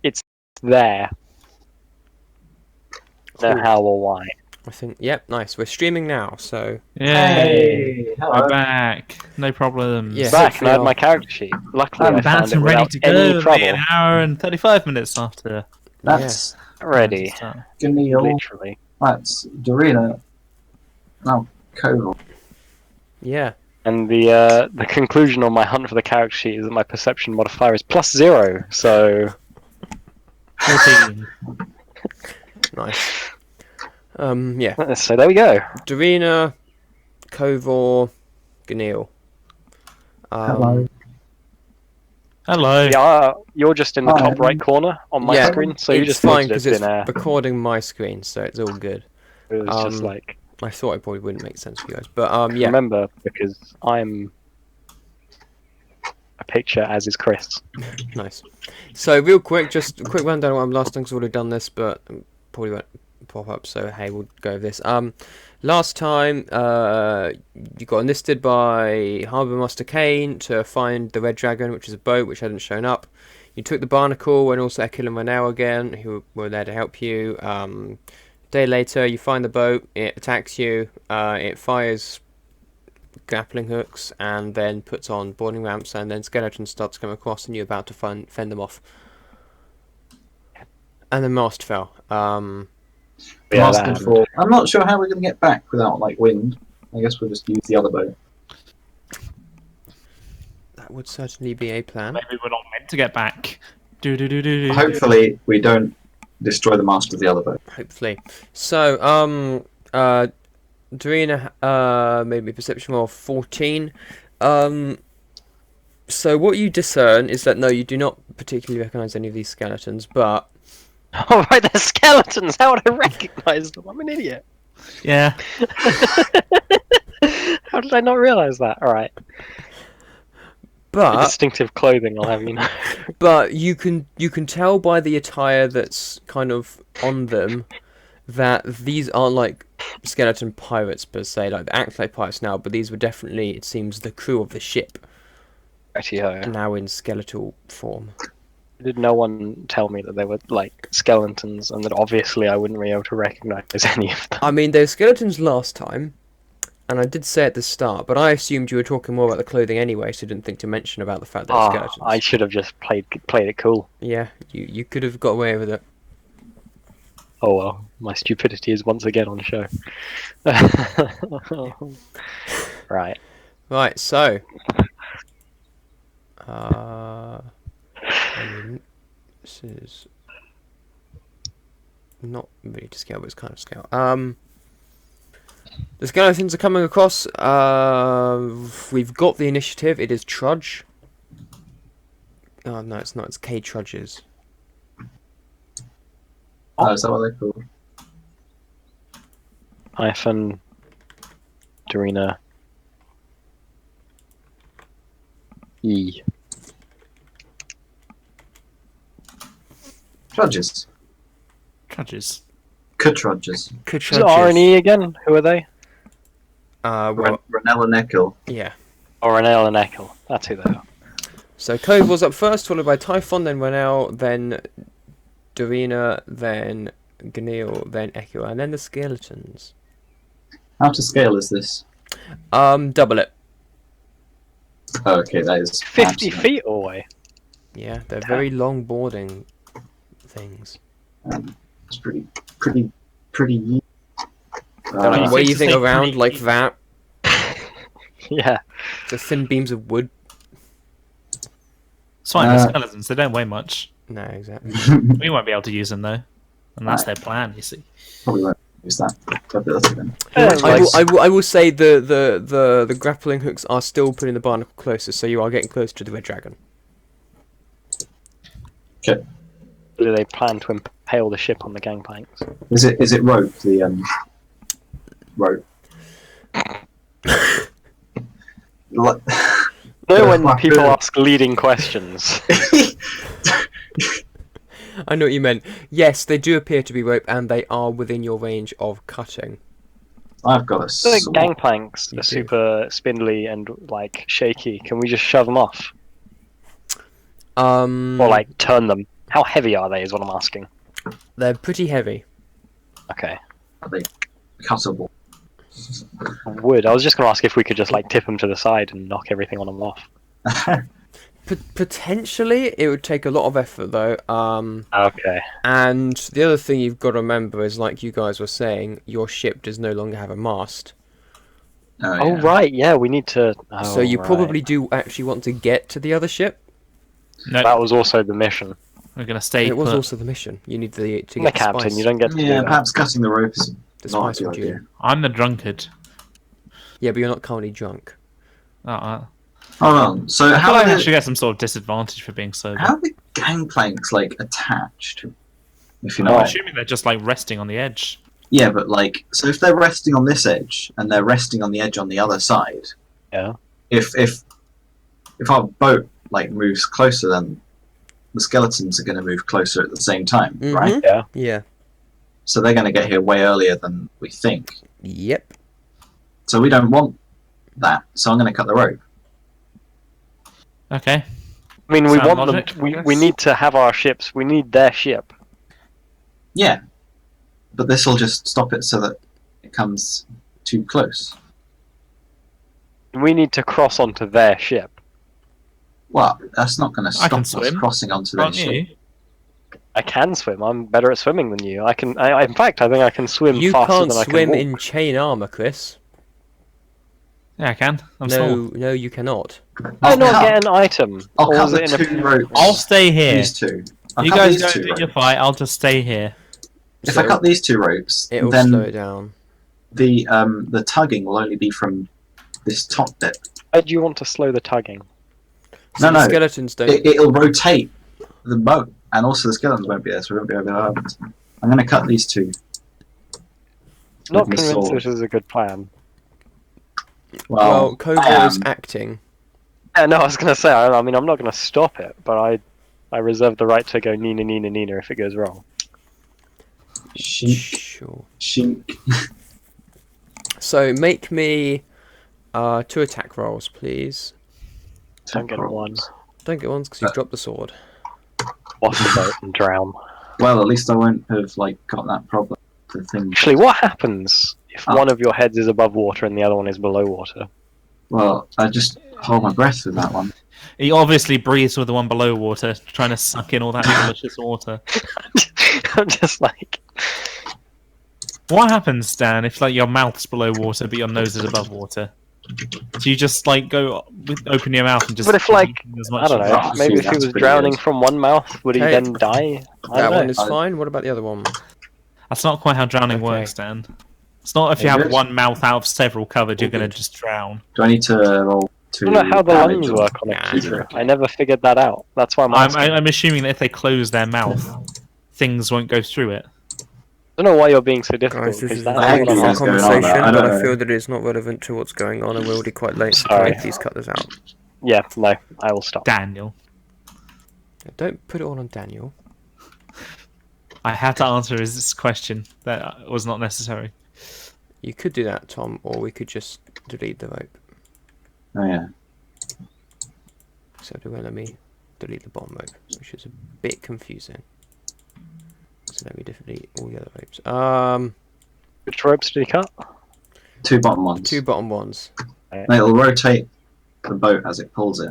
it's there. Know Cool. how or why. I think, yep, nice. We're streaming now, so Yay! Hey, We're hello. back. No problems. Yeah. Back, and I had hopefully my character sheet. Luckily, I'm I Back found it and ready without to go. any It'll be trouble. an hour and 35 minutes after. That's Ready, Ganil. literally. That's Dorina. No, Koval. yeah. And the conclusion on my hunt for the character sheet is that my perception modifier is +0. So 14. Nice. Yeah. so there we go. Darina, Kovor, Ganil. Hello. Hello. Yeah, you're just in the Hi. top right corner on my Yeah, screen, so you it's just fine noted because it's it's been a. recording my screen, so it's all good. It was just um, like I thought it probably wouldn't make sense for you guys, but yeah. remember because I'm a picture, as is Chris. Nice. So real quick, just a quick rundown of what I'm last time, 'cause I've already done this, but probably won't pop up, so hey, we'll go with this. Last time, you got enlisted by Harbour Master Kane to find the Red Dragon, which is a boat which hadn't shown up. You took the Barnacle and also Ekil and Renau again, who were there to help you. A day later, you find the boat, it attacks you, it fires grappling hooks and then puts on boarding ramps, and then skeletons start to come across and you're about to fend them off. And the mast fell. Yeah, Master that happened. Fall. I'm not sure how we're going to get back without like wind. I guess we'll just use the other boat. That would certainly be a plan. Maybe we're not meant to get back. Do. Hopefully, we don't destroy the mast of the other boat. Hopefully. So, Darina made me perception roll 14. So what you discern is that no, you do not particularly recognise any of these skeletons, but Oh right, they're skeletons. How would I recognise them? I'm an idiot. Yeah. How did I not realise that? All right. Distinctive clothing, I'll have you know. But you can tell by the attire that's kind of on them that these aren't like skeleton pirates per se. Like they act like pirates now, but these were definitely, it seems, the crew of the ship Righty-ho. now in skeletal form. Did no one tell me that they were like skeletons, and that obviously I wouldn't be able to recognise any of them? I mean, they were skeletons last time, and I did say at the start, but I assumed you were talking more about the clothing anyway, so didn't think to mention about the fact that they're skeletons. I should have just played it cool. Yeah, you could have got away with it. Oh well, my stupidity is once again on show. Right. Right, so I mean, this is not really to scale, but it's kind of scale. The skeletons are coming across. We've got the initiative. It is Trudge. Oh no, it's not. It's K Trudges. Oh, is that what they're called? Hyphen Darina E. Trudges. Trudges. Trudges. K Is it R and E again? Who are they? Well, Renella and Ekil. yeah. Or Renel and Ekel. That's who they are. So Koval's up first, followed by Typhon, then Renel, then Darina, then Ganil, then Echo, and then the skeletons. How to scale is this? Double it. Oh, okay, that is 50 absolute- feet away. Yeah, they're very long boarding things. It's pretty. They're like Uh, waving say around pretty- like that. Yeah. The thin beams of wood. It's fine, they're skeletons. They don't weigh much. No, exactly. We won't be able to use them though. And that's their plan, you see. Probably won't use that ability then. I will say the grappling hooks are still putting the barnacle closer, so you are getting closer to the red dragon. Okay. Do they plan to impale the ship on the gangplanks? Is it rope? The rope. Like- No, when people ask leading questions. I know what you meant. Yes, they do appear to be rope, and they are within your range of cutting. I've got a The sword. gangplanks You are do. super spindly and like shaky. Can we just shove them off? Or Or like turn them? How heavy are they? Is what I'm asking. They're pretty heavy. Okay. Are they cuttable? Wood. I was just going to ask if we could just like tip them to the side and knock everything on them off. Potentially, it would take a lot of effort though. Okay. And the other thing you've got to remember is, like you guys were saying, your ship does no longer have a mast. Oh right, yeah. We need to. Oh, So you right. probably do actually want to get to the other ship. No, That was also the mission. we're gonna stay. It was put. also the mission. You need to The get the captain, spice. you don't get to do Yeah, that. perhaps cutting the rope is The not spice a from good idea. June. I'm the drunkard. Yeah, but you're not currently drunk. Hold on. So I how feel like I are should get some sort of disadvantage for being sober. how are the gangplanks like attached? If you I'm know. assuming they're just like resting on the edge. Yeah, but like, so if they're resting on this edge and they're resting on the edge on the other side, Yeah. if our boat like moves closer, then the skeletons are going to move closer at the same time, right? Mhm. Yeah. Yeah. So they're going to get here way earlier than we think. Yep. So we don't want that. So I'm going to cut the rope. Okay. I mean, we Sound want logic, them. I We guess. need to have our ships. We need their ship. Yeah, but this will just stop it so that it comes too close. We need to cross onto their ship. Well, that's not going to I stop can us swim. crossing onto their Can't ship. you? I can swim. I'm better at swimming than you. I can. In fact, I think I can swim You faster can't than I can swim walk. in chain armor, Chris. Yeah, I can. I'm No, small. no, you cannot. Why not cut- get an item? I'll Or cut was the it in a... two ropes. I'll stay here. These two. I'll You cut guys these go two and do your ropes. fight. I'll just stay here. If So I cut these two ropes, it'll slow it then down. the tugging will only be from this top bit. Why do you want to slow the tugging? So No, the no. skeletons don't. It'll rotate the boat, and also the skeletons won't be there, so we won't be able to have it. I'm going to cut these two. Not With my convinced sword. this is a good plan. Well, I Cobra is am. acting. Yeah, no, I was gonna say. I mean, I'm not gonna stop it, but I reserve the right to go Nina, Nina, Nina if it goes wrong. Sheep, Sure. sheep. So make me 2 attack rolls, please. Don't get one. Don't get ones because you've dropped the sword. Off the boat and drown. Well, at least I won't have got that problem. The thing. Actually, what happens if Oh. one of your heads is above water and the other one is below water? Well, I just hold my breath with that one. He obviously breathes with the one below water, trying to suck in all that delicious water. I'm just like, What happens, Dan, if like your mouth's below water but your nose is above water? Do you just like go open your mouth and just? But if, like, as much I don't as know. you Oh, want? Maybe see, if he that's was pretty drowning good. from one mouth, would he Okay. then die? I That don't one know. is fine. What about the other one? That's not quite how drowning Okay. works, Dan. It's not if you It have is. one mouth out of several covered, you're All going good. to just drown. Do I need to roll I two? don't know how the damage lungs or- work on a Nah, creature. I never figured that out. That's why I'm asking. I'm assuming that if they close their mouth, things won't go through it. I don't know why you're being so difficult. Guys, this because is a that's I very think what you I'm fun guys asking. going on conversation, about. I but don't I feel know. that it is not relevant to what's going on, and we're already quite late. So Sorry. please cut this out. Yeah, no, I will stop. Daniel. Don't put it all on Daniel. I had to answer his question. That was not necessary. You could do that, Tom, or we could just delete the rope. Oh yeah. So do let me delete the bottom rope, which is a bit confusing. So let me delete all the other ropes. Which ropes did he cut? Two bottom ones. 2 bottom ones. It'll rotate the boat as it pulls in.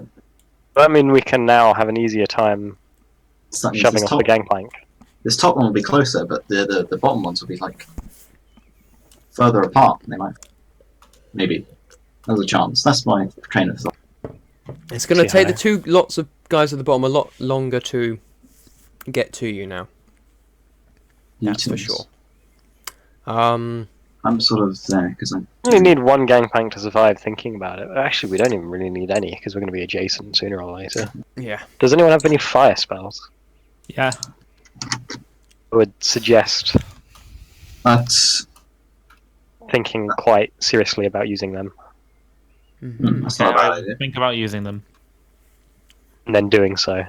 Does that mean we can now have an easier time So that means shoving this off the top, gangplank? this top one will be closer, but the bottom ones will be like further apart. They might. Maybe. There's a chance. That's my train of thought. It's going to See take how- the 2 lots of guys at the bottom a lot longer to get to you now. That's for Newtons. sure. I'm sort of there because I'm. We only need one gangplank to survive thinking about it. Actually, we don't even really need any because we're going to be adjacent sooner or later. Yeah. Does anyone have any fire spells? Yeah. I would suggest But thinking quite seriously about using them Mhm. that's not a bad I idea. think about using them. and then doing so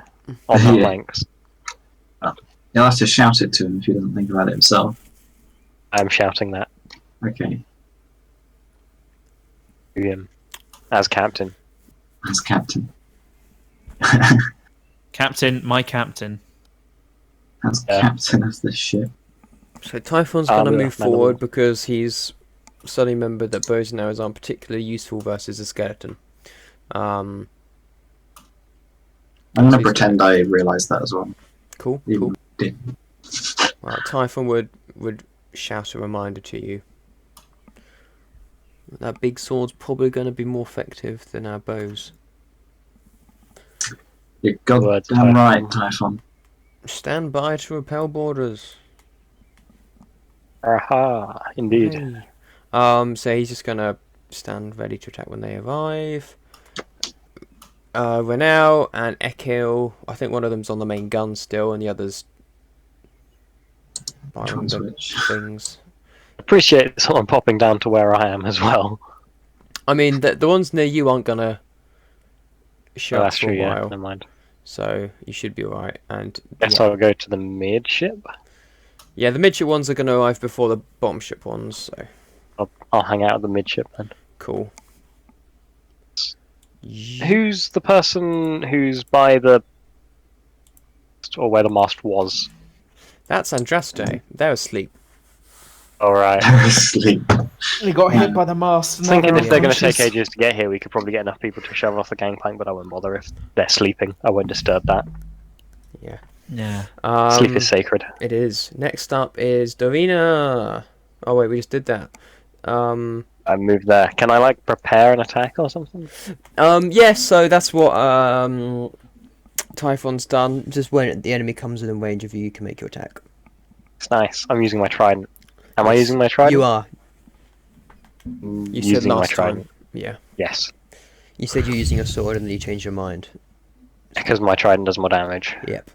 on the Yeah. flanks. You'll have to shout it to him if he doesn't think about it himself. I'm shouting that Okay, to him as captain. as captain. Captain, my captain. as Yeah. captain of this ship. So Typhon's going to Yeah, move man, forward because he's suddenly remembered that bows and arrows aren't particularly useful versus a skeleton. I'm gonna So he's pretend I realised that as well. Cool, Even cool. didn't. Right, Typhon would shout a reminder to you. That big sword's probably going to be more effective than our bows. You're Words, goddamn right, Typhon. Typhon. Stand by to repel borders. Aha, indeed. Hey. So he's just gonna stand ready to attack when they arrive. Renau and Ekil, I think one of them's on the main gun still, and the other's Which firing one's the which? things. Appreciate someone popping down to where I am as well. I mean, the ones near you aren't gonna show Oh, up that's for true, a yeah. while, Never mind. so you should be alright. And Guess yeah. I'll go to the midship. Yeah, the midship ones are gonna arrive before the bottom ship ones, so I'll hang out at the midship then. cool. Who's the person who's by the... or where the mast was? That's Andraste. They're asleep. Alright. They're asleep. They got hit by the mast. And now Thinking they're if they're going to take unconscious. ages to get here, we could probably get enough people to shove off the gangplank, but I won't bother if they're sleeping. I won't disturb that. Yeah. Yeah. Sleep is sacred. It is. Next up is Dorina. Oh wait, we just did that. I moved there. Can I like prepare an attack or something? Yeah, so that's what Typhon's done. Just when the enemy comes within range of you, you can make your attack. It's nice. I'm using my trident. Am I Yes, using my trident? You are. Mm, You said using my last trident. time. Yeah. Yes, You said you're using a sword and then you changed your mind. because my trident does more damage. Yep.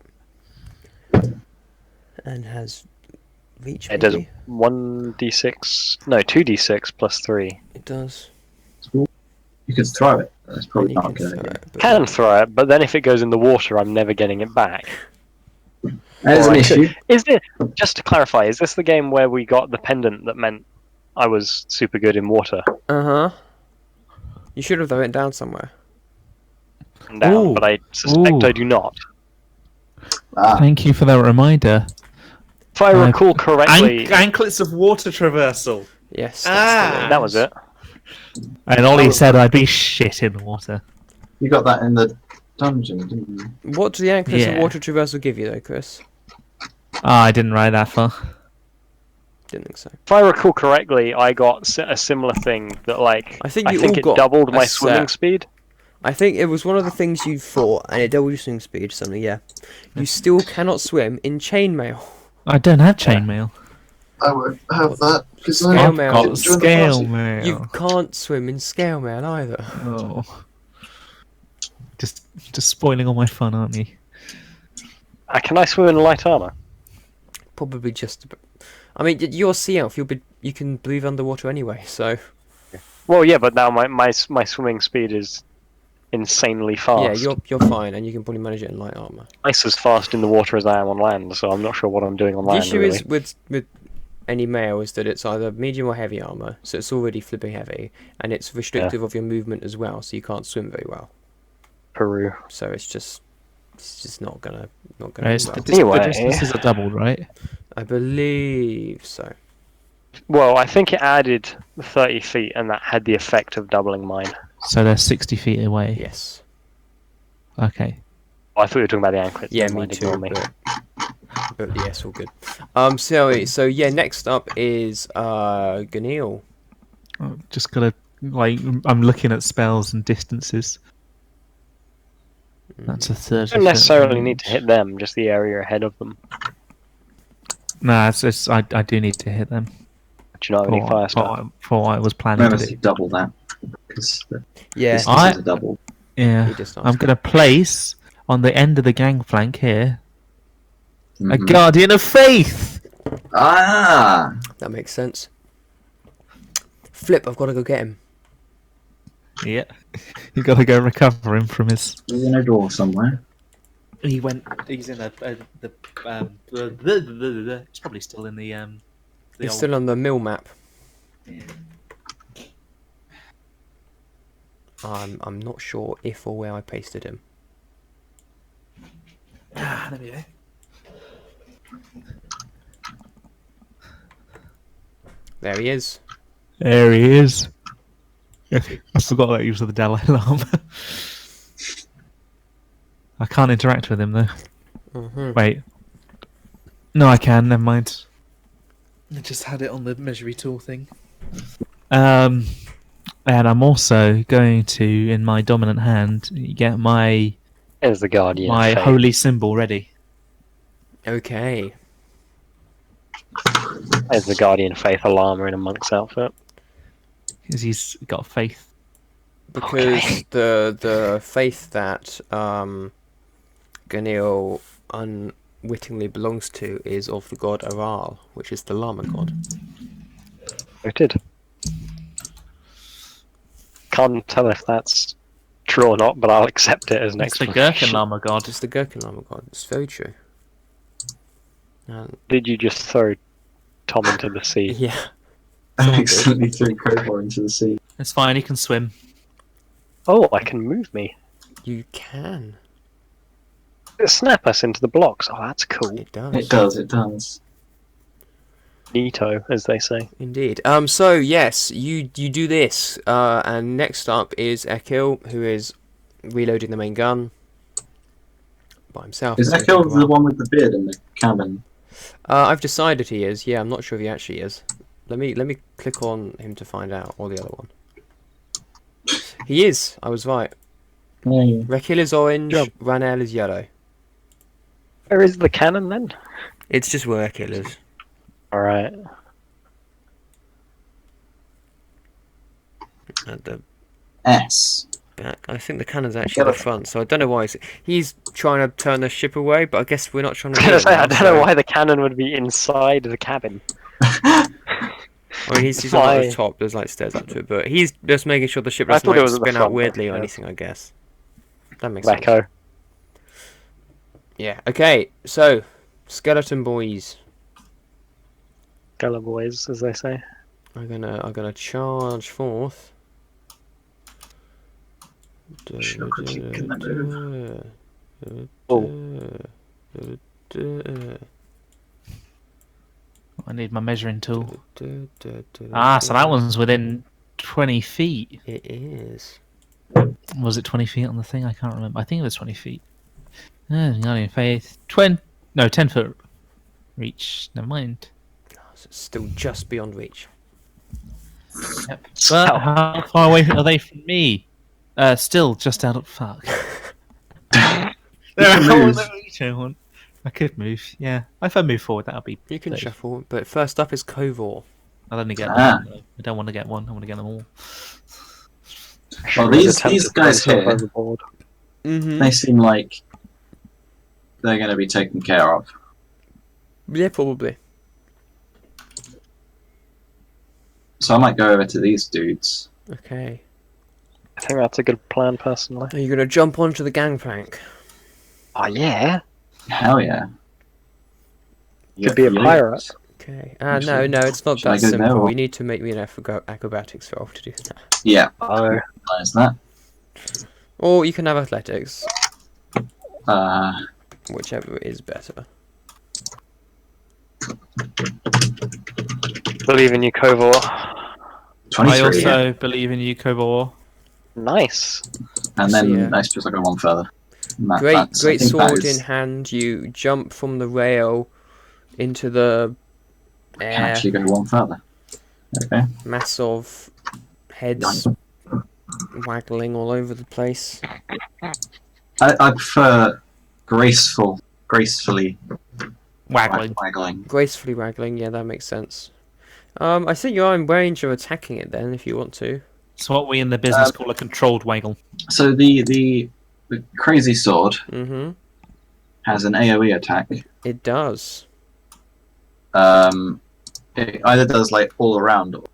And has reach. It does maybe? 1d6. No, 2d6 plus 3. It does. You could throw it. That's And probably you not can a good throw idea. it, but- Can throw it, but then if it goes in the water, I'm never getting it back. There's Or an I could- issue. Is this, just to clarify, is this the game where we got the pendant that meant I was super good in water Uh-huh. You should have written down somewhere. and down, Ooh. but I suspect Ooh. I do not. Ah, Thank you for that reminder. If I recall correctly, Anklets of water traversal. Yes. that was it. And Ollie said I'd be shit in water. you got that in the dungeon, didn't you? What do the anchors of Yeah. water traversal give you though, Chris? I didn't write that far. Didn't think so. If I recall correctly, I got a similar thing that, like, I think you all it got doubled a my swimming set. speed. I think it was one of the things you fought, and it doubled your swim speed. Something, yeah. You still cannot swim in chainmail. I don't have chainmail. I won't have that because Scale I've mail. got Join the scale party. mail. You can't swim in scale mail either. Oh. Just spoiling all my fun, aren't you? Can I swim in light armor? Probably just. I mean, you're a sea elf. You can breathe underwater anyway. So Well, yeah, but now my swimming speed is insanely fast. yeah, you're fine, and you can probably manage it in light armor. Twice as fast in the water as I am on land, so I'm not sure what I'm doing on The land. issue really. is with any mail is that it's either medium or heavy armor, so it's already flipping heavy, and it's restrictive of your movement as well, so you can't swim very well. Peru. So it's just not gonna Right, be it's well. Anyway. the distances are doubled, right? I believe so. Well, I think it added 30 feet, and that had the effect of doubling mine. So they're 60 feet away. Yes. Okay. Oh, I thought you were talking about the anklets. Yeah, Never me mind, too. ignore me. But yes, all good. So yeah, next up is Ganil. Just gotta I'm looking at spells and distances. That's a 30. You don't necessarily need to hit them, just the area ahead of them. Nah, I do need to hit them. Do you not have any fire stuff? For what I was planning to Honestly, do. double that because the Yeah, distances are double. Yeah. he just I'm asked. gonna place on the end of the gangplank here a Mhm. guardian of faith. Ah, That makes sense. Flip, I've got to go get him. Yeah. You gotta go recover him from his. he's in a door somewhere. He went. He's in the. It's probably still in the He's still on the mill map. I'm not sure if or where I pasted him. There we go. There he is. There he is. I forgot that he was the Dalai Lama. I can't interact with him though. Mhm. Wait. No, I can. Never mind. I just had it on the measury tool thing. And I'm also going to, in my dominant hand, get my There's the Guardian of Fate. holy symbol ready. Okay. There's the Guardian of Faith, a llama in a monk's outfit. Because he's got faith. Because the faith that Ganil unwittingly belongs to is of the god Aral, which is the llama god. Noted. Can't tell if that's true or not, but I'll accept it as an It's the explanation. Gherkin Lama god. It's the Gherkin llama god. It's very true. And Did you just throw Tom into the sea? yeah. I accidentally threw Crowbar into the sea. It's fine, he can swim. Oh, I can move me. You can. Snap us into the blocks. Oh, that's cool. It does. It does, it does. Neato, as they say. Indeed. So yes, you do this, and next up is Ekil, who is reloading the main gun by himself. Is It's Echo gonna take a the while. one with the beard in the cabin? I've decided he is. Yeah, I'm not sure if he actually is. Let me click on him to find out, or the other one. He is. I was right. Yeah. Rekil is orange. Jump. Ranel is yellow. Where is the cannon then? It's just where Ekil is. Alright. At the S. back. I think the cannon's actually at the front, so I don't know why he's trying to turn the ship away, but I guess we're not trying to. I was do gonna it say, now, I don't know so- why the cannon would be inside the cabin. I mean, he's on Why? the top. There's like stairs up to it, but he's just making sure the ship I doesn't thought it like was at the spin out front, weirdly or yeah. anything. I guess that makes sense. Wacko. Yeah. Okay. So, skeleton boys. Gullah boys, as they say. I'm gonna charge forth. Should critique in that move. I need my measuring tool. Ah, so that one's within 20 feet. It is. Was it 20 feet on the thing? I can't remember. I think it was 20 feet. Guardian Faith. 10 foot reach. Never mind. So it's still just beyond reach. Yep. But how far away are they from me? Still just out of fuck. can move. I could move, yeah. If I move forward, that'll be. You can safe. shuffle, but first up is Kovor. I'll only get Ah. one. Though. I don't want to get one. I want to get them all. Well, Shrews these attempted to guys throw himself here, overboard. Mm-hmm. they seem like they're going to be taken care of. Yeah, probably. So I might go over to these dudes. Okay. I think that's a good plan, personally. Are you gonna jump onto the gangplank? Oh, yeah. Hell yeah. Could be a Yeah. pirate. Okay. Actually, No, it's not should I that go simple. now, or- You need to make me an acrobatics roll to do that. Yeah, Oh, realize that. Or you can have athletics, Uh, whichever is better. believe in you, Kovor. 23. I also believe in you, Kobor. Nice. And So, then yeah. I suppose I'll go one further. And that- Great that's- I think that sword is- in hand. You jump from the rail into the Can air. actually go one further. Okay. Mass of heads waggling all over the place. I prefer gracefully Waggling. waggling. Gracefully waggling. Yeah, that makes sense. I think you're in range of attacking it then, if you want to. It's what we in the business call a controlled waggle. So the crazy sword Mm-hmm. has an AoE attack. It does. It either does like all around, or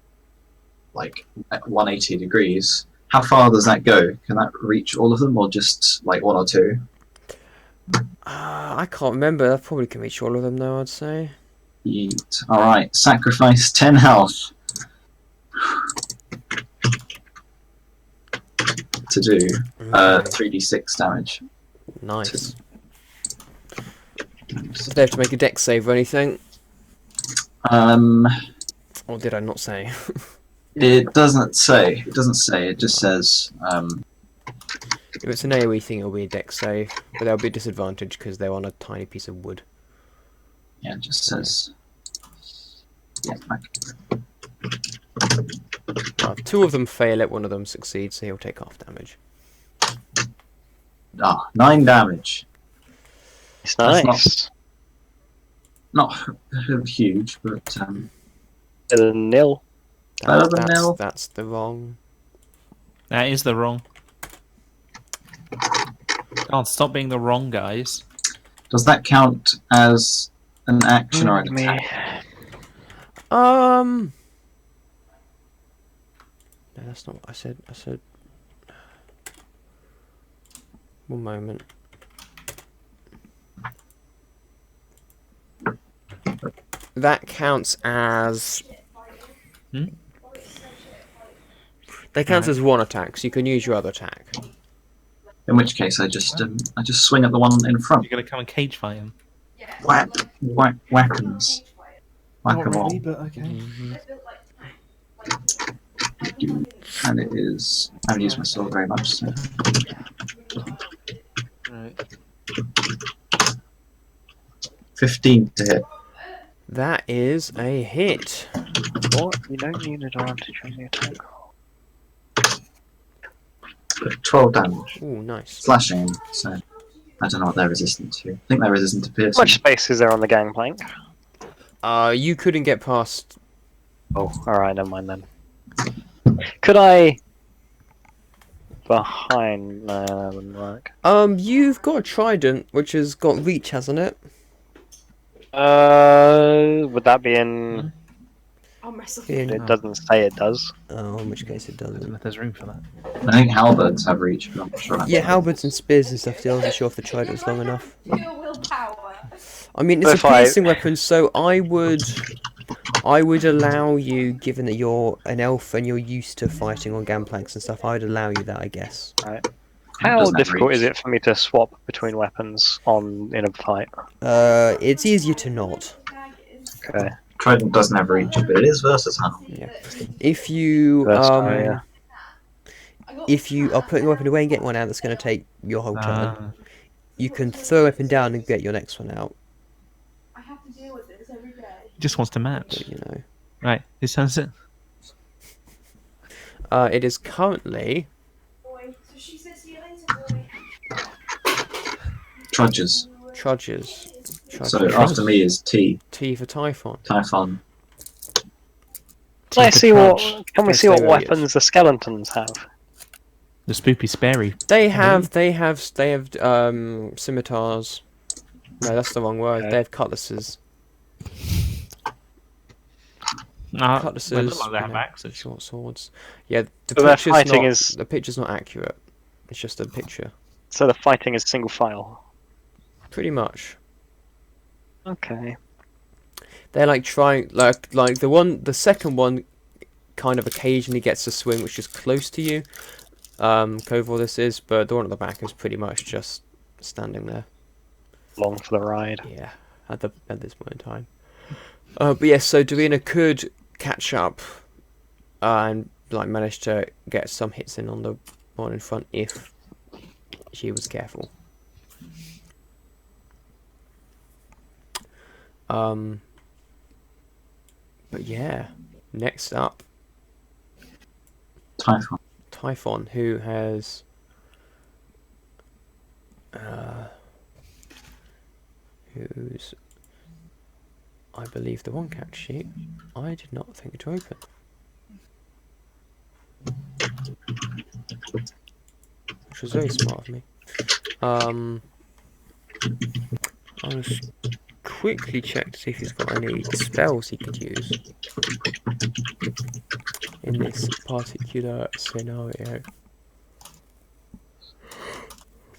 like at 180 degrees. How far does that go? Can that reach all of them, or just like one or two? I can't remember. That probably can reach all of them though, I'd say. Yeet. All right. Sacrifice 10 health to do Okay. 3d6 damage. Nice. Do they have to make a dex save or anything? Or did I not say? It doesn't say. It doesn't say. It just says. If it's an AoE thing, it'll be a dex save, but there'll be a disadvantage because they're on a tiny piece of wood. Yeah, it just says. Yeah. Well, 2 of them fail it, 1 of them succeeds, so he'll take half damage. 9 damage. It's That's nice. Not huge, but Better than nil. better than nil. That's the wrong. That is the wrong. Can't stop being the wrong, guys. Does that count as an action or an attack? No, that's not what I said. I said. One moment. That counts as. Hmm? That counts as 1 attack, so you can use your other attack. In which case, I just swing at the one in front. You're gonna come and cage fight him. Whack, whack, whackums. Whack Not 'em all. really, but okay. And it is. I haven't used my sword very much, so. Right. 15 to hit. That is a hit. What? You don't need advantage on the attack. 12 damage. Ooh, nice. Slashing, so. I don't know what they're resistant to. I think they're resistant to How piercing. much space is there on the gangplank? You couldn't get past. Oh, alright, never mind then. Could I... Behind... No, that wouldn't work. You've got a trident, which has got reach, hasn't it? Would that be in... I'll mess up. In. It doesn't say it does. Oh, in which case it I don't know doesn't. if there's room for that. I think halberds have reach, but I'm not sure. Yeah, halberds and spears and stuff. I wasn't sure if the trident's long enough. Pure willpower. I mean, it's If a I- piercing weapon, so I would allow you, given that you're an elf and you're used to fighting on gangplanks and stuff, I would allow you that, I guess. How Doesn't have difficult reach. is it for me to swap between weapons in a fight? It's easier to not. Okay. Trident doesn't have reach, but it is versatile. Yeah. If you Yeah. if you are putting a weapon away and getting one out that's going to take your whole turn, Ah. you can throw a weapon down and get your next one out. I have to deal with this every day. He just wants to match. But, you know, Right, whose turn is it? it is currently Boy. So she said, see you later, boy. Trudges. Trudges. So after me is T. T for Typhon. Typhon. Can I Take a see trudge. Can we Yes, see what they will, yes. weapons the skeletons have? The spoopy sparey. They have scimitars. No, that's the wrong word. Okay. They have cutlasses. Nah, Cutlasses. they look like they you have know, axes. short swords. Yeah, the So their picture's fighting not. is- The picture's not accurate. It's just a picture. So the fighting is single file. Pretty much. Okay. They're like trying, like the second one, kind of occasionally gets a swing, which is close to you. Koval this is, but the one at the back is pretty much just standing there. Long for the ride. Yeah, at this point in time. But yes, so Davina could catch up and like manage to get some hits in on the one in front if she was careful. But yeah, next up, Typhon. Typhon, who has who's I believe the one catch sheet I did not think to open. Which was very smart of me. I'll just quickly check to see if he's got any spells he could use in this particular scenario.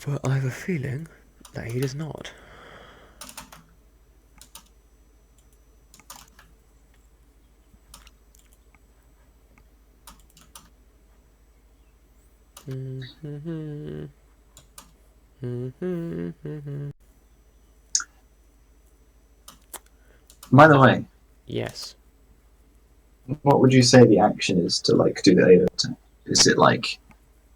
But I have a feeling that he does not. By the way, Yes. what would you say the action is to like do the AO attack? Is it like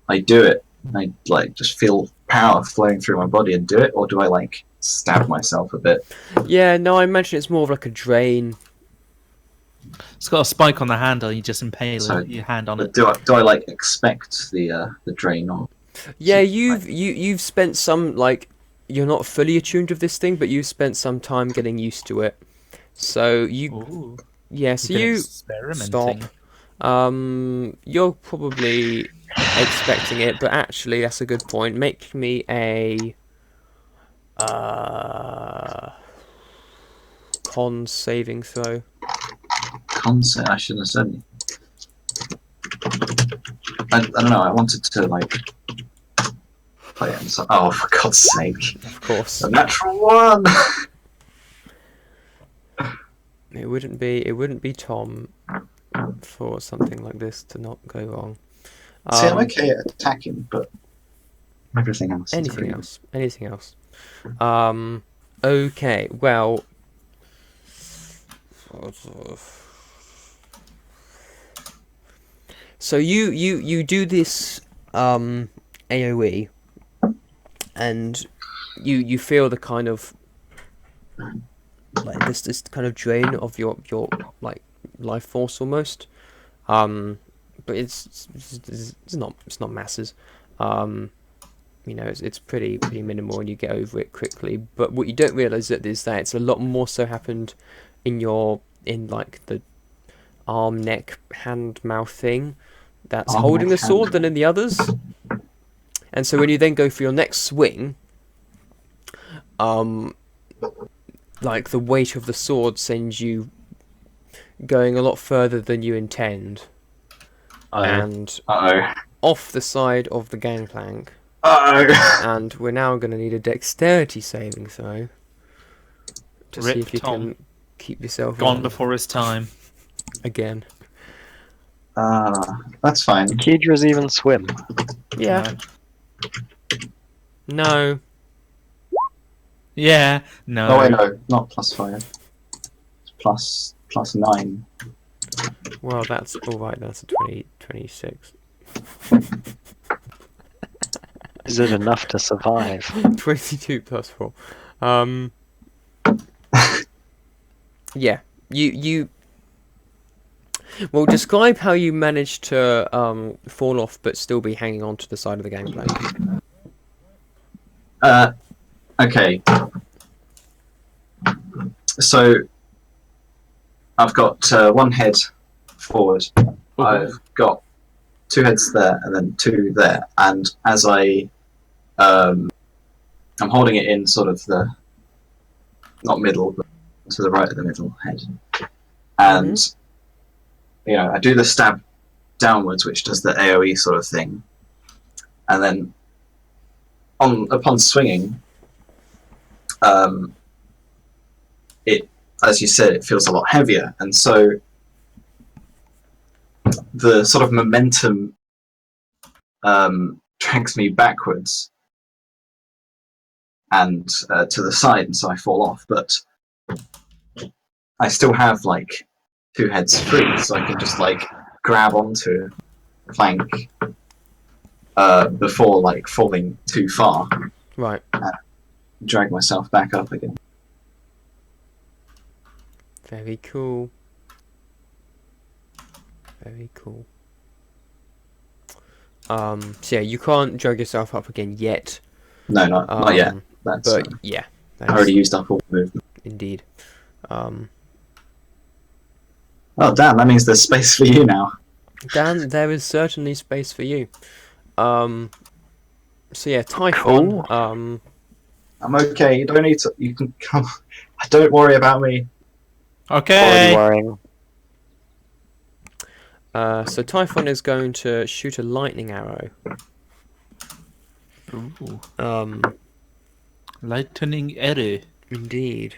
I do it, and I like just feel power flowing through my body and do it, or do I like stab myself a bit? Yeah, no, I imagine it's more of like a drain. It's got a spike on the handle. You just impale So, your hand on But it. do I like expect the drain or? Yeah, you've spent some like you're not fully attuned with this thing, but you've spent some time getting used to it. So Ooh, yeah, so been you experimenting. stop. You're probably expecting it, but actually that's a good point. Make me a con saving throw. Concept. I shouldn't have said. I don't know. I wanted to like play it. So, oh, for God's sake! Of course. A natural one. It wouldn't be Tom for something like this to not go wrong. See, I'm okay at attacking, but everything else. Anything else? Anything else? Okay. Well. So you do this AOE, and you feel the kind of like this kind of drain of your like life force almost, but it's not masses, you know, it's pretty minimal and you get over it quickly. But what you don't realize is that it's a lot more so happened in like the arm, neck, hand, mouth thing that's Arm, holding the neck, sword hand. than in the others. And so when you then go for your next swing, like the weight of the sword sends you going a lot further than you intend, and off the side of the gangplank. And we're now going to need a dexterity saving throw to see Rip if you Tom. can keep yourself Gone on before his time. again. That's fine. Kedra's even swim. Yeah. No. Yeah. No. Oh wait, no, not +5. It's +9. Well, that's all right. That's a 26. Is it enough to survive? 22 plus 4. Yeah. You. Well, describe how you managed to fall off but still be hanging on to the side of the gangplank. Okay. So I've got one head forward. I've got 2 heads there and then 2 there. And as I'm holding it in sort of the not middle, but to the right of the middle head. And you know, I do the stab downwards, which does the AOE sort of thing. And then upon swinging, it, as you said, it feels a lot heavier, and so the sort of momentum drags me backwards and to the side, and so I fall off. But I still have like 2 heads free, so I can just like grab onto a plank before like falling too far. Right. Drag myself back up again. Very cool. Very cool. So yeah, you can't drag yourself up again yet. No, not yet. That's, But yeah, I already used up all the movement. indeed. Oh damn, that means there's space for you now. Dan, there is certainly space for you. So yeah, Typhon. Cool. I'm okay. You don't need to. You can come. Don't worry about me. Okay. Already worrying. So Typhon is going to shoot a lightning arrow. Ooh. Lightning arrow. Indeed.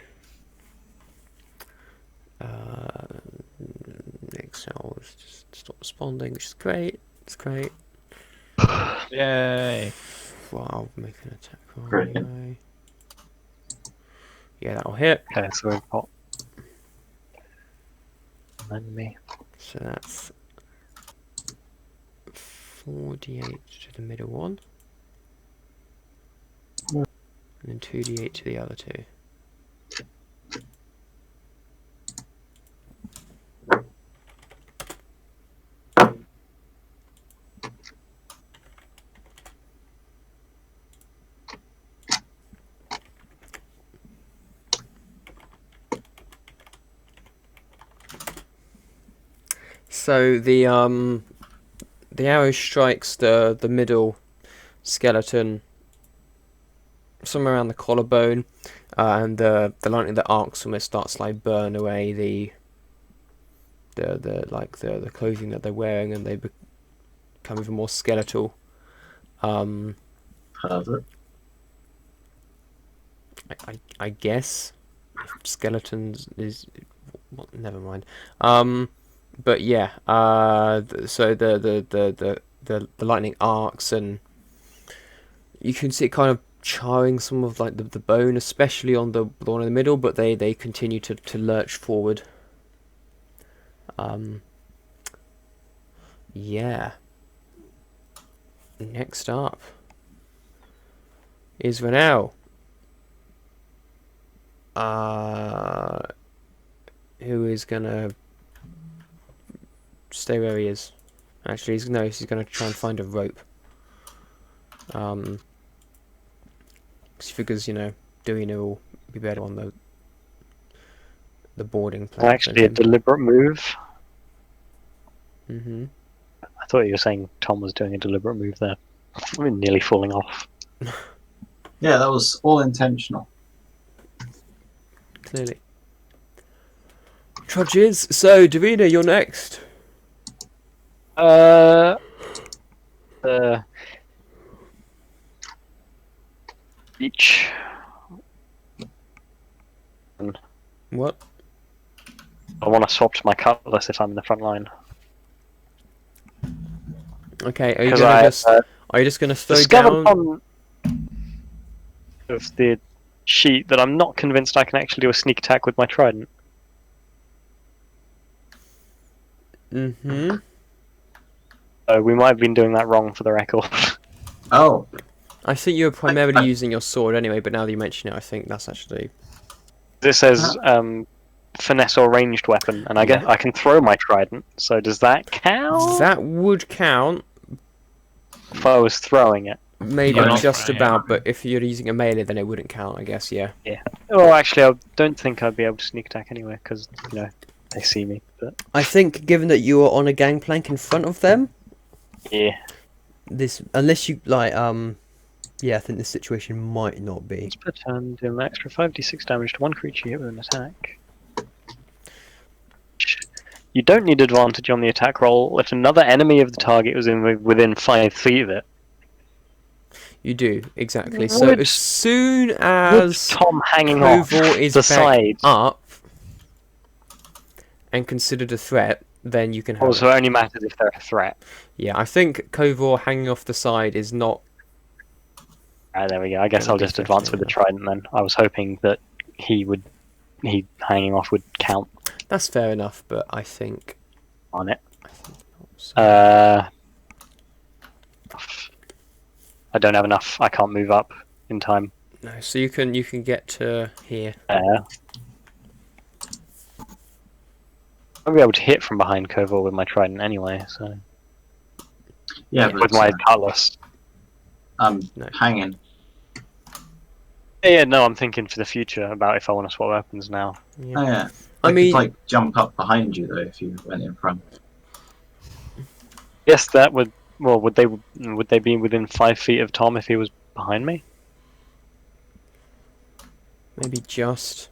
Excel is just stop responding, which is great. It's great. Yay. Well, I'll make an attack roll Great. anyway. Yeah, that'll hit. Okay, so we've got. And then me. So that's 4d8 to the middle one. And then 2d8 to the other two. So the arrow strikes the middle skeleton somewhere around the collarbone, and the lightning that arcs almost starts to like burn away the clothing that they're wearing, and they become even more skeletal. Pervert. I guess skeletons is well, never mind. But yeah, so the lightning arcs, and you can see it kind of charring some of like the bone, especially on the one in the middle. But they continue to lurch forward. Yeah. Next up is Renel. Who is gonna stay where he is? Actually, he's gonna try and find a rope. 'Cause he figures, doing it will be better on the boarding plan. Actually, a deliberate move. Mm-hmm. I thought you were saying Tom was doing a deliberate move there. I'm nearly falling off. Yeah, that was all intentional. Clearly. Trudges. So, Davina, you're next. Beach. What? I want to swap to my cutlass if I'm in the front line. Okay, are you 'Cause gonna are you just gonna slow discovered down? on of the sheet that I'm not convinced I can actually do a sneak attack with my trident. Mm-hmm. So we might have been doing that wrong for the record. Oh, I think you were primarily using your sword anyway, but now that you mention it, I think that's actually... This says finesse or ranged weapon, and I guess I can throw my trident. So does that count? That would count, If I was throwing it. maybe Yeah, just right, about, but if you're using a melee, then it wouldn't count, I guess, yeah. Well, actually, I don't think I'd be able to sneak attack anyway, because they see me. But I think, given that you are on a gangplank in front of them, yeah, this, unless you, yeah, I think this situation might not be. it's per turn, do an extra 5d6 damage to one creature hit with an attack. You don't need advantage on the attack roll if another enemy of the target was within 5 feet of it. You do, exactly. So Would- as soon With as Tom hanging off Kovor is the back side. up and considered a threat, then you can have Also, it. it only matters if they're a threat. Yeah, I think Kovor hanging off the side is not... Alright, there we go. I guess Gonna I'll be just advance with the threatening trident then. I was hoping that he hanging off would count That's fair enough, but I think... on it. So. I don't have enough. I can't move up in time. No, so you can get to here. I'll be able to hit from behind Kovor with my trident anyway, so yeah, Yeah. but with my cutlass. I'm No. hanging. Yeah, no, I'm thinking for the future about if I want to swap weapons now. Yeah. Oh yeah. I mean, could, like jump up behind you though if you went in front. Yes, that would. Well, would they be within 5 feet of Tom if he was behind me? maybe just...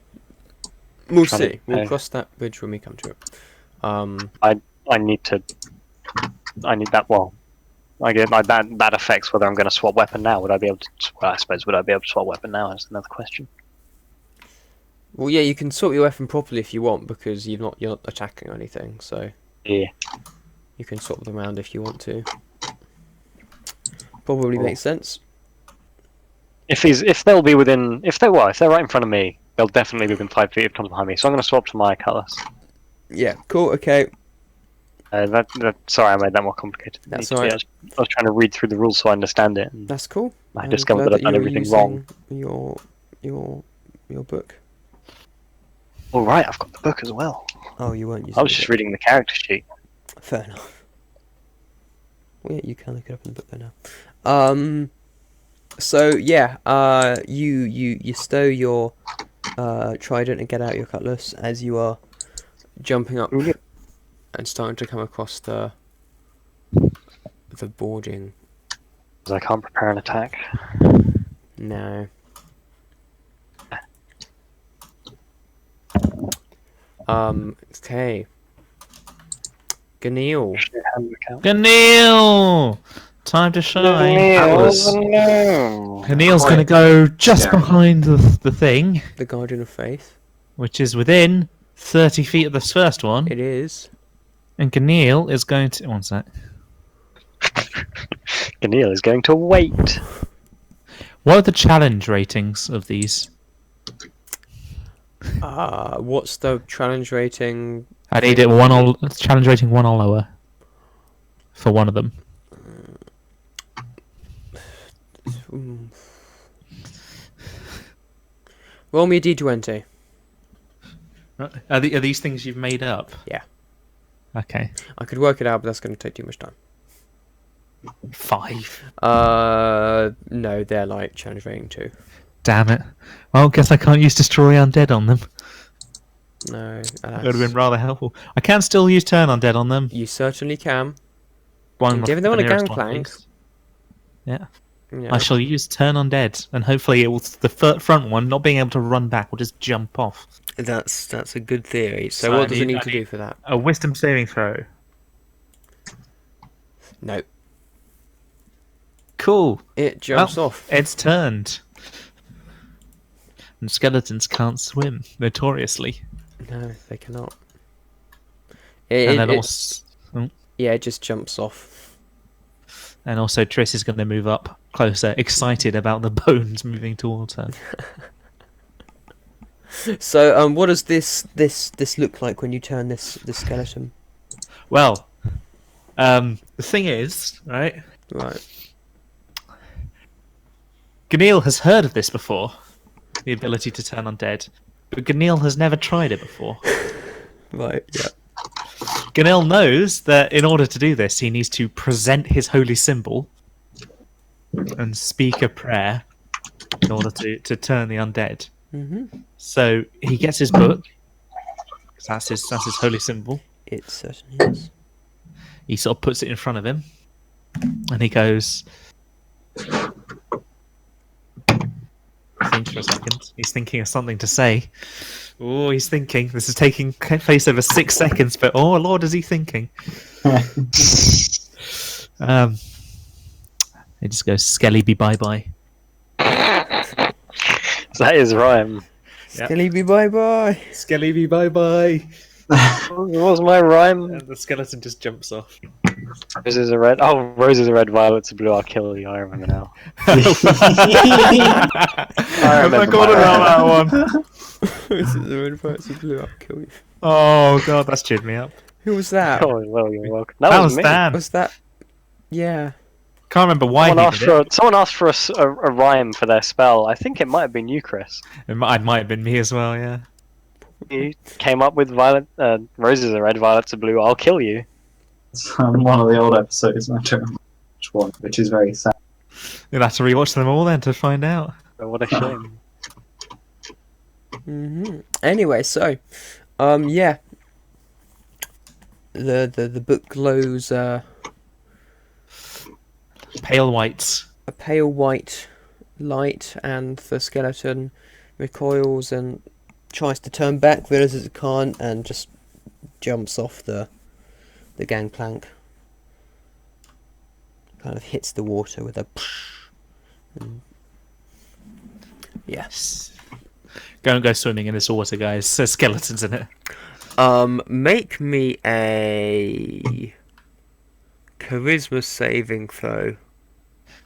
We'll Trying to- see. We'll cross that bridge when we come to it. I need that. Well, I get like that affects whether I'm going to swap weapon now. Would I be able to? Well, I suppose would I be able to swap weapon now? That's another question. Well, yeah, you can sort your weapon properly if you want, because you're not attacking or anything, so... Yeah. You can swap them around if you want to. Probably Cool. makes sense. If they're right in front of me, they'll definitely be within 5 feet of Tom's behind me. So I'm going to swap to my cutlass. Yeah, cool, okay. Sorry, I made that more complicated. than it That's needed to be. alright. I was trying to read through the rules so I understand it. And That's cool. I I'm discovered glad that I've done you're everything wrong. using your book. All right, I've got the book as well. Oh, you weren't using I was the just book. reading the character sheet. Fair enough. Well, yeah, you can look it up in the book there now. So yeah, you stow your trident and get out your cutlass as you are jumping up Yeah. and starting to come across the boarding. 'Cause I can't prepare an attack. No. Okay. Ganil. Ganil! Time to shine. That was... Ganil's going to go just scary. behind the thing, The Guardian of Faith. which is within 30 feet of this first one. It is. And Ganil is going to... One sec. Ganil is going to wait. What are the challenge ratings of these? What's the challenge rating? I need it challenge rating 1 or lower for one of them. Roll me a d20. Are these things you've made up? Yeah. Okay. I could work it out, but that's going to take too much time. 5. No, they're like challenge rating 2. Damn it. Well, guess I can't use Destroy Undead on them. No, That would have been rather helpful. I can still use Turn Undead on them. you certainly can. One Giving them the on a nearest one, gangplank. please. Yeah. Yeah. I shall use Turn Undead, and hopefully it will, the front one, not being able to run back, will just jump off. That's a good theory. So So what I does it need- need I to need- do for that? A Wisdom saving throw. No, Cool. it jumps Well, off. It's turned. And skeletons can't swim, notoriously. No, they cannot. And then It- also, yeah, it just jumps off. and also Triss is going to move up closer, excited about the bones moving towards her. So, what does this look like when you turn this skeleton? Well, the thing is, right? Right. Ganil has heard of this before, the ability to turn undead, but Ganil has never tried it before. Right. Yeah. Ganil knows that in order to do this, he needs to present his holy symbol and speak a prayer in order to turn the undead. Mhm. So he gets his book, 'cause that's his holy symbol. It certainly is. He sort of puts it in front of him, and he goes. Thinks for a second. He's thinking of something to say. Oh, he's thinking. This is taking place over 6 seconds, but oh Lord, is he thinking? He just goes, "Skelly be bye bye." That is rhyme. Yeah. Be bye bye. Skelly be bye bye. What was my rhyme? And the skeleton just jumps off. Roses are red. Oh, roses are red, violets are blue. I'll kill you. I remember now. I remember forgot my about that one. This is the red parts of blue. I'll kill you. Oh God, that's cheered me up. Who was that? Oh, well, you're welcome. That, That was was me. Dan. Was that? Yeah. Can't remember why Someone he asked, did for it. someone asked for a rhyme for their spell. I think it might have been you, Chris. It might have been me as well. Yeah. You came up with roses are red, violets are blue. I'll kill you. It's one of the old episodes, I don't remember which one, which is very sad. You'll have to rewatch them all then to find out. Oh, what a shame. Anyway, so, yeah. The book glows Pale whites. a pale white light, and the skeleton recoils and tries to turn back, realizes it can't, and just jumps off the gangplank. Kind of hits the water with a and yes. Go swimming in this water, guys. There's skeletons in it. Make me a charisma saving throw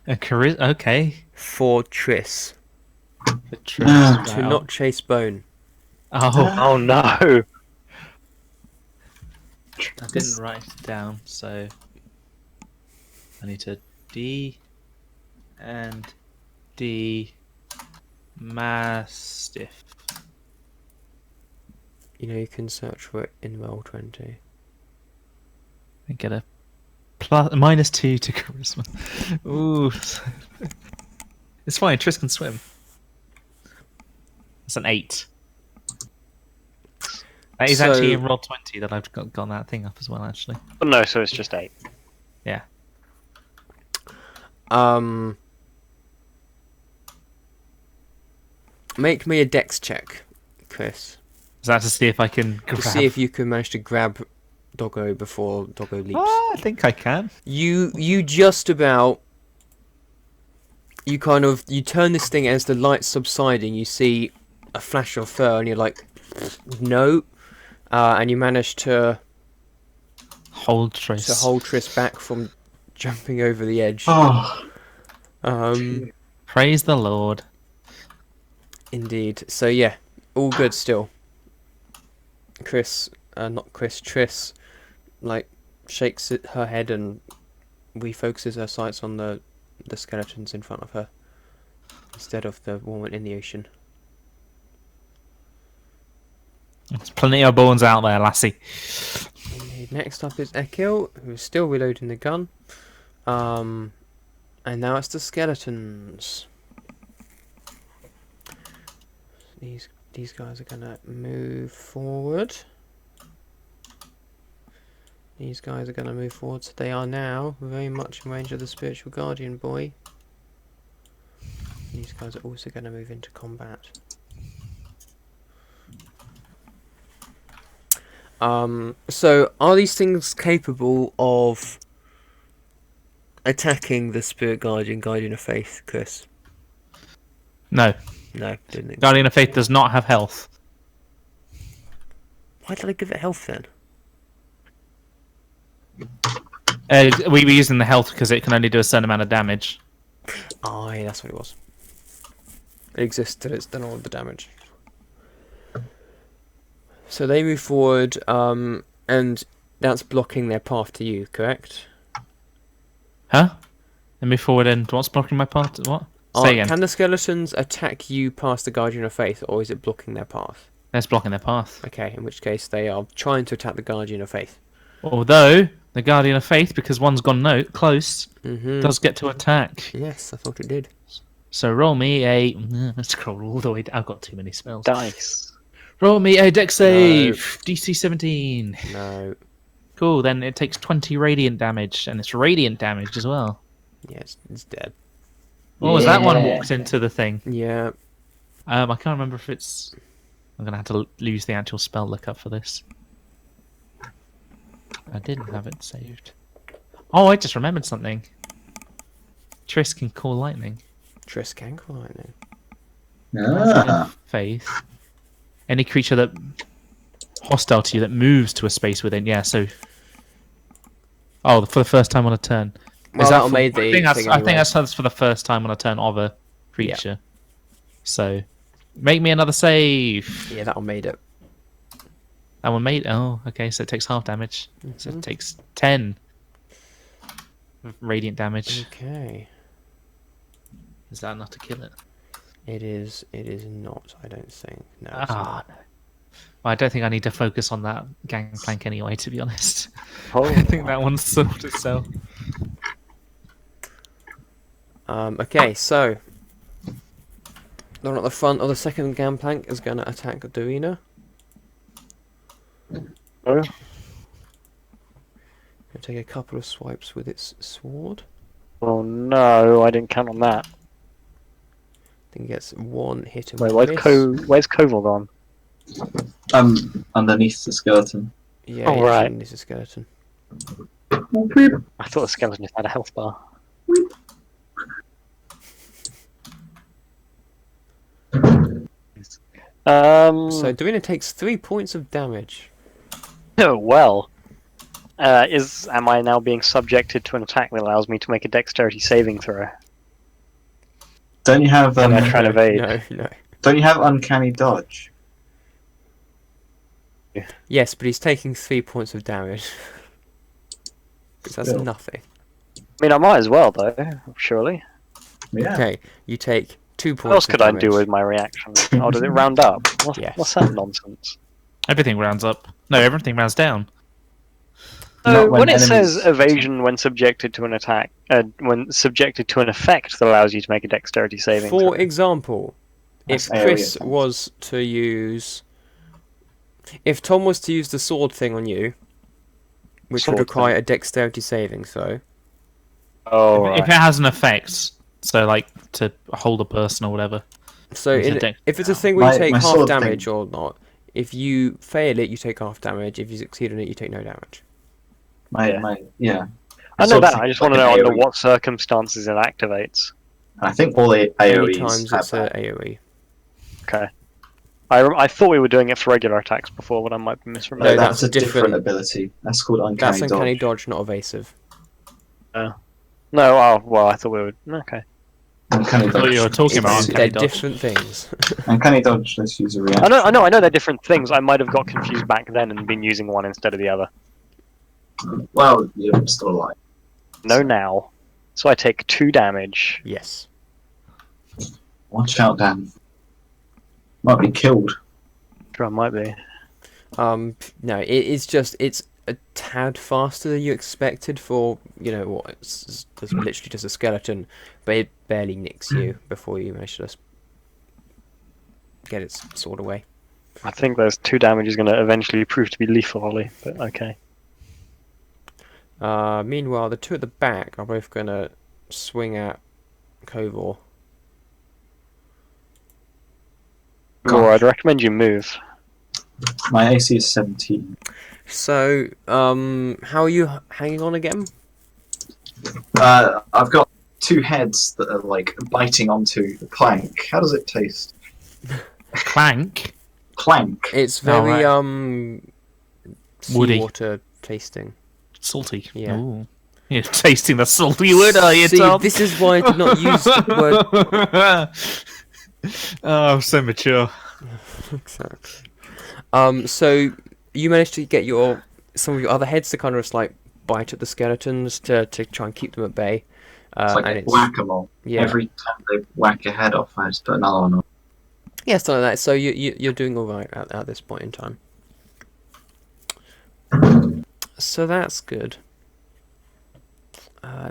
Okay. for Triss to Wow. not chase Bone. Oh, Oh no! I didn't write it down, so I need to D and D Mastiff. You know, you can search for it in Roll20. I get a -2 to charisma. Ooh, it's fine. Triss can swim. It's an 8. That is actually in Roll20 that I've got that thing up as well. Actually, But no, so it's just 8. yeah. Make me a dex check, Chris. Is that to see if I can grab? To see if you can manage to grab Doggo before Doggo leaps. I think I can. You just about. You turn this thing as the light's subsiding. You see a flash of fur, and you're like, no, and you manage to Hold Triss. hold Triss back from jumping over the edge. Oh, Praise the Lord. Indeed. So yeah, all good still. Triss, like shakes her head and refocuses her sights on the skeletons in front of her instead of the woman in the ocean. There's plenty of bones out there, lassie. Indeed. Next up is Ekil, who's still reloading the gun. And now it's the skeletons. These guys are gonna move forward. These guys are gonna move forward, so they are now very much in range of the spiritual guardian boy. These guys are also gonna move into combat. So are these things capable of attacking the spirit guardian of faith, Chris? No. No, didn't think so. Guardian of Faith does not have health. Why did I give it health then? We were using the health because it can only do a certain amount of damage. Aye, that's what it was. It exists till it's done all of the damage. So they move forward, and that's blocking their path to you, correct? Huh? Let me forward and what's blocking my path? What? Say again. Can the skeletons attack you past the Guardian of Faith, or is it blocking their path? That's blocking their path. Okay, in which case they are trying to attack the Guardian of Faith. Although, the Guardian of Faith, because one's gone close, does get to attack. Yes, I thought it did. So roll me a... Let's scroll all the way down. I've got too many spells. Dice. Roll me a dex save! DC 17. No. Cool, then it takes 20 radiant damage, and it's radiant damage as well. Yes, it's dead. Oh, was that one walked into the thing? Yeah. I can't remember if it's... I'm going to have to lose the actual spell lookup for this. I didn't have it saved. Oh, I just remembered something. Triss can call lightning. Triss can call lightning. Ah. Faith. Any creature that... hostile to you that moves to a space within... Yeah, so... Oh, for the first time on a turn. Well, that'll make the I thing think anyway. that's for the first time on a turn of a creature. So, make me another save. Yeah, that'll made it. That one made... Oh, okay, so it takes half damage. So it takes 10 radiant damage. Okay. Is that enough to kill it? It is not, I don't think. No, it's not. No. Well, I don't think I need to focus on that gangplank anyway, to be honest. Oh. I think that one's sorted itself. Okay, so the one at the front of the second gangplank is going to attack Duina. Oh. Gonna take a couple of swipes with its sword. Oh no, I didn't count on that. I think it gets one hit and Wait, one where's Koval gone? Underneath the skeleton. Yeah, Oh, right. It's a skeleton. I thought the skeleton just had a health bar. So Duina takes 3 points of damage. Oh well. Am I now being subjected to an attack that allows me to make a dexterity saving throw? Don't you have Am I trying to evade? No. Don't you have uncanny dodge? Yes, but he's taking 3 points of damage. 'Cause that's Still. nothing. I mean, I might as well, though, surely. Yeah. Okay, you take 2 points What else of could I damage. do with my reaction? Oh, does it round up? Yes. What's that nonsense? Everything rounds up. No, everything rounds down. So Not when it says enemies- evasion when subjected to an attack, when subjected to an effect that allows you to make a dexterity saving For throw. example, That's if AoE Chris attacks. was to use... If Tom was to use the sword thing on you, which would Sword require thing. a dexterity saving throw... Oh, If right. it has an effect, so like to hold a person or whatever. So It's a if it's a thing where you My- take my half sword damage thing- or not, if you fail it, you take half damage. If you succeed on it, you take no damage. Yeah. I know Sort of that. thing I just like want to an know under AoE. what circumstances it activates. And I think all the Many AoEs times have it's a that. AoE. Okay. I thought we were doing it for regular attacks before, but I might be No, misremembering. that's That's a a different different- ability. That's called uncanny That's dodge. uncanny dodge, not evasive. No, oh, well, I thought we were... Okay. Uncanny I thought dodge. you were talking about Let's- uncanny They're dodge. different things. Uncanny dodge. Let's use a reaction. I know they're different things. I might have got confused back then and been using one instead of the other. Well, you're still alive. No, now. So I take 2 damage. Yes. Watch out, Dan. Might be killed. Sure, I might be. No, it's a tad faster than you expected for, what, it's literally just a skeleton, but it barely nicks you before you manage to just get its sword away. I think those 2 damage is going to eventually prove to be lethal, Ollie, but okay. Meanwhile, the two at the back are both going to swing at Kovor. Or I'd recommend you move. My AC is 17. So, how are you hanging on again? I've got 2 heads that are like biting onto the plank. How does it taste? Clank. Plank. It's very, Woody. seawater tasting. Salty. Yeah. Ooh. You're tasting the salty wood, are you, See, Tom? this is why I did not use the word. Oh, I'm so mature. Exactly. So you managed to get some of your other heads to kind of just like bite at the skeletons to try and keep them at bay. It's like and a it's whack-a-mole. yeah, Every time they whack a head off, I just put another one on. yeah, something like that. So you're doing all right at this point in time. So that's good.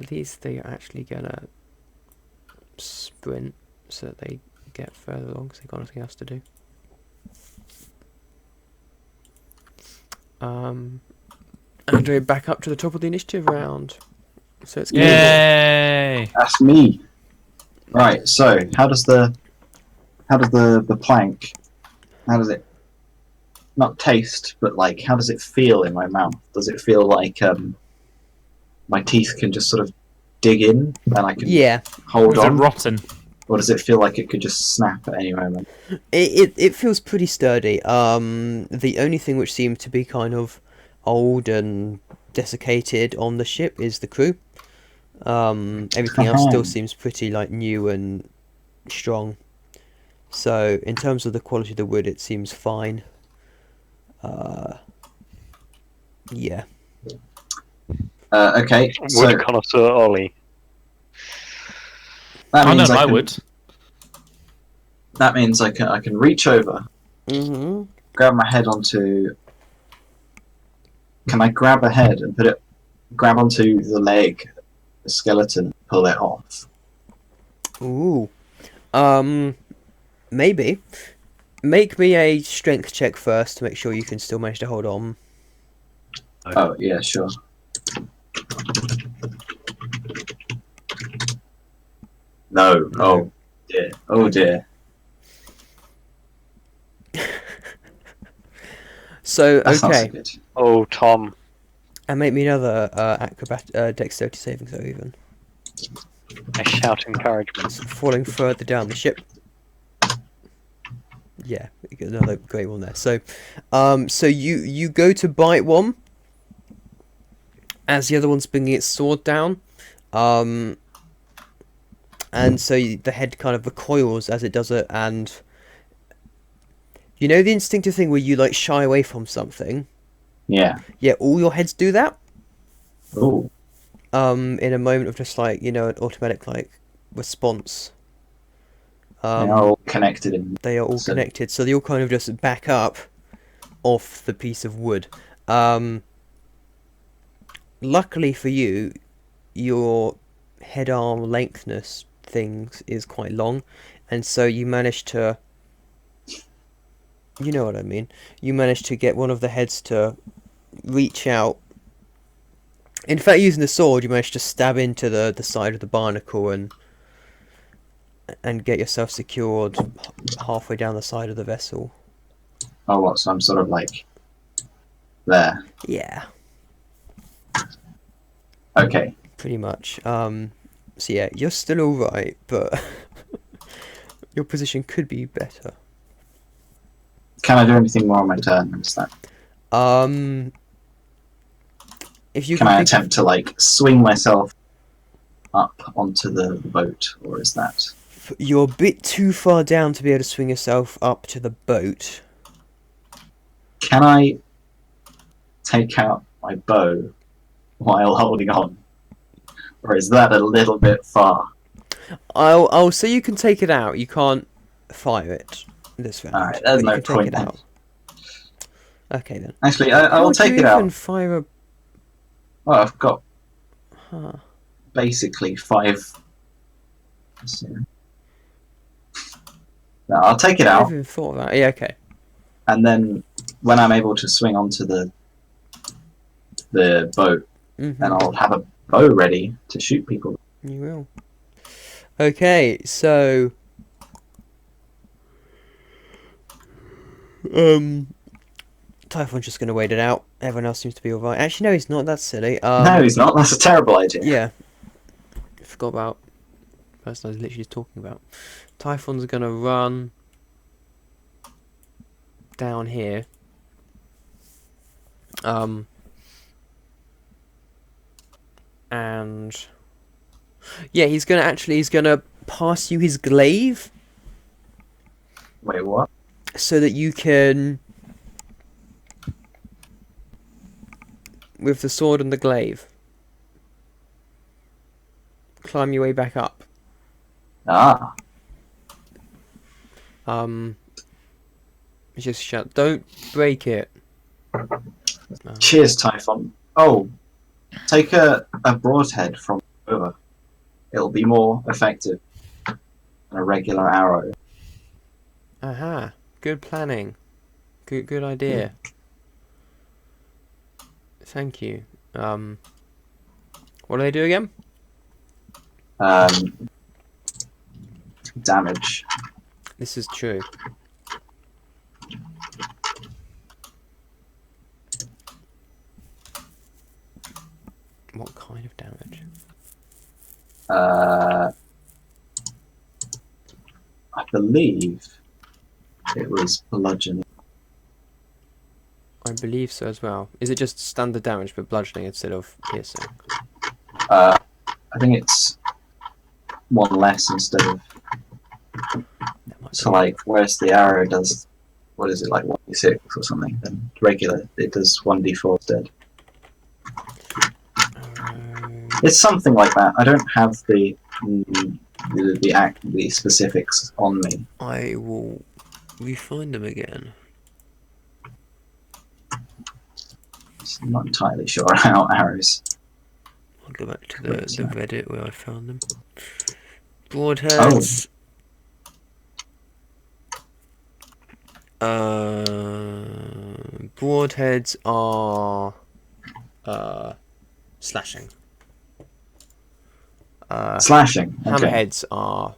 These they are actually gonna sprint so that they get further along because they've got nothing else to do. And we're back up to the top of the initiative round. So it's good. Yay! That's me. Right. So how does the plank? How does it not taste, but like how does it feel in my mouth? Does it feel like my teeth can just sort of dig in and I can Yeah, hold Is it on, rotten? or does it feel like it could just snap at any moment? it feels pretty sturdy. The only thing which seemed to be kind of old and desiccated on the ship is the crew. Everything else still seems pretty like new and strong. So in terms of the quality of the wood, it seems fine. Yeah. Okay. So Wood connoisseur Ollie. that Oh no, means I can, would. That means I can reach over, Mm-hmm. grab my head onto. Can I grab a head and grab onto the leg, the skeleton, and pull it off? Ooh. Maybe. Make me a strength check first to make sure you can still manage to hold on. Oh yeah, sure. No. Oh dear. Oh dear. So That's not so okay, good. Oh, Tom. and make me another dexterity saving throw even. I shout encouragement. It's falling further down the ship. Yeah, you get another great one there. So, so you go to bite one as the other one's bringing its sword down, and so the head kind of recoils as it does it, and You know the instinctive thing where you like shy away from something? Yeah. Yeah, all your heads do that. Ooh. In a moment of just like, an automatic like response. They are all connected in. They are all so- connected, so they all kind of just back up off the piece of wood. Luckily for you, your head arm lengthness things is quite long, and so you manage to, you know what I mean, you manage to get one of the heads to reach out. In fact, using the sword, you manage to stab into the side of the barnacle and get yourself secured halfway down the side of the vessel. Oh, what? So I'm sort of like there. Yeah, Okay. pretty much. So yeah, you're still alright, but your position could be better. Can I do anything more on my turn? Is that? If you Can I think of- attempt to like swing myself up onto the boat, or is that? You're a bit too far down to be able to swing yourself up to the boat. Can I take out my bow while holding on, or is that a little bit far? I'll say you can take it out. You can't fire it this round. Alright, there's but no you can point take it then. out. Okay then. Actually, I'll How take do it you even out. fire a? Well, I've got Huh. basically 5. Let's see. No, I'll take it I out, never even thought of that. Yeah. Okay. and then when I'm able to swing onto the boat, Mhm. then I'll have a bow ready to shoot people. You will. Okay, so Typhon's just gonna wait it out. Everyone else seems to be alright. Actually, no, he's not. That's silly. No, he's not. That's a terrible idea. Yeah. Forgot about the person I was literally just talking about. Typhon's gonna run down here. And yeah, he's gonna pass you his glaive Wait, what? so that you can, with the sword and the glaive, climb your way back up. Ah, Just shut. Don't break it. cheers, Typhon. Oh, take a broadhead from over. It'll be more effective than a regular arrow. Aha! Good planning. Good idea. Thank you. What do they do again? Damage. This is true. What kind of damage? I believe it was bludgeoning. I believe so as well. Is it just standard damage but bludgeoning instead of piercing? I think it's 1 less instead of. That might So, be like, whereas the arrow does, what is it, like 1d6 or something, then regular, it does 1d4 instead. It's something like that. I don't have the specifics on me. I will refine them again. I'm not entirely sure how arrows. I'll go back to the Website. Reddit where I found them. Broadheads. Broadheads are slashing. Slashing. Okay. Hammerheads are,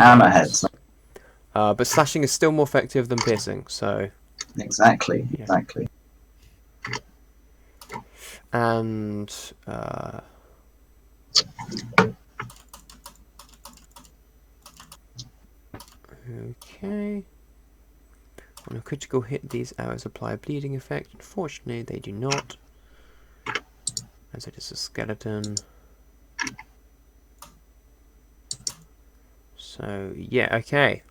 Hammerheads. but slashing is still more effective than piercing. So, Exactly. Yeah. Exactly. and okay. On a critical hit, these arrows apply a bleeding effect. Unfortunately, they do not, as it is a skeleton. So, yeah, okay.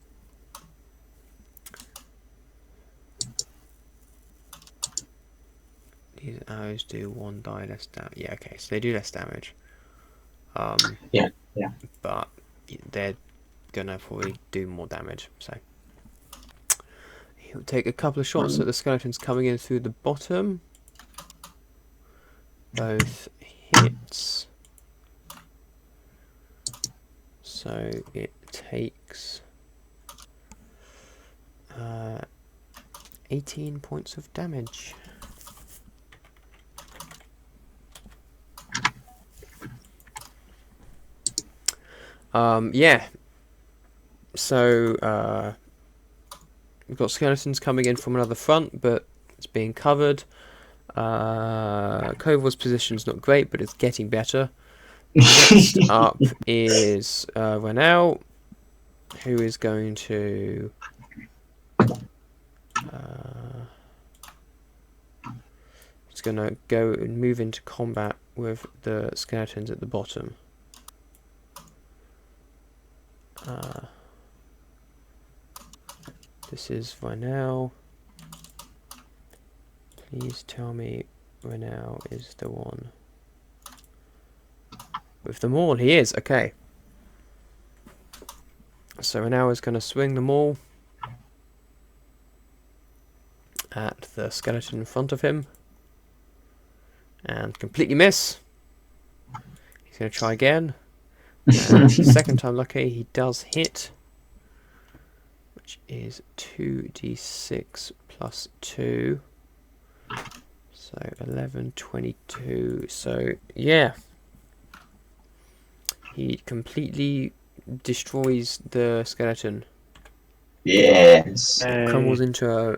These arrows do 1 die less damage. Yeah, okay, so they do less damage. Yeah. But they're gonna probably do more damage, so. He'll take a couple of shots at the skeletons coming in through the bottom. Both hits. So it takes 18 points of damage. Yeah. So we've got skeletons coming in from another front, but it's being covered. Koval's position's not great, but it's getting better. Next up is Renal, who is going to he's going to go and move into combat with the skeletons at the bottom. This is Renal. Please tell me Renal is the one with the maul. He is, okay. So Renal is going to swing the maul at the skeleton in front of him and completely miss. He's going to try again. And second time lucky, he does hit, which is 2d6 plus 2. So 11, 22. So yeah, he completely destroys the skeleton. Yes. Crumbles into a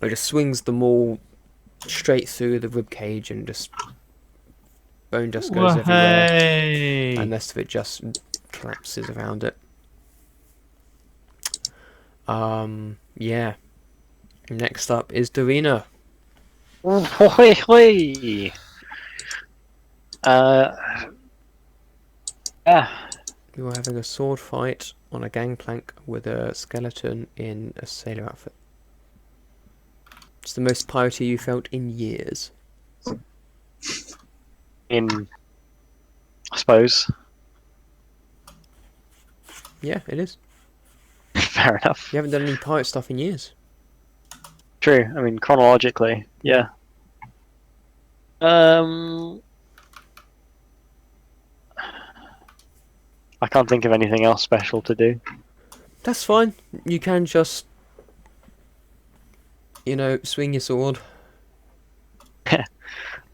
it just swings the maul straight through the rib cage and just bone dust goes everywhere, and the rest of it just collapses around it. Yeah. Next up is Darina. Hoi hoi! Yeah. You are having a sword fight on a gangplank with a skeleton in a sailor outfit. It's the most piety you felt in years. I suppose. Yeah, it is. Fair enough. You haven't done any pirate stuff in years. True. I mean, chronologically, yeah. I can't think of anything else special to do. That's fine. You can just, swing your sword.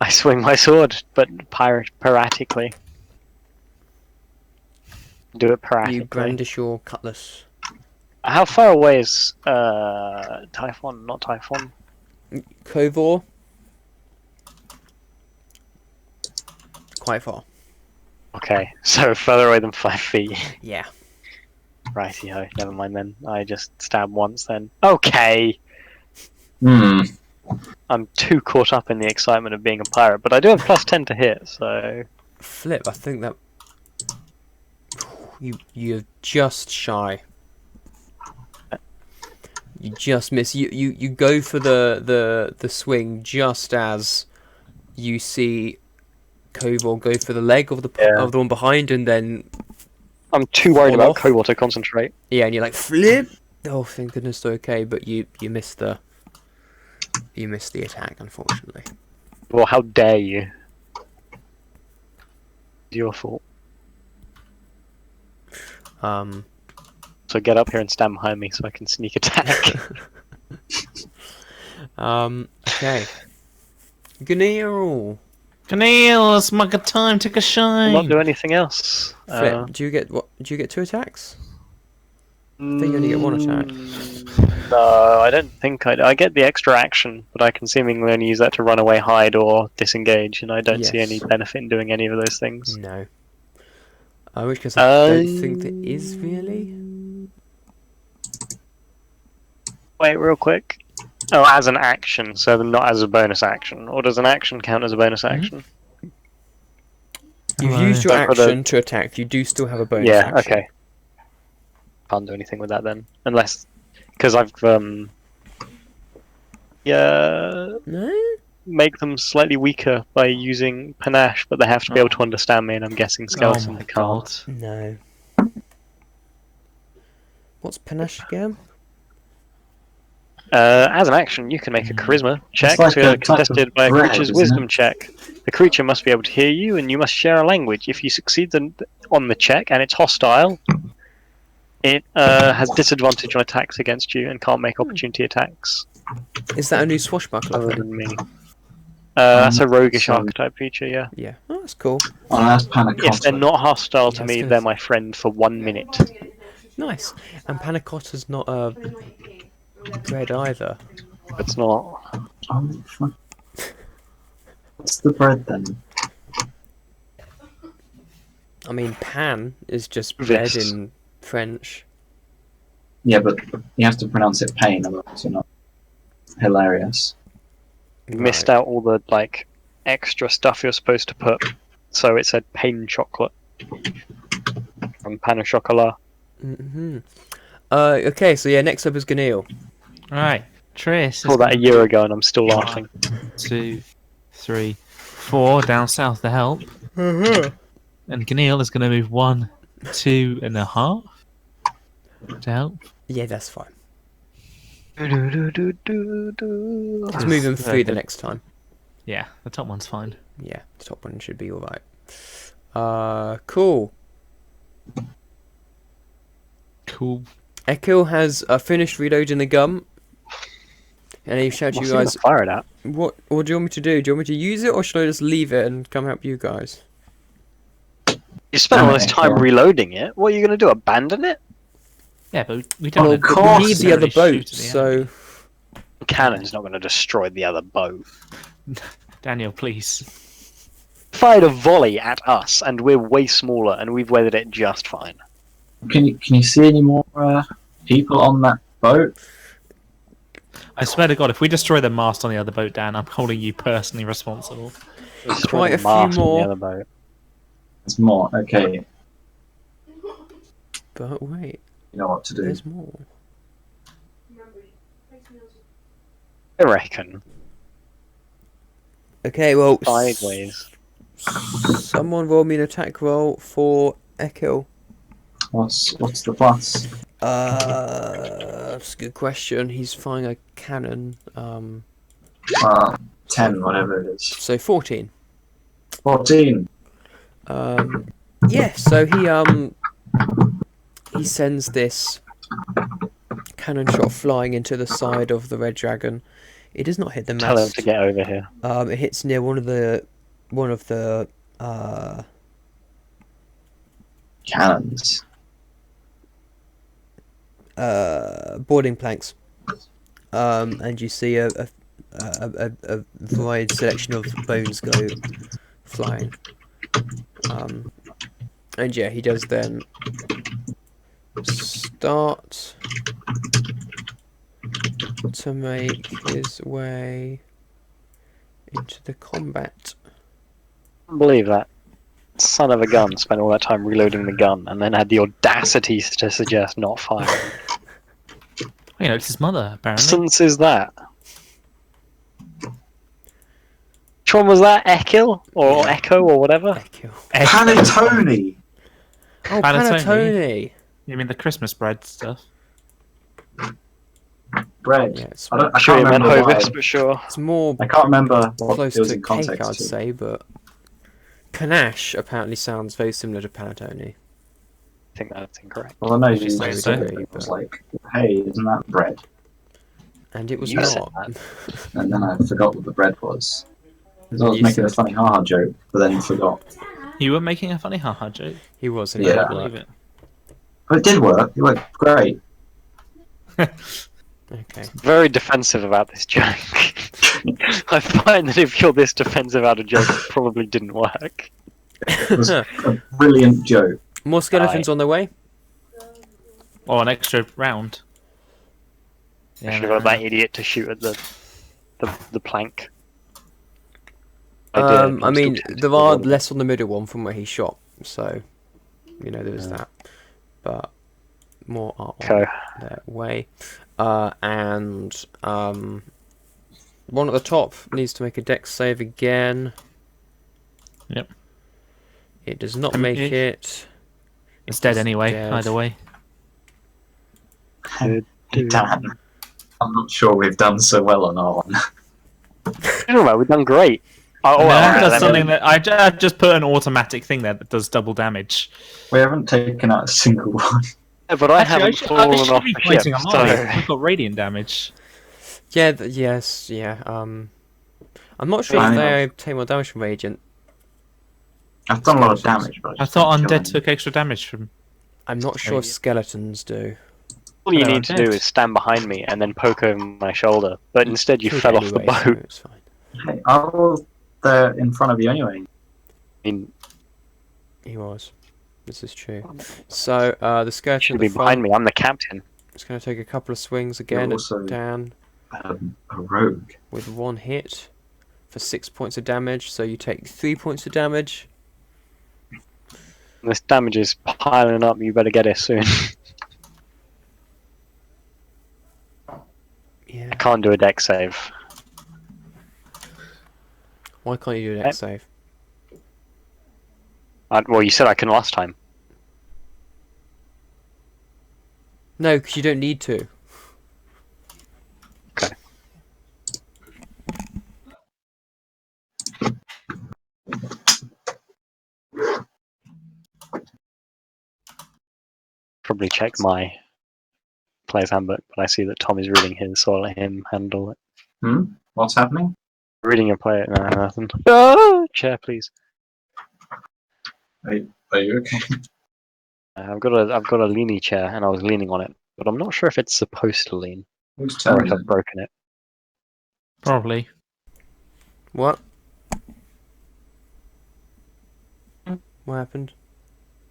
I swing my sword, but piratically. Do it piratically. You brandish your cutlass. How far away is Typhon? Not Typhon. Kovor. Quite far. Okay, so further away than 5 feet. Yeah. Righty-ho, never mind then. I just stab once then. Okay! I'm too caught up in the excitement of being a pirate, but I do have plus 10 to hit, so... Flip, I think that... You're just shy. You just miss. You go for the swing just as you see Kovor go for the leg of the one behind, and then I'm too worried fall about off. Kovor to concentrate. Yeah, and you're like flip. Oh, thank goodness they're okay, but you missed the attack, unfortunately. Well, how dare you? It's your fault. So get up here and stand behind me so I can sneak attack. Okay. Gunneil. Gunneil, it's my good time. Take a shine. I'll not do anything else. Flip. Do you get what? Do you get 2 attacks? I think you only get 1 attack. No, I don't think I get the extra action, but I can seemingly only use that to run away, hide, or disengage, and I don't see any Yes. benefit in doing any of those things. No. Which case I don't think there is really. Wait, real quick. Oh, as an action, so not as a bonus action. Or does an action count as a bonus action? You've Hello. used your So for the- action to attack. You do still have a bonus Yeah, action. okay. Can't do anything with that then. Unless... Because I've... No? make them slightly weaker by using panache, but they have to be able to understand me, and I'm guessing Oh skeleton my they can't. god. No. What's panache again? As an action, you can make a charisma check like a type of contested by a bread, creature's isn't wisdom it? check. The creature must be able to hear you, and you must share a language. If you succeed on the check and it's hostile, it has disadvantage on attacks against you and can't make opportunity attacks Is that a new swashbuckler other thing? than me. That's a roguish so- archetype feature, yeah. Yeah. Oh, that's cool. Oh, that's panna If they're cotta. not hostile Yeah, to I was me, gonna they're say- my friend for 1 minute. Nice. And panna cotta's not a bread either. It's not. Oh, fuck. What's the bread then? I mean, pan is just bread Vis. in French. Yeah, but you have to pronounce it pain, otherwise you're not hilarious. You missed out all the extra stuff you're supposed to put. So it said pain chocolate from Pain au Chocolat. Mm-hmm. Okay, so yeah, next up is Ganil. Right. Triss. Saw that a year ago, and I'm still laughing. 2, 3, 4 down south to help. And Ganil is going to move 1, 2.5 to help. Yeah, that's fine. Let's Let's move him through the next time. Yeah, the top one's fine. Yeah, the top one should be alright. Cool. Cool. Ekil has finished reloading the gun. And he shouts you guys, fire it out. what do you want me to do? Do you want me to use it, or should I just leave it and come help you guys? You spent all this Okay, time sure. reloading it. What are you going to do? Abandon it? Yeah, but we don't Well, want of to course. We need the other necessarily boat, shoot the so... enemy. Cannon's not going to destroy the other boat. Daniel, please. Fired a volley at us, and we're way smaller, and we've weathered it just fine. Can you see any more people on that boat? I swear to God, if we destroy the mast on the other boat, Dan, I'm holding you personally responsible. Quite a few Mast on more. The other boat. There's more. Okay, But wait, you know what to do. there's more. I reckon. Okay, well, Sideways. someone roll me an attack roll for Ekil. What's the plus? That's a good question. He's firing a cannon. 10, whatever it is. So 14. 14. Yeah, so he sends this cannon shot flying into the side of the red dragon. It does not hit the Tell him mast. to get over here. It hits near one of the Cannons. boarding planks. And you see a wide selection of bones go flying. And yeah, he does then start to make his way into the combat. Can't believe that son of a gun spent all that time reloading the gun, and then had the audacity to suggest not firing. You know, it's his mother, apparently. Nonsense is that? Which one was that? Ekil? Or Yeah. Echo or whatever? Ekil. Panettone! Oh, Panettone. panettone! You mean the Christmas bread stuff? Bread. Yeah, it's, I Sure, can't you meant remember why. Hovis, but sure. it's more I can't remember what close it was to in cake, context I'd to. say, but panache apparently sounds very similar to panettone. I think that's incorrect. Well, I know Did you you say said so? it. It was like, hey, isn't that bread? And it was You said not. And then I forgot what the bread was. Because I was You making a said- funny haha joke, but then forgot. You were making a funny haha joke. He was, and Yeah. it I didn't believe work. it. But it did work. It worked great. Okay. Very defensive about this joke. I find that if you're this defensive about a joke, it probably didn't work. It was a brilliant joke. More skeletons on their way. Or an extra round. I should have got that idiot to shoot at the plank. did, I I'm still mean, tempted there to are roll it. less on the middle one from where he shot, so there's that. But more are on Okay. their way, and One at the top needs to make a dex save again. Yep. It does not make it. It's dead anyway, dead. either way. Damn it. I'm not sure we've done so well on our one. Anyway, we've done great. Oh, I mean, well, that's then- something that I just put an automatic thing there that does double damage. We haven't taken out a single one. Yeah, but I Actually, haven't should fallen be off the fighting ship, a Mali. so... We've got radiant damage. Yeah, yes, yeah. I'm not sure I if know. they take more damage from Radiant. I've done a lot of damage, but I thought undead took extra damage from. I'm not sure Radiant. skeletons do. All you Hello, need to undead. do is stand behind me and then poke over my shoulder. But instead you Could fell off the anyway, so boat. it's fine. Hey, I was there in front of you anyway. I mean, He was. This is true. So, the you skeleton should at be the behind front me. I'm the captain. is going to take a couple of swings again also- at Dan A rogue. with one hit for 6 points of damage. So you take 3 points of damage. This damage is piling up. You better get it soon. Yeah. I can't do a deck save. Why can't you do a dex save? Well, you said I can last time. No, because you don't need to. Okay. Probably check my player's handbook, but I see that Tom is reading his, so I'll let him handle it. What's happening? Reading your player, no, nothing. Ah, chair, please. Are you okay? I've got a leany chair, and I was leaning on it, but I'm not sure if it's supposed to lean Who's or turn if is I've it? broken it. Probably. What? What happened?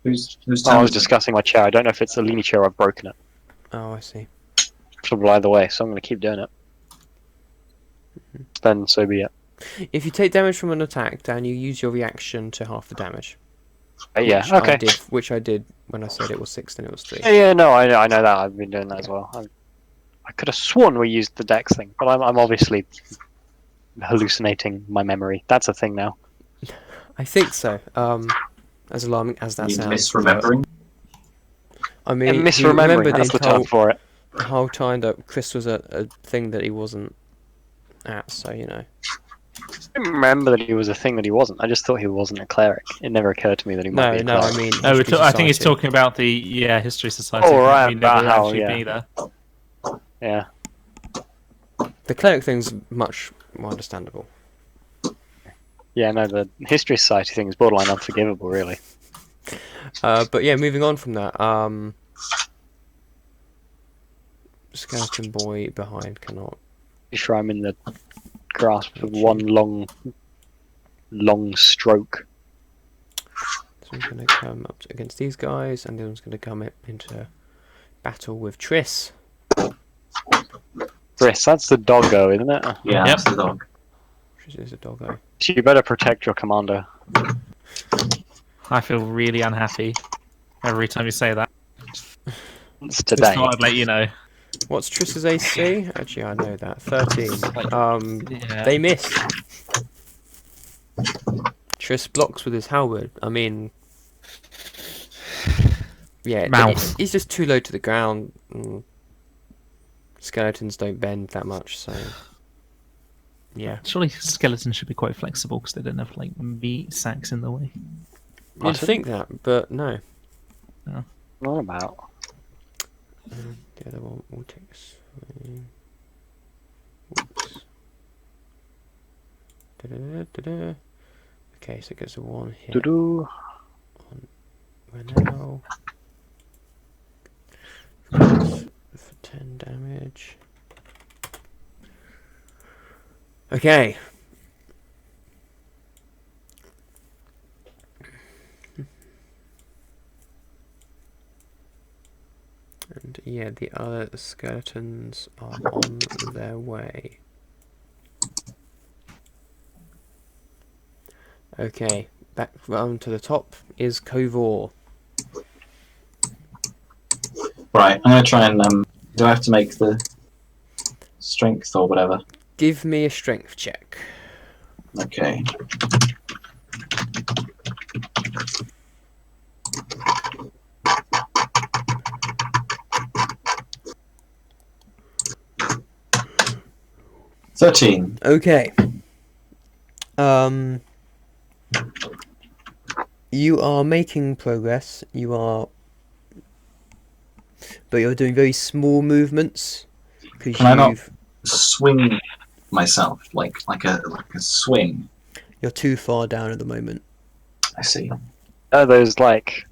Who's Oh, turn I was is it? discussing my chair. I don't know if it's a leany chair or I've broken it. Oh, I see. Trouble either way, so I'm going to keep doing it. Then so be it. If you take damage from an attack, Dan, you use your reaction to half the damage. Yeah, Which okay. which I did when I said it was 6, then it was 3. Yeah, no, I know that. I've been doing that as well. I could have sworn we used the dex thing, but I'm obviously hallucinating my memory. That's a thing now. I think so. As alarming as that You sounds. misremembering? I mean, And he misremembering, remembered that's the the term for it. whole time that Chris was a thing that he wasn't at, so, you know. I didn't remember that he was a thing that he wasn't. I just thought he wasn't a cleric. It never occurred to me that he might No, be a no, cleric. I mean... No, History I think he's Society. talking about the History Society. Oh, right, We never about how, actually yeah. be there. Yeah. The cleric thing's much more understandable. Yeah, no, the History Society thing is borderline unforgivable, really. But yeah, moving on from that, skeleton boy behind cannot. Pretty sure I'm in the grasp of one long stroke. So I'm going to come up against these guys, and then I'm going to come into battle with Triss. Chris, that's the doggo, isn't it? Yeah, Yep. that's the dog. Triss is a doggo. So you better protect your commander. I feel really unhappy every time you say that. It's Just today. thought I'd let you know. What's Triss's AC? Actually, I know that. 13. Yeah. They miss. Triss blocks with his halberd. I mean... Yeah, Mouth. he's just too low to the ground. Skeletons don't bend that much, so... Yeah. Surely skeletons should be quite flexible because they don't have like meat sacks in the way. You'd think that, but no. What about? The other one will take a swing. Whoops. Da-da-da-da-da. Okay, so it gets a 1 hit. Doo-doo. Renal. For 10 damage. Okay. And yeah, the other skeletons are on their way. Okay, back round to the top is Kovor. Right, I'm gonna try and do I have to make the strength or whatever? Give me a strength check. Okay. $13. Okay. You are making progress. But you're doing very small movements because Can I not swing myself like a swing? you're too far down at the moment. I see. Those like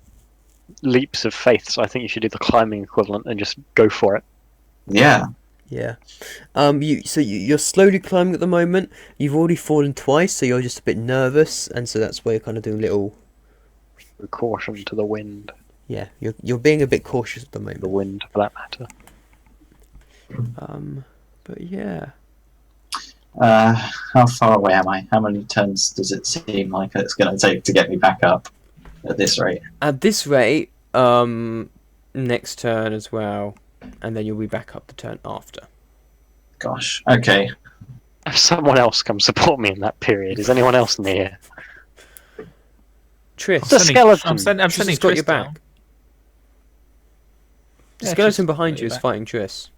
leaps of faith, so I think you should do the climbing equivalent and just go for it. Yeah. Yeah. You're slowly climbing at the moment. You've already fallen twice, so you're just a bit nervous, and so that's why you're kind of doing little. Caution to the wind. Yeah, you're being a bit cautious at the The moment. wind, for that matter. But yeah. How far away am I? How many turns does it seem like it's going to take to get me back up at this rate? At this rate, next turn as well, and then you'll be back up the turn after. Gosh. Okay. If someone else come support me in that period, is anyone else near? Triss, The skeleton. I'm sending Triss has Triss got your down. back. The Yeah, skeleton Triss behind got you your is back. fighting Triss.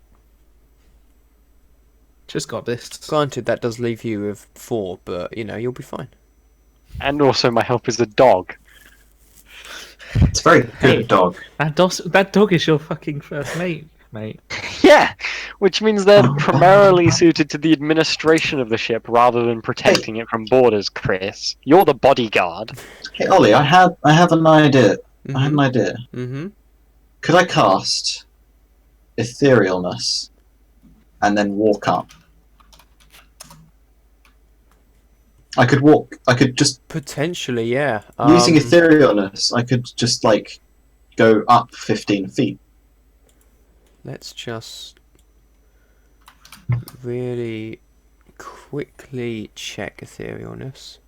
Just got this. Granted, that does leave you with 4, but you'll be fine. And also my help is a dog. It's very good, Hey. dog. That dog is your fucking first mate. Yeah, which means they're primarily suited to the administration of the ship rather than protecting it from boarders, Chris. You're the bodyguard. Hey, Ollie, I have an idea. I had an idea. Mm-hmm. Could I cast etherealness and then walk up? I could walk. I could just Potentially, yeah. using etherealness. I could just like go up 15 feet. Let's just really quickly check etherealness.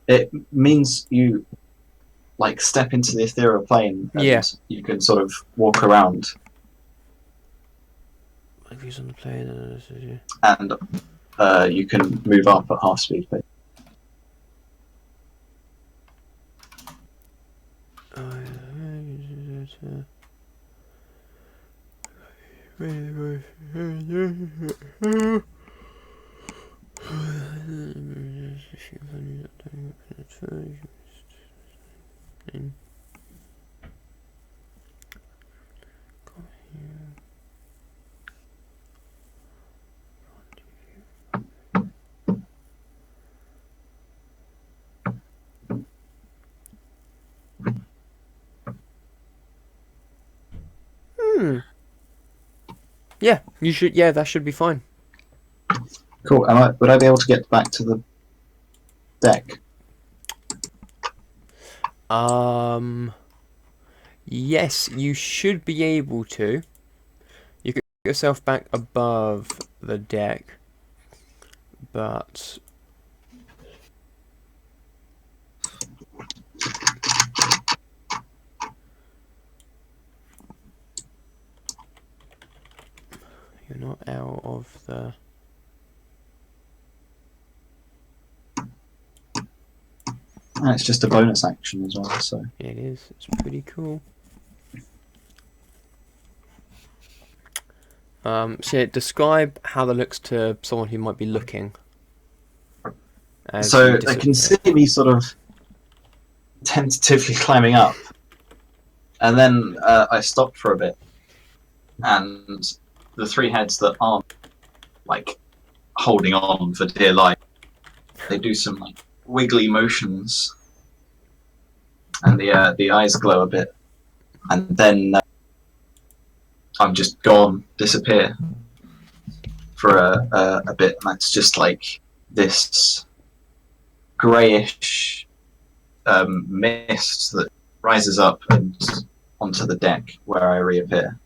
It means you like step into the ethereal plane and Yeah. you can sort of walk around Views on the plane. and you can move up at half speed. Yeah, you should. Yeah, that should be fine. Cool. Would I be able to get back to the deck? Yes, you should be able to. You could get yourself back above the deck, but you're not out of the. And it's just a bonus action as well. So It is. It's pretty cool. So yeah, describe how that looks to someone who might be looking. As so you they can disappear. see me sort of tentatively climbing up, and then I stopped for a bit, and the three heads that aren't like holding on for dear life, they do some like wiggly motions, and the eyes glow a bit, and then I'm just gone, disappear for a bit, and that's just like this greyish mist that rises up and onto the deck where I reappear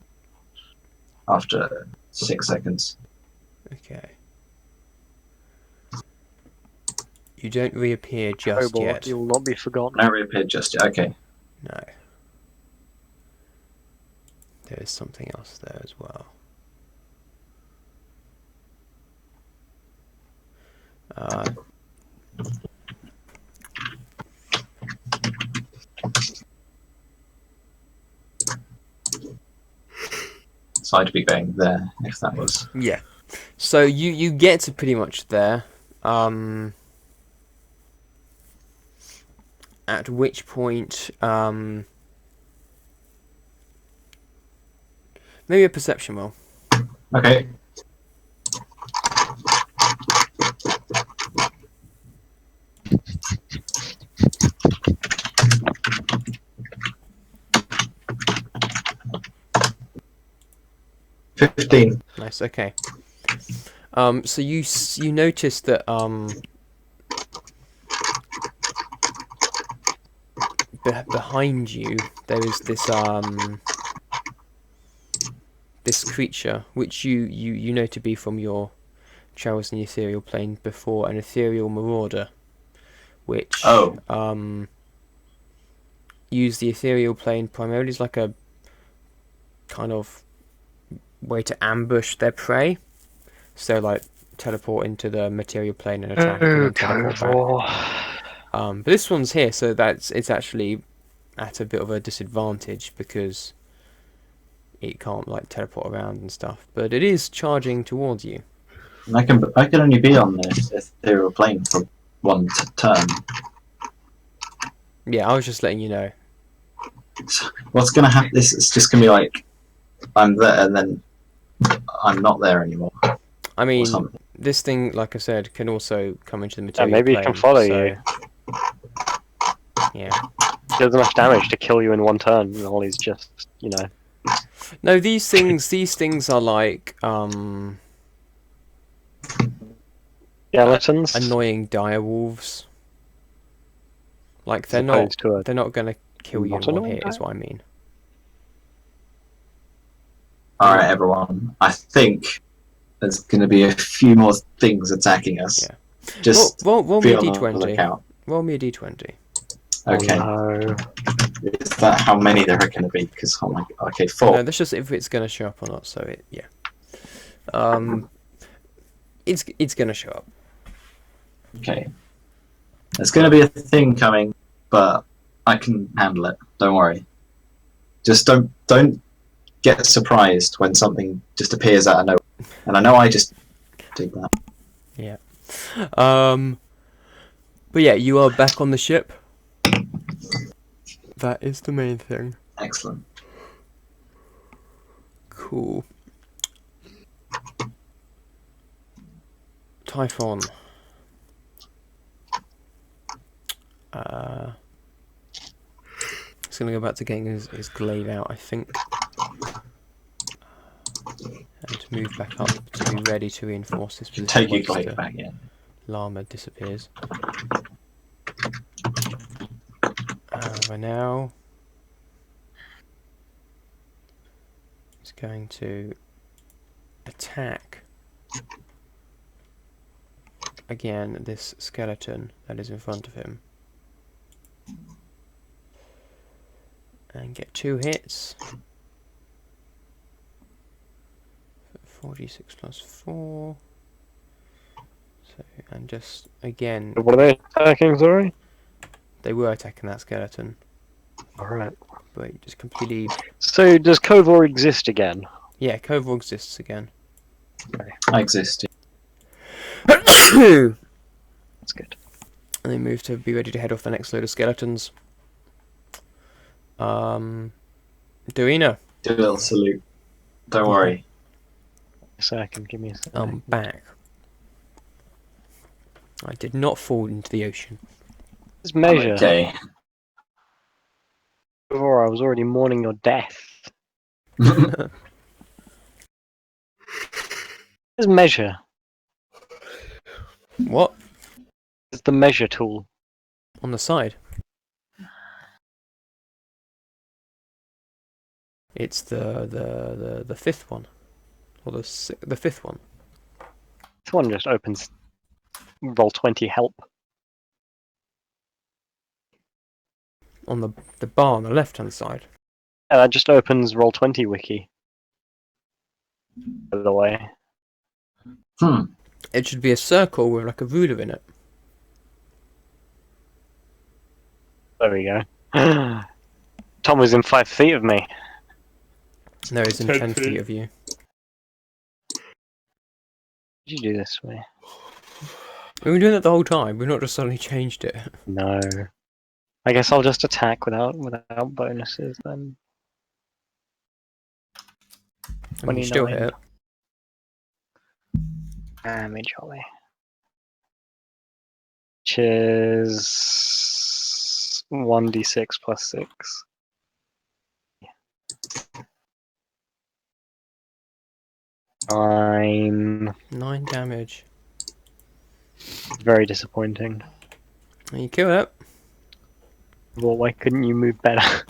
after 6 seconds. Okay. You don't reappear just Cobalt, yet. you will not be forgotten. I reappeared just yet. Okay. No. There is something else there as well. So I'd be going there if that was. Yeah. So you get to pretty much there. At which point, maybe a perception roll. Okay. $15. Nice. Okay. So you notice that behind you there is this this creature which you know to be from your travels in the ethereal plane before, an ethereal marauder, which use the ethereal plane primarily as like a kind of way to ambush their prey. So like teleport into the material plane and attack and then teleport back. But this one's here, so it's actually at a bit of a disadvantage because it can't like teleport around and stuff. But it is charging towards you. I can only be on this ethereal plane for one turn. Yeah, I was just letting you know. What's gonna happen? This is just gonna be like I'm there and then I'm not there anymore. I mean, this thing, like I said, can also come into the material maybe plane. it can follow so, you. Yeah. He does enough damage to kill you in one turn, while he's just, you know. No, these things are like Skeletons? annoying direwolves. Like they're As not opposed to a they're not gonna kill you in not one annoying hit, is what I mean. Alright, everyone. I think there's gonna be a few more things attacking us. Yeah. Just roll be me a on the d20. lookout. Roll me a d20. Okay. Oh, no. Is that how many there are going to be? Because oh my god. Okay, 4. No, that's just if it's gonna show up or not. So yeah. It's gonna show up. Okay. There's going to be a thing coming, but I can handle it. Don't worry. Just don't get surprised when something just appears out of nowhere. And I know I just did that. Yeah. But yeah, you are back on the ship. That is the main thing. Excellent. Cool. Typhon. He's gonna go back to getting his glaive out, I think. And to move back up to be ready to reinforce this position. Take your once glaive the back, yeah. llama disappears. By now, he's going to attack again this skeleton that is in front of him. And get 2 hits. 4d6 plus 4. So, and just again, What are they attacking, sorry? they were attacking that skeleton, Alright. but he just completely. So, does Kovor exist again? Yeah, Kovor exists again. I exist. That's good. And they move to be ready to head off the next load of skeletons. Duina. Do a little salute. Don't worry. A second, give me a second. I'm back. I did not fall into the ocean. Let's measure. Okay. Kovor, I was already mourning your death. Let's measure. What? It's the measure tool. On the side? It's the fifth one, or the fifth one. This one just opens roll 20 help. On the bar on the left hand side. And that just opens roll 20 wiki. By the way. It should be a circle with like a ruler in it. There we go. Tom was in 5 feet of me. No, it's in 10 10 feet feet. of you. Did you do this way? We've been doing that the whole time. We've not just suddenly changed it. No. I guess I'll just attack without bonuses then. I mean, you still 29. hit. Damage, Ollie. Which is 1d6 plus 6. Nine. 9 damage. Very disappointing. And you kill it. Well, why couldn't you move better?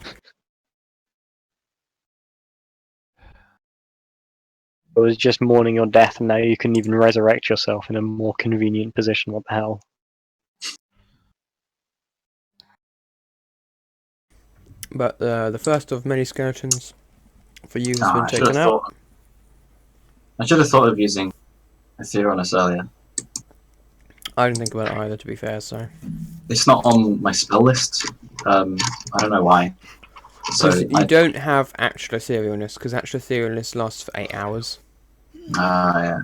It was just mourning your death, and now you can even resurrect yourself in a more convenient position. What the hell? But the first of many skeletons for you has Ah, been taken out. I should have thought of using Etherealness earlier. I didn't think about it either, to be fair, so... It's not on my spell list. I don't know why. So you don't have actual etherealness, because actual etherealness lasts for 8 hours. yeah.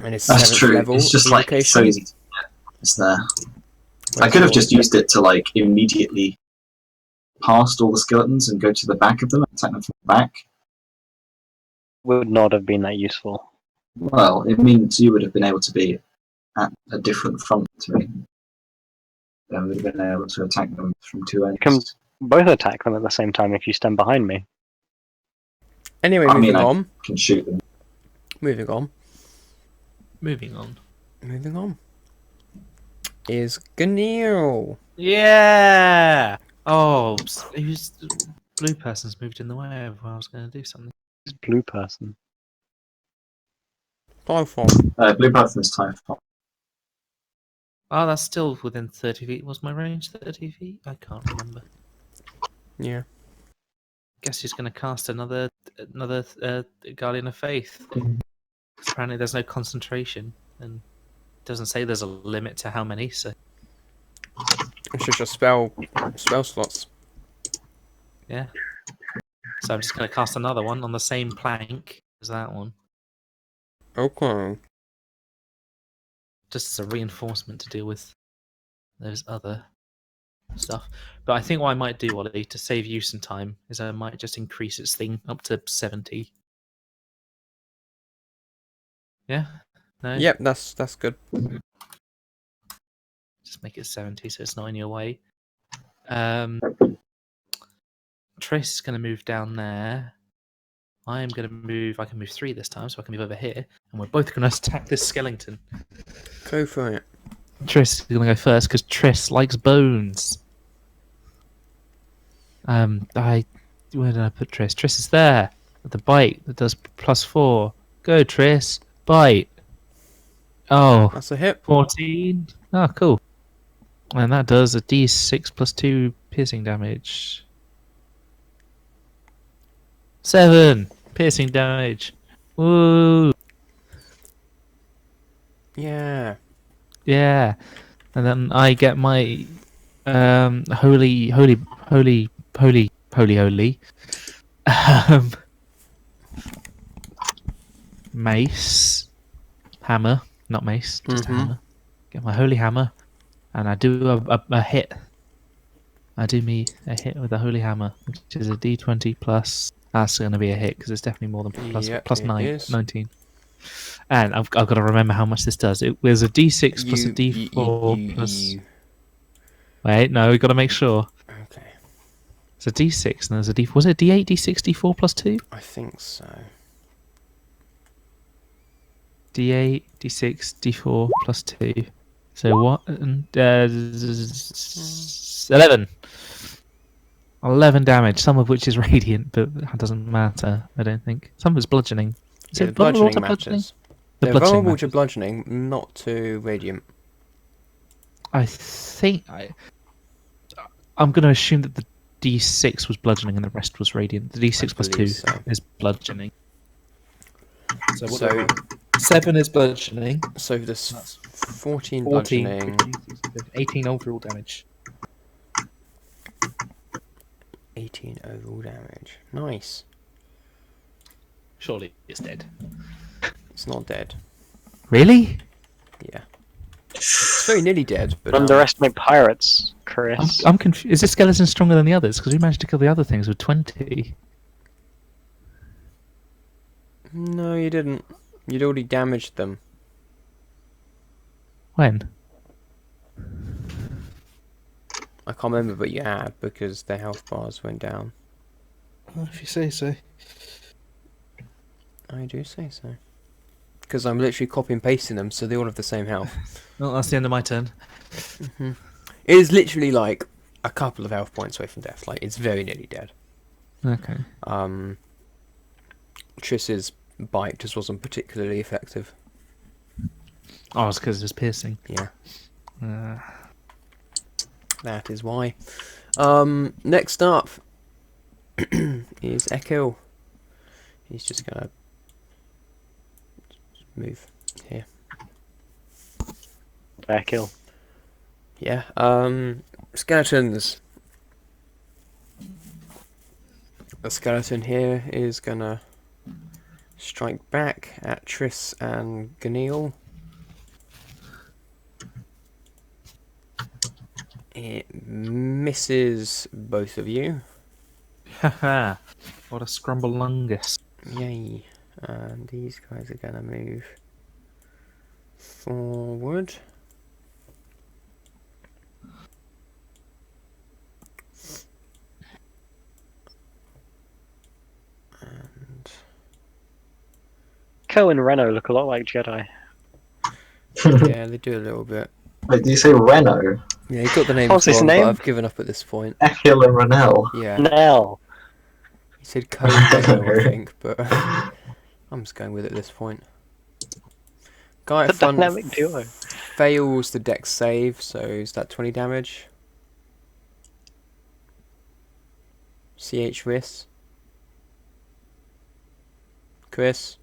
And it's That's 7th true. level It's just like it's so evocation. easy to get. It's there. I could have just used it to like immediately past all the skeletons and go to the back of them and attack them from the back. Would not have been that useful. Well, it means you would have been able to be at a different front to me. Then we would have been able to attack them from two ends. You can both attack them at the same time if you stand behind me. Anyway, I mean, moving on. Can shoot them. Moving on. Moving on. Moving on. Is Ganil. Yeah! Oh, who's blue person's moved in the way of where I was going to do something. This blue person. Typhon. Blue person is Typhon. Oh, that's still within 30 feet. Was my range 30 feet? I can't remember. Yeah. Guess he's going to cast another Guardian of Faith. Apparently there's no concentration, and it doesn't say there's a limit to how many, so... It's just your spell slots. Yeah. So I'm just going to cast another one on the same plank as that one. Okay. Just as a reinforcement to deal with those other stuff. But I think what I might do, Ollie, to save you some time, is I might just increase its thing up to 70. Yeah? No? Yep, that's good. Just make it 70 so it's not in your way. Trace is going to move down there. I am going to move... I can move 3 this time, so I can move over here. And we're both going to attack this skeleton. Go for it. Triss is going to go first, because Triss likes bones. Where did I put Triss? Triss is there. With the bite that does +4. Go, Triss. Bite. Oh, That's a hit. 14. Oh, cool. And that does a d6 plus 2 piercing damage. 7 piercing damage. Woo! Yeah. Yeah. And then I get my holy mace, hammer, not mace, just a hammer. Get my holy hammer, and I do a hit. I do me a hit with a holy hammer, which is a d20 plus. That's going to be a hit because it's definitely more than plus 9, 19. And I've got to remember how much this does. It was a d6 plus a d4 plus. Wait, no, we've got to make sure. Okay. It's a d6 and there's a d4. Was it d8, d6, d4 plus 2? I think so. d8, d6, d4 plus 2. So what? 11. 11 damage, some of which is radiant, but that doesn't matter, I don't think. Some of it's bludgeoning. Is Yeah, it vulnerable to matters. The They're bludgeoning vulnerable to matters. bludgeoning, not to radiant. I think I'm going to assume that the d6 was bludgeoning and the rest was radiant. The d6 plus 2 believe so. is bludgeoning. So, So, 7 is bludgeoning. so this 14 14, bludgeoning, 18 overall damage. 18 overall damage. Nice. Surely it's dead. It's not dead. Really? Yeah. It's very nearly dead, but Underestimate pirates, Chris. I'm confused. Is this skeleton stronger than the others? Because we managed to kill the other things with 20. no, you didn't. You'd already damaged them. When? I can't remember, but you had, because their health bars went down. Well, if you say so. I do say so. Because I'm literally copy and pasting them, so they all have the same health. Well, that's the end of my turn. It is literally like a couple of health points away from death. Like, it's very nearly dead. Okay. Triss's bite just wasn't particularly effective. Oh, it's because it was piercing. Yeah, Uh, that is why. Next up is Echo. He's just gonna move here. Fair kill. Yeah. Skeletons. The skeleton here is gonna strike back at Triss and Ganil. It misses both of you. haha. What a scrumblungus. Yay. And these guys are gonna move forward. And Ko and Reno look a lot like Jedi. yeah, they do a little bit. Wait, do you say Reno? Yeah, you got the names What's his wrong, name? but I've given up at this point. Echil and Renell. Yeah, Nell. he said code Reno, I think, but I'm just going with it at this point. Guy The at front dynamic duo. fails the dex save, so is that 20 damage? CH Riss. Chris.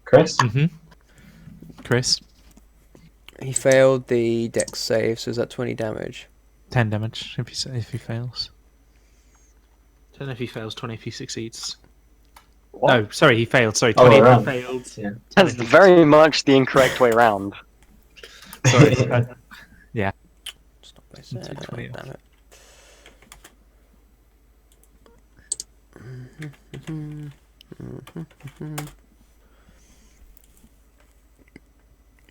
Chris? Mm-hmm. Chris, He failed the dex save, so is that 20 damage? 10 damage if he fails. 10 if he fails, 20 if he succeeds. What? No, sorry, he failed. Sorry, Oh, 20 if around. he failed. Yeah. That's very much the incorrect way round. Sorry. Stop this. Take 20 off. Damn it.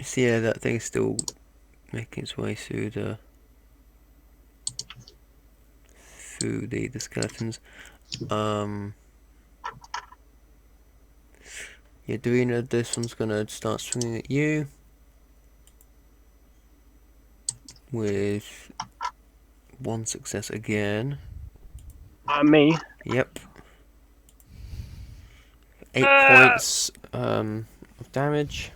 So yeah, that thing's still making its way through the skeletons. Yeah, Darina, this one's gonna start swinging at you with one success again. Me. Yep. 8 points of damage.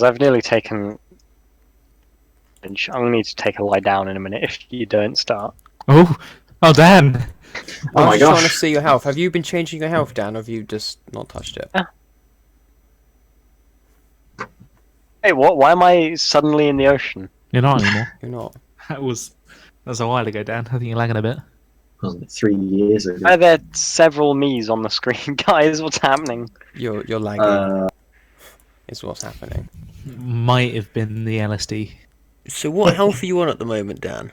I've nearly taken. I'm gonna need to take a lie down in a minute if you don't start. Oh, Dan! Oh I'm my just trying to gosh. see your health. Have you been changing your health down, or have you just not touched it? Hey, what? Why am I suddenly in the ocean? You're not anymore. You're not. That was a while ago, Dan. I think you're lagging a bit. Wasn't it 3 years ago? Are there several me's on the screen, guys? What's happening? You're lagging. Uh, Is what's happening. Might have been the LSD. So what health are you on at the moment, Dan?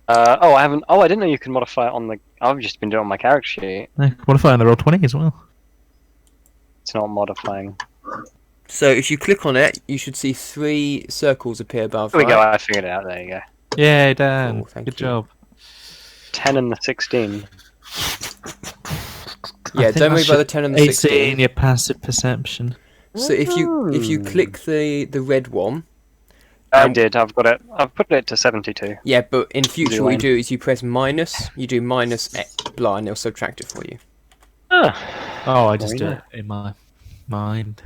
Oh, I haven't. Oh, I didn't know you can modify it on the. I've just been doing it on my character sheet. No, what if I on the roll 20 as well? It's not modifying. So if you click on it, you should see 3 circles appear above. There we go. right? I figured it out. There you go. Yay, Dan! Cool, thank Good you. job. 10 and the 16. Yeah, I think don't worry that's about the 10 and the 16. 18, your passive perception. So if you click the red one, I did. I've got it. I've put it to 72. yeah, but in future what you Line. do is you press minus, you do minus blah, and it'll subtract it for you. Ah, Oh, I just Very do nice. it in my mind.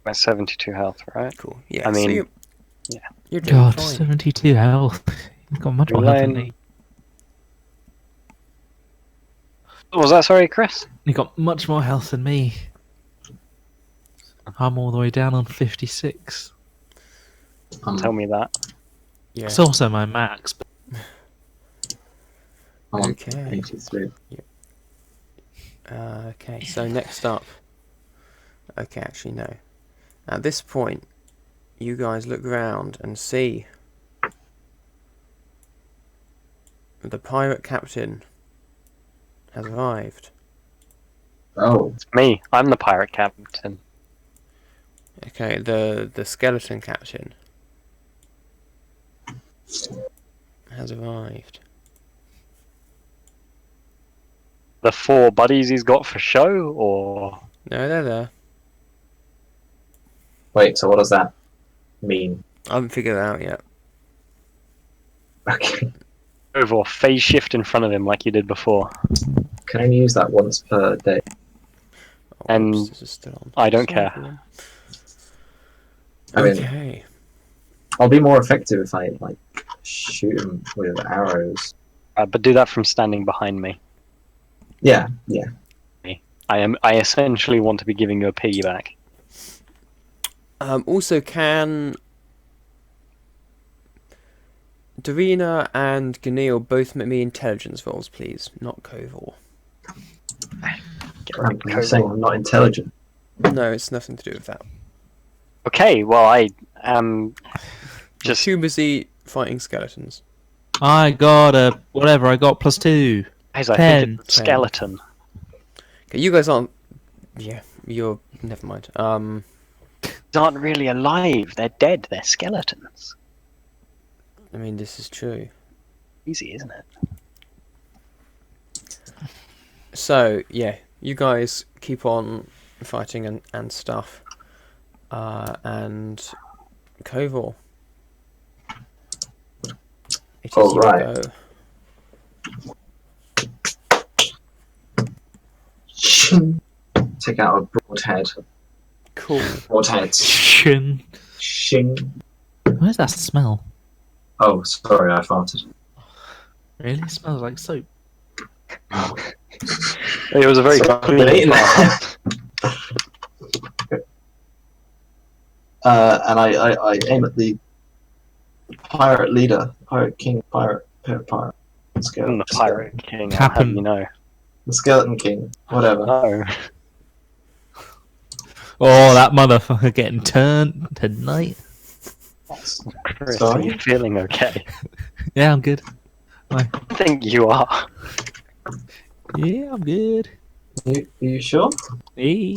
my 72 health, right? Cool. Yeah. I mean, so you're, yeah. You're doing God, fine. 72 health. You've got much more health than Line. me. What was that? Sorry, Chris? You've got much more health than me. I'm all the way down on 56. Tell me that. Yeah. It's also my max. But I'm on Okay. 83. Okay, so next up. Okay, actually no. At this point, you guys look round and see the pirate captain has arrived. Oh, It's me. I'm the pirate captain. Okay, the skeleton captain has arrived. The 4 buddies he's got for show, or No, they're there. wait. So what does that mean? I haven't figured it out yet. Okay. over phase shift in front of him like you did before. Can only use that once per day. Oh, And oops, this is still on. I don't Sorry, care. everyone. I mean, Okay. I'll be more effective if I like shoot him with arrows. But do that from standing behind me. Yeah. I essentially want to be giving you a piggyback. Also, can Darina and Ganil both make me intelligence rolls, please? Not Kovor. You're saying I'm not intelligent. No, it's nothing to do with that. Okay, well I am just Too busy fighting skeletons. I got a whatever. I got +2. Guys, I 10. think it's a skeleton. Okay, you guys aren't. Yeah, you're. Never mind. They aren't really alive. They're dead. They're skeletons. I mean, this is true. Easy, isn't it? So yeah, you guys keep on fighting and stuff. And Kovor. It is All your right. go. Take out a broadhead. Cool. Broadhead. Shin. Shing. Where's that smell? Oh, sorry, I farted. Really? It smells like soap. It was a very So, clean eating fart. And I aim at the pirate leader, pirate king, pirate. Let's go. I'm the pirate king, I'll have Captain. you know. The skeleton king, whatever. No. Oh, that motherfucker getting turned tonight. Chris, Sorry? are you feeling okay? Yeah, I'm good. I think you are. Yeah, I'm good. You sure? Hey.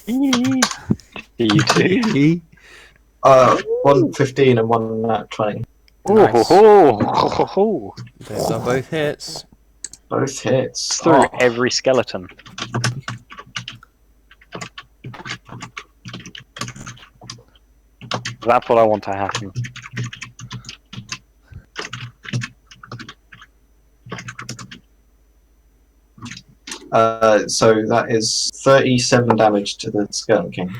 You too. 115 and 120. Nice. Oh, Those are both hits. Both hits. through Oh, every skeleton. That's what I want to happen. so that is 37 damage to the skeleton king.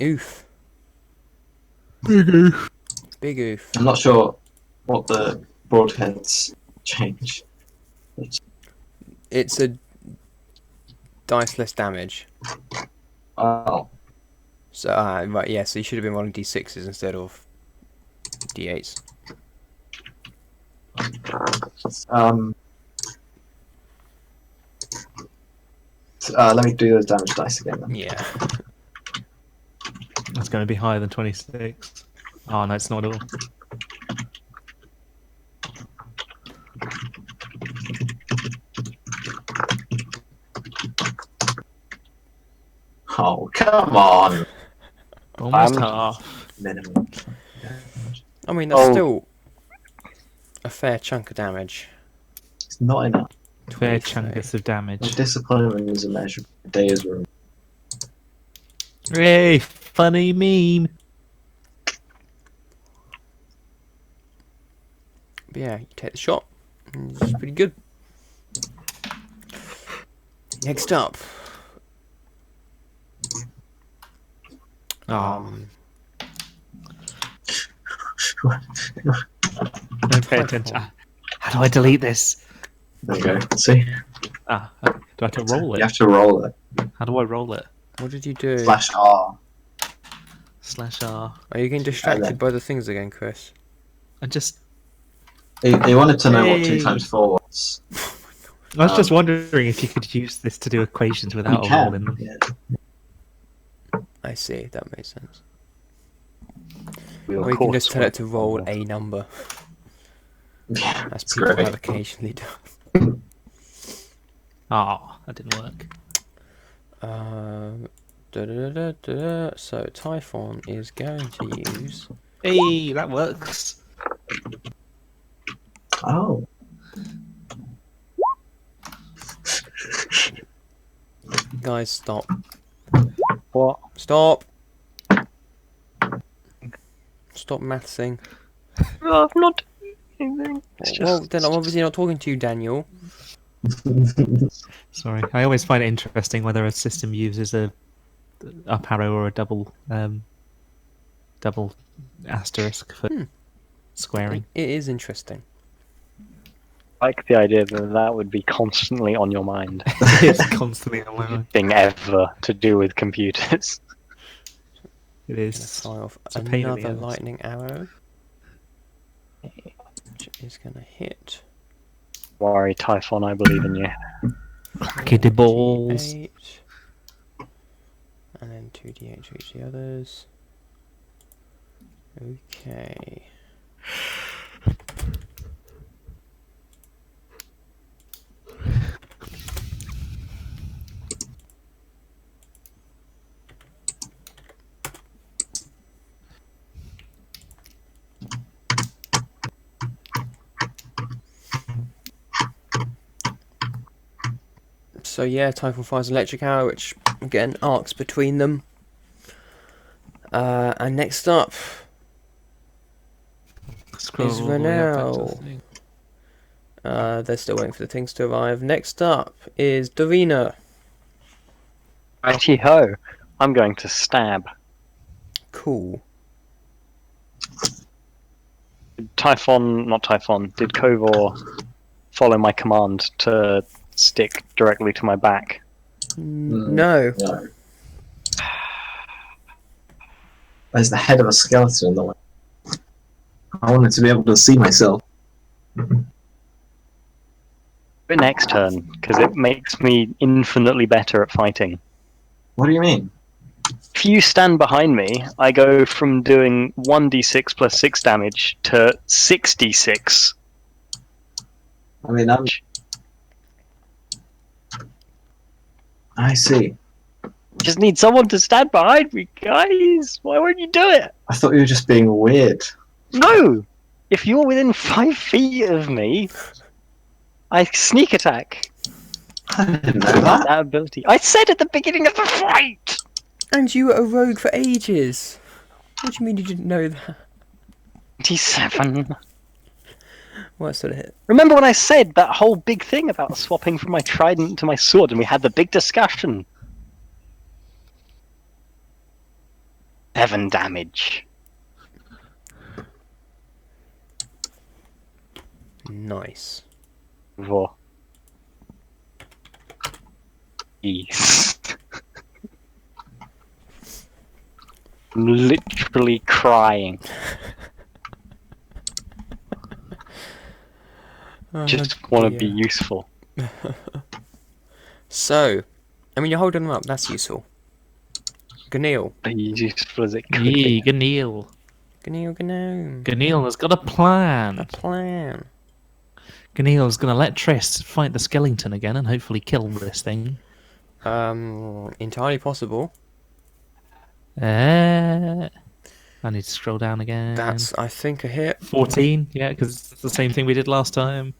Oof. Big oof. Big oof. I'm not sure what the broadheads change. It's a diceless damage. Oh, So right, yeah. So you should have been rolling d6s instead of d8s. let me do those damage dice again then. Yeah. That's going to be higher than 26. Oh, no, it's not at all. Oh, come on! Almost Um, half. Minimum. I mean, that's Oh. still a fair chunk of damage. It's not enough. Fair 23. chunkus of damage. Disappointment is a measure of a day's room. Hey, funny meme. But yeah, you take the shot. It's pretty good. Next up. Oh, don't pay attention. How do I delete this? There you go. See? Do I have to roll You it? have to roll it. How do I roll it? What did you do? /R. /R. Are you getting distracted by the things again, Chris? I just... He wanted to know what 2 Hey. times 4 was. Oh my I was just wondering if you could use this to do equations without We a roll in can. them. Yeah. I see. That makes sense. We Or of you can course just tell it to will. roll a number, Yeah, as it's people great. have occasionally done. Ah, that didn't work. So Typhon is going to use. Hey, that works. Oh. Guys, stop. What? Stop. Stop mathsing. Oh, I'm not doing anything. It's Well, just, then I'm obviously not talking to you, Daniel. Sorry, I always find it interesting whether a system uses a up arrow or a double asterisk for squaring. It is interesting. I like the idea that that would be constantly on your mind. It's constantly on my mind. Thing ever to do with computers. It Gonna is. fire off It's a pain in the another ass. lightning arrow, which is gonna hit. Worry, Typhon, I believe in you. Clackety balls. 8, and then 2d8 for each of the others. Okay. So yeah, Typhon fires electric arrow, which again arcs between them. And next up Scroll is all the way up into the Renel. thing. They're still waiting for the things to arrive. Next up is Davina. Righty ho! I'm going to stab. Cool. Typhon, not Typhon, did Kovor follow my command to stick directly to my back? No. No. There's the head of a skeleton in the way. I wanted to be able to see myself. But next turn, because it makes me infinitely better at fighting. What do you mean? If you stand behind me, I go from doing 1d6 plus 6 damage to 6d6. I mean, I see. Just need someone to stand behind me, guys! Why won't you do it? I thought you were just being weird. No! If you're within 5 feet of me, I sneak attack. I didn't know that. That ability. I said at the beginning of the fight! And you were a rogue for ages. What do you mean you didn't know that? 27. What sort of hit? Remember when I said that whole big thing about swapping from my trident to my sword and we had the big discussion? 7 damage. Nice. Whoa. East. I'm literally crying. Just want to be useful. So, I mean, you're holding them up. That's useful. Ganil. Be useful as it could Yee, be. Ganil. Ganil. Ganil has got a plan. A plan. Ganil's going to let Triss fight the skeleton again and hopefully kill this thing. Entirely possible. I need to scroll down again. That's, I think, a hit. 14, yeah, because it's the same thing we did last time.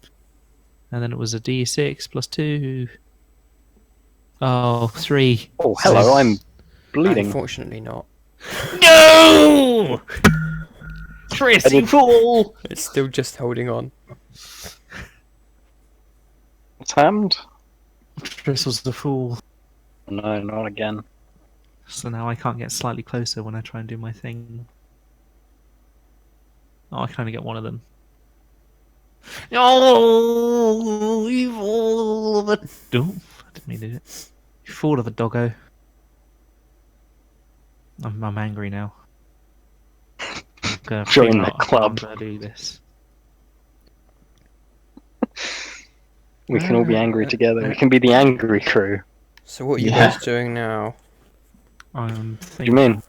And then it was a d6 plus 2. Oh, 3. Oh, hello, I'm bleeding. Unfortunately not. No! Triss, you fool! It's still just holding on. What's happened? Triss was the fool. No, not again. So now I can't get slightly closer when I try and do my thing. Oh, I can only get one of them. Oh, you fool of a... Oh, I didn't mean to do it. You fool of a doggo. I'm angry now. I'm gonna Join figure the out how club. I'm gonna do this. We can all be angry together. We can be the angry crew. So what are you Yeah. guys doing now? I'm What do you thinking mean?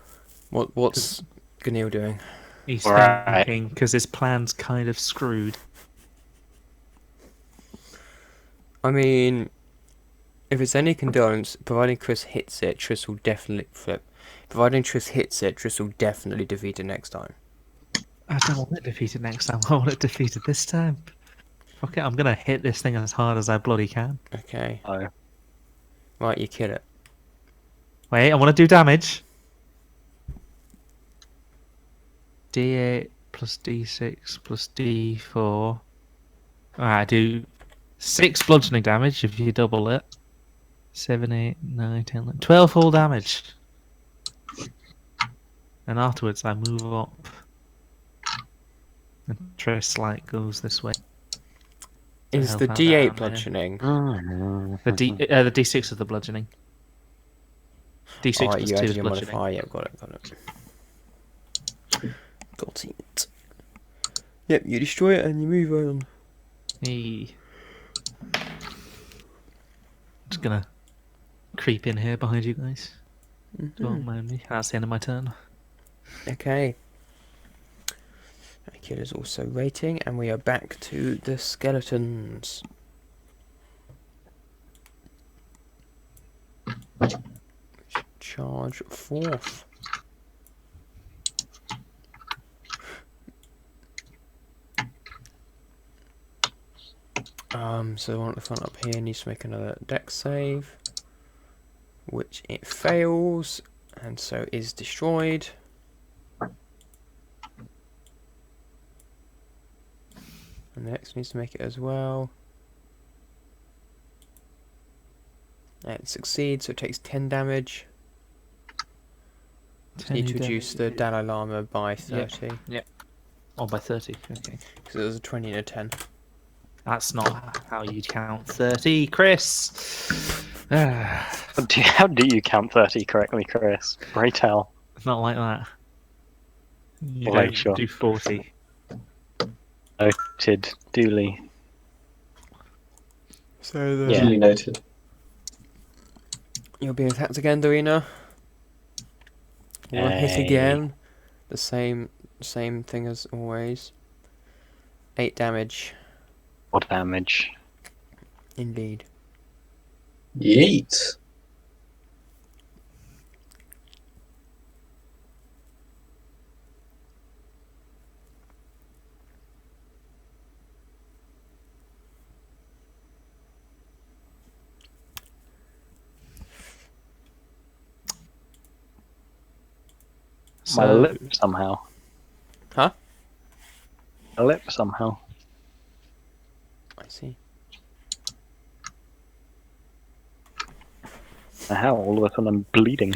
What's Ganil doing? he's Right. thinking because his plan's kind of screwed. I mean, if it's any condolence, providing Chris hits it, Triss will definitely flip. Providing Triss hits it, Triss will definitely defeat it next time. I don't want it defeated next time. I want it defeated this time. Fuck it, I'm gonna hit this thing as hard as I bloody can. Okay. Oh. Right, you kill it. Wait, I want to do damage. D8 plus D6 plus D4. Alright, I do 6 bludgeoning damage if you double it. 7, 8, 9, 10, 11, 12 full damage. And afterwards I move up. And Triss like goes this way. Is help the out D8 there, man. bludgeoning? The D6 is the bludgeoning. D6 Alright, plus you 2 added is your bludgeoning. modifier. Yeah, got it. Got it. Yep, you destroy it and you move on. Hey. Just gonna creep in here behind you guys. Don't mind me. That's the end of my turn. Okay. Killer's also rating, and we are back to the skeletons. Charge fourth. So the one at the front up here needs to make another dex save, which it fails, and so is destroyed. And the next needs to make it as well. And it succeeds, so it takes 10 damage. Just need to reduce the Dalai Lama by 30. Oh, by 30. Okay. Because it was a 20 and a 10. That's not how you count 30, Chris. How do you count 30 correctly, Chris? Pray tell. It's not like that. You Well, don't sure. do 40. Noted. Duly. So the Yeah. Duly noted. You'll be attacked again, Dorina. One hit Hey. again. The same thing as always. 8 damage. What damage? Indeed. Yeet. My So, lip somehow. Huh? My lip somehow. I see. How all of a sudden I'm bleeding.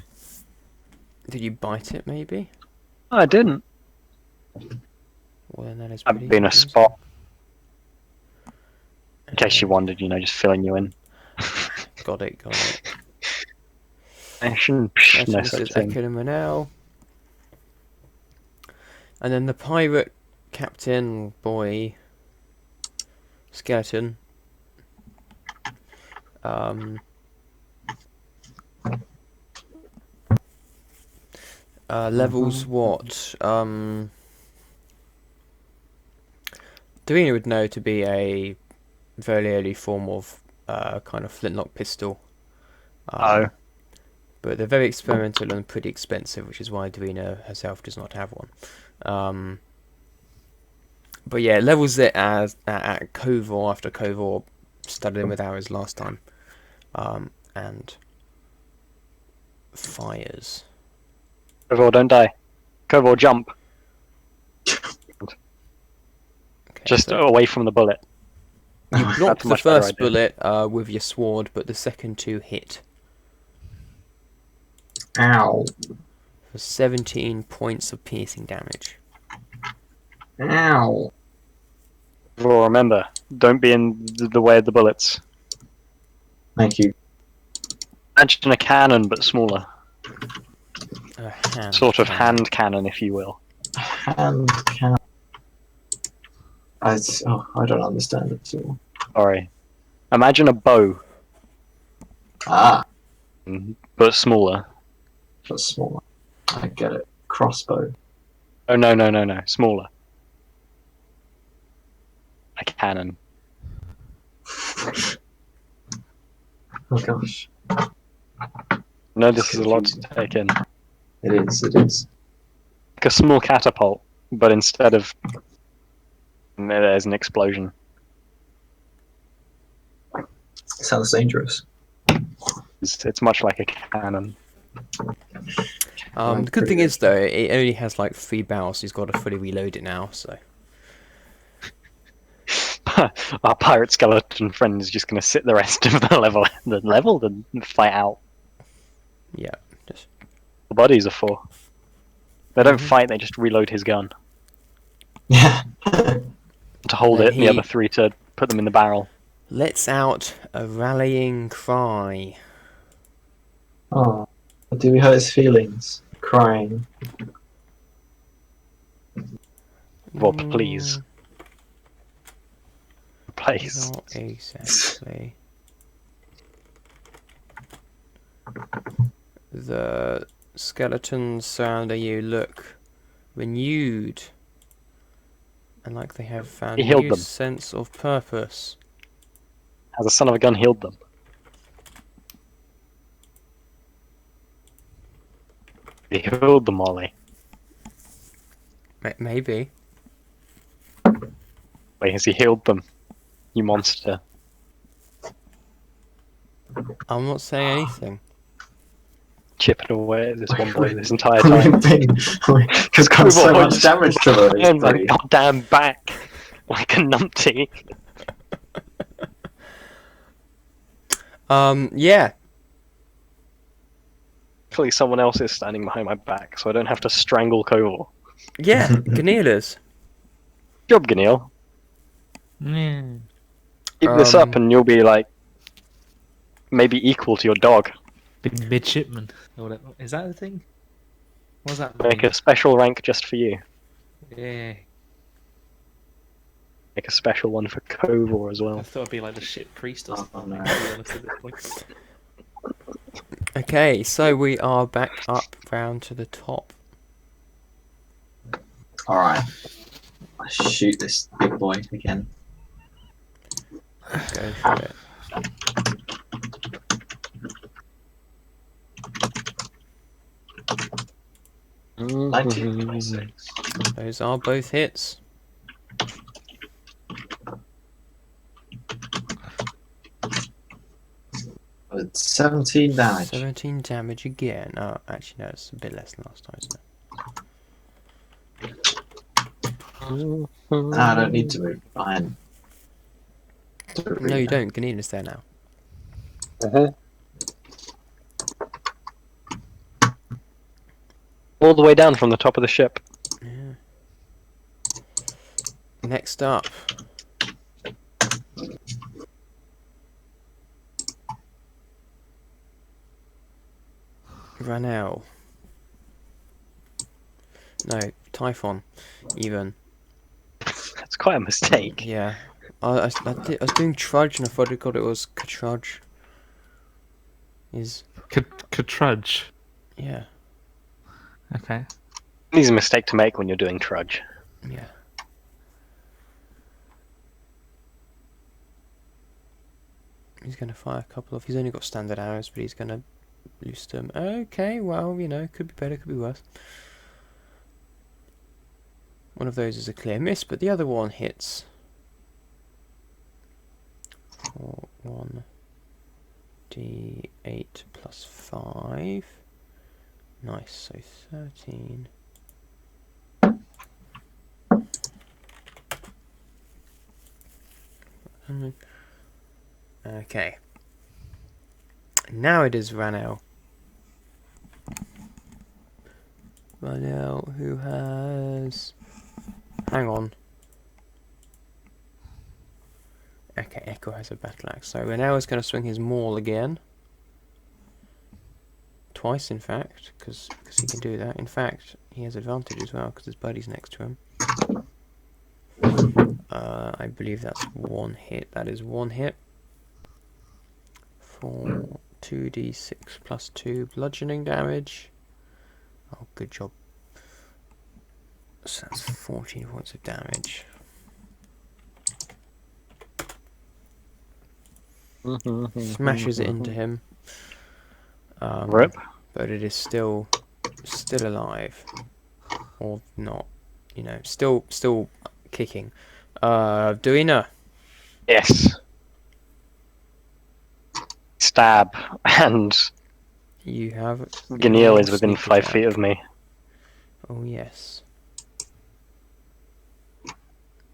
Did you bite it, maybe? Oh, I didn't. Well, then that is I've pretty been a good. spot. In case you wondered, just filling you in. Got it. I shouldn't. No This such is thing. Echo and Manel. And then the pirate captain boy skeleton. Levels what? Davina would know to be a very early form of kind of flintlock pistol. Oh. But they're very experimental and pretty expensive, which is why Davina herself does not have one. But yeah, it levels it as at Kovor after Kovor studied him with arrows last time. And fires. Kovor, don't die. Kovor, jump. Okay, Just so away from the bullet. you That's blocked a the much better first idea. bullet with your sword, but the second two hit Ow. for 17 points of piercing damage. Ow. Kovor, remember, don't be in the way of the bullets. Thank you. Imagine a cannon, but smaller. A hand Sort of cannon. hand cannon, if you will. Hand cannon. I don't understand it at all. Sorry. Imagine a bow, Ah, but smaller. that's smaller. I get it. Crossbow. Oh no, smaller. A cannon. Oh gosh. No, this is a lot to take in. It is, it is. Like a small catapult, but instead of there's an explosion. Sounds dangerous. It's much like a cannon. The good thing is though, it only has like 3 barrels. He's got to fully reload it now. So Our pirate skeleton friend is just going to sit the rest of the fight out. yeah, just The bodies are for. They don't fight; they just reload his gun Yeah. to hold Then it. The other 3 to put them in the barrel. lets out a rallying cry. Oh, do we hurt his feelings? Crying. Well, please, please. Not exactly. The skeletons surrounding you look renewed and like they have found He a healed new them. sense of purpose. Has the son of a gun healed them? He healed them, Ollie. Maybe. Wait, has he healed them? You monster. I'm not saying anything. Chipping away at this one boy this entire time. Because got so much damage to Turns the a goddamn back like a numpty. Yeah. Luckily, someone else is standing behind my back, so I don't have to strangle Kovor. Yeah, Ganelas. Job, Ganil. Yeah. Keep this up, and you'll be like maybe equal to your dog. Big midshipman. Or whatever. Is that a thing? What's that mean? Make a special rank just for you. Yeah. Make a special one for Kovor as I well. thought it'd be like the ship priest or Oh, something. no. To be honest at this point. Okay, so we are back up round to the top. Alright. I shoot this big boy again. Go for it. Mm-hmm. 1926. Those are both hits. 17 damage. 17 damage again. Oh, actually, no, it's a bit less than last time, isn't it? I don't need to move behind. No, you don't. Ganina's there now. All the way down from the top of the ship. Yeah. Next up. Ranel. No, Typhon. Even. That's quite a mistake. Yeah. I was doing Trudge and I thought it was Trudge. Is. Trudge. Yeah. Okay. It is a mistake to make when you're doing Trudge. Yeah. He's going to fire a couple of... He's only got standard arrows, but he's going to loose them. Okay, well, you know, could be better, could be worse. One of those is a clear miss, but the other one hits. 1d8 plus 5. Nice, so 13. Okay. Now it is Ranel. Ranel, who has... Hang on. Okay, Echo has a battle axe. So Ranel is going to swing his maul again. Twice, in fact, because he can do that. In fact, he has advantage as well, because his buddy's next to him. I believe that's one hit. That is one hit. for 2d6 plus 2 bludgeoning damage. Oh, good job. So that's 14 points of damage. Smashes it into him. Rip. But it is still alive, or not. You know, still kicking. Duina. Yes. Stab, and You have Ganil is within sneak 5 attack. feet of me. Oh yes.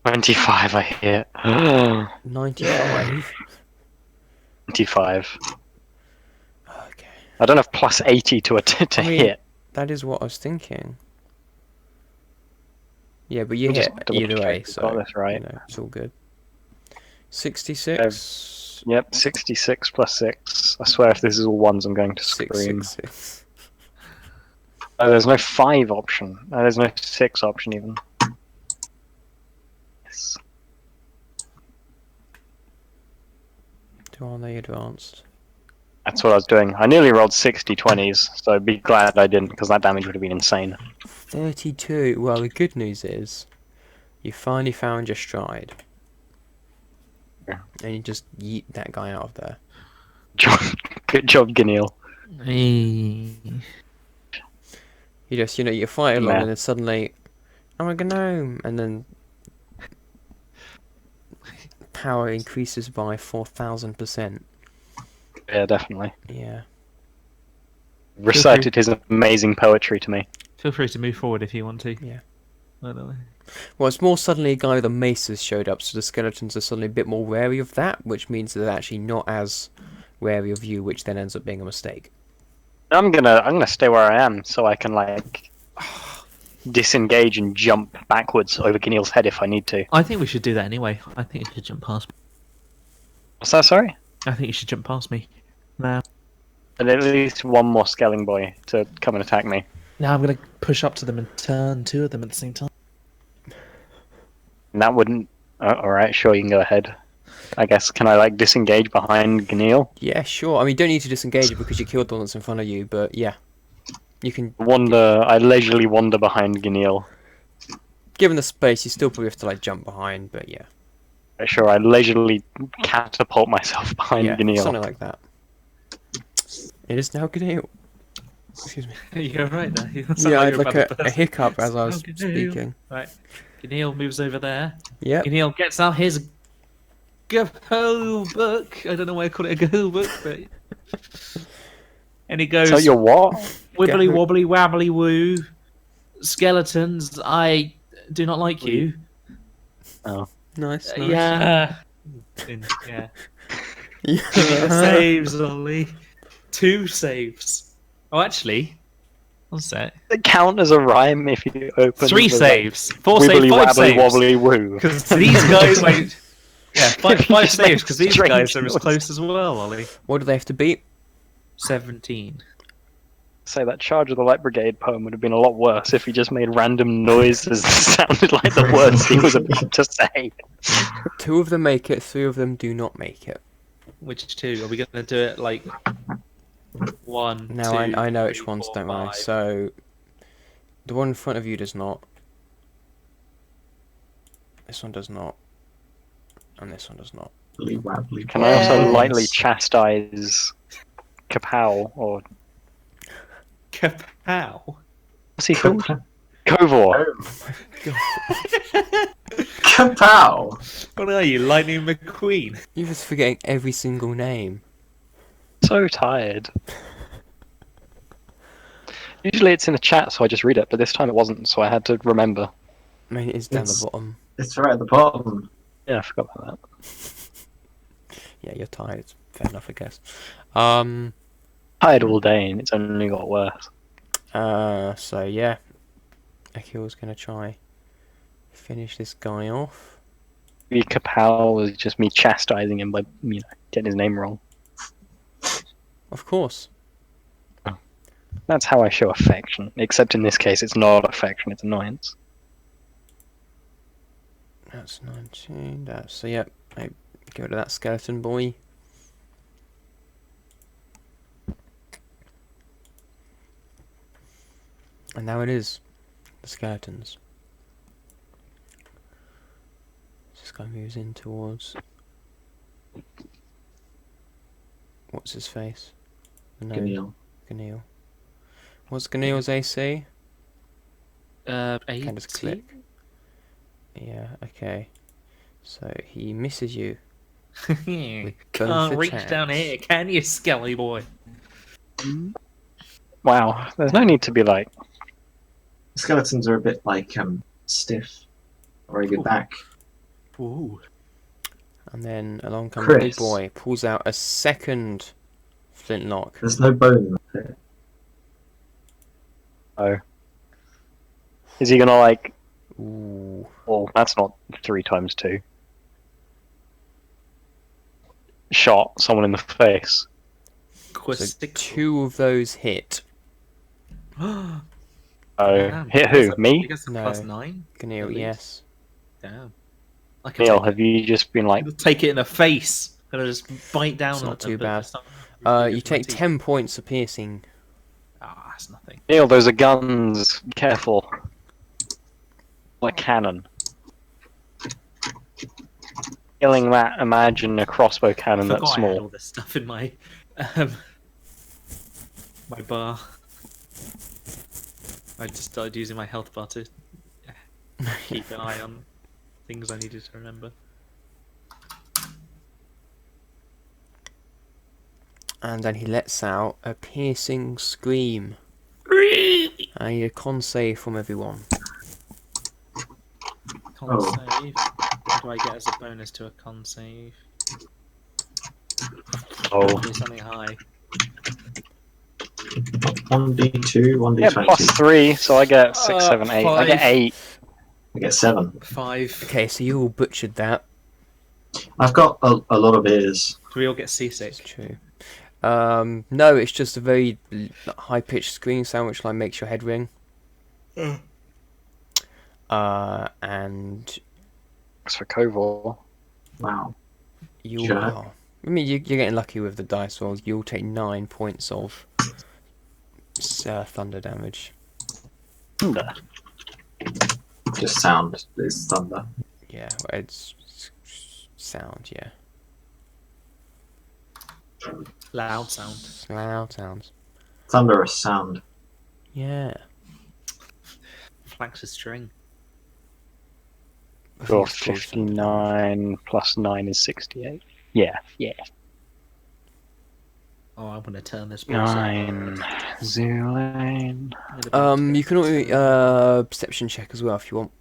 25, I hit. 95. 25. Okay. I don't have plus 80 to I mean, hit. that is what I was thinking. Yeah, but you Just hit double either check way, we've so got this right. you know, it's all good. 66. Yep, 66 plus 6. I swear if this is all ones, I'm going to scream. 666. Oh, there's no 5 option. There's no 6 option even. Yes. Are they advanced? That's what I was doing. I nearly rolled 60 20s, so be glad I didn't, because that damage would have been insane. 32. Well, the good news is, you finally found your stride. Yeah. And you just yeet that guy out of there. Good job, Ganil. Hey. You just, you fight along Meh. and then suddenly, I'm a gnome! And then power increases by 4,000%. Yeah, definitely. Yeah. Recited his amazing poetry to me. Feel free to move forward if you want to. Yeah. I don't know. Well, it's more suddenly a guy with a mace has showed up, so the skeletons are suddenly a bit more wary of that, which means they're actually not as wary of you, which then ends up being a mistake. I'm gonna stay where I am so I can like disengage and jump backwards over Ganil's head if I need to. I think we should do that anyway. I think you should jump past me. What's that? Sorry. I think you should jump past me. Now. And at least one more scaling boy to come and attack me. Now I'm going to push up to them and turn 2 of them at the same time. And that wouldn't. Alright, sure, you can go ahead. I guess, can I like disengage behind Ganil? Yeah, sure. I mean, you don't need to disengage it because you killed the one that's in front of you, but yeah. You can, I leisurely wander behind Ganil. given the space, you still probably have to, like, jump behind, but yeah. Sure, I leisurely catapult myself behind Yeah, Ganil. something like that. It is now Ganil. Excuse me. You're right there. You sound Yeah, I you're had like about a to burst. hiccup as I was Ganil. speaking. Right. Ganil moves over there. Yep. Ganil gets out his Go book. I don't know why I call it a Go book, but and he goes So you're what? wibbly wobbly wabbly woo. Skeletons, I do not like you. Oh. Nice, nice. Yeah. Yeah. Saves, Ollie. 2 saves. Oh, actually, one sec. Does it count as a rhyme if you open 3 with, saves. 4 Like, saves, wibbly 5 wabbly saves. wobbly woo? Because these guys wait. Yeah, 5 Just saves make because these strange guys are as noises. close as well, Ollie. What do they have to beat? 17. Say that Charge of the Light Brigade poem would have been a lot worse if he just made random noises that sounded like the words he was about to say. 2 of them make it, 3 of them do not make it. Which 2? Are we going to do it like 1, Now 2, I know 3, which ones, 4, don't worry. 5. So, the one in front of you does not. This one does not. And this one does not. Can I also Yes. lightly chastise Kapow, or Kapow. what's he called? Kovor. Kapow! What are you, Lightning McQueen? You're just forgetting every single name. So tired. Usually it's in the chat, so I just read it, but this time it wasn't, so I had to remember. I mean, it's down It's- the bottom. It's right at the bottom. Yeah, I forgot about that. Yeah, you're tired. Fair enough, I guess. Tired all day, and it's only got worse. So yeah. Akil's gonna try finish this guy off. Maybe Kapow was just me chastising him by, getting his name wrong. Of course. That's how I show affection. Except in this case, it's not affection; it's annoyance. That's 19. So yep. I get rid of that skeleton boy. And now it is the skeletons. This guy moves in towards. What's his face? The nose. Genial. Ganeal. What's Ganeal's AC? Can 80. just click. Yeah, okay. So he misses you. Can't both reach attacks. down here, can you, Skelly boy? Wow, there's no need to be like. Skeletons are a bit like stiff. Very good back. Ooh. And then along comes the big Chris. boy, pulls out a second flintlock. There's no bone there. Oh. Is he gonna like? Ooh. Well, that's not 3 times 2. Shot someone in the face. So 2 of those hit. Oh, Damn, hit he who? gets a- Me? He gets a No. +9. Ganeal, At least. yes. Damn. I could Neil, take, have you just been like? take it in the face. Gonna just bite down It's on not them, too but bad. it's not really You good for my take teeth. 10 points of piercing. Ah, that's nothing. Neil, those are guns. Be careful. Like cannon. Killing that, imagine a crossbow cannon I forgot that's I had small. all this stuff in my um, my bar. I just started using my health bar to keep an eye on things I needed to remember. And then he lets out a piercing scream. I need a con save from everyone. Con Oh. save. What do I get as a bonus to a con save? Oh. Hopefully something high. 1d2, 1d20. Yeah, +3, so I get 6, 7, 8. I get 5. 8. I get 7. 5. Okay, so you all butchered that. I've got a lot of ears. Do we all get It's seasick? true. No, it's just a very high-pitched scream sound which like makes your head ring. And That's for Kovor. Wow. you Sure. are. I mean, you're getting lucky with the dice rolls. You'll take 9 points of thunder damage. Thunder. Just sound is thunder. Yeah, it's sound. Yeah, Loud sound. loud sounds. Thunderous sound. Yeah. Flanks a string. Sure, It's called thunder damage. 59 plus 9 is 68. Yeah, yeah. Oh, I want to turn this boss up. 9. Zulaine. You can always perception check as well if you want.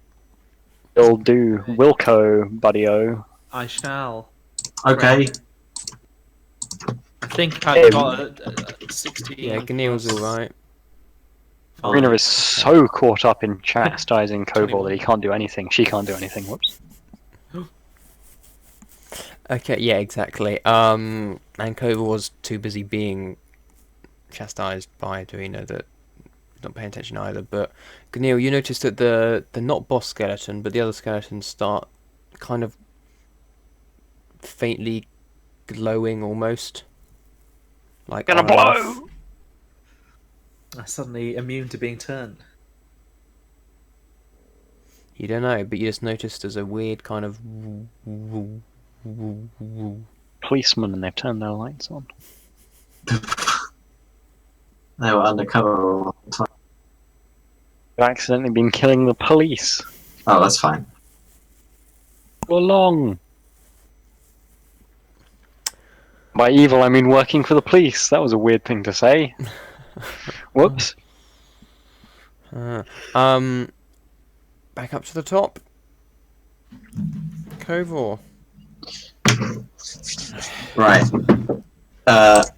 You'll do Wilco, buddy-o. I shall. Okay. I think I've got a 16. Yeah, Ganeal's plus alright. 5. Marina is so caught up in chastising Kovor 21. that he can't do anything. She can't do anything. Whoops. Okay, yeah, exactly. And Kovor was too busy being chastised by Dorina that not paying attention either. But Ganeal, you noticed that the not boss skeleton, but the other skeletons start kind of faintly glowing almost. Like Gonna on and off. blow! I'm suddenly immune to being turned. You don't know, but you just noticed there's a weird kind of Policemen and they've turned their lights on. They were undercover all the time. You've accidentally been killing the police. Oh, that's fine. Go along. By evil, I mean working for the police. That was a weird thing to say. Whoops. Back up to the top. Kovor. Right. I'm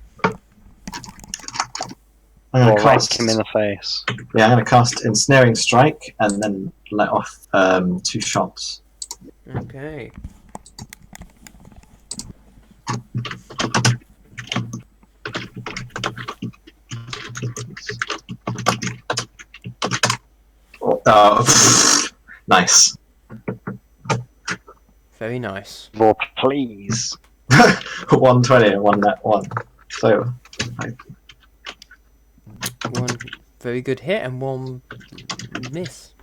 Or gonna right cast. him in the face. Yeah, I'm gonna cast ensnaring strike and then let off 2 shots. Okay. Nice. Very nice. Or please. 120 and 1 net 1. So, One very good hit and 1 miss.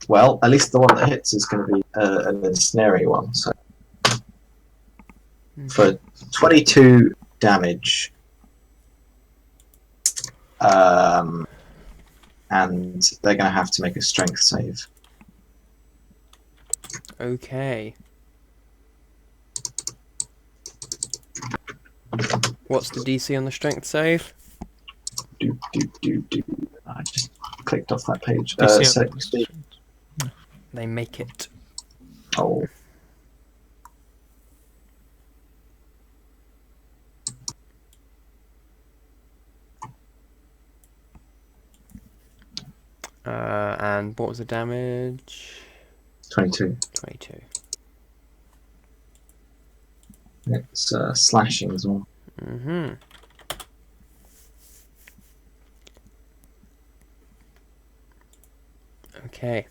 Well, at least the one that hits is going to be an ensnaring one. So for 22 damage, and they're going to have to make a strength save. Okay. What's the DC on the strength save? I just clicked off that page. DC 60. They make it. Oh. And what was the damage? 22. 22. It's slashing as well. Mm-hmm. Okay.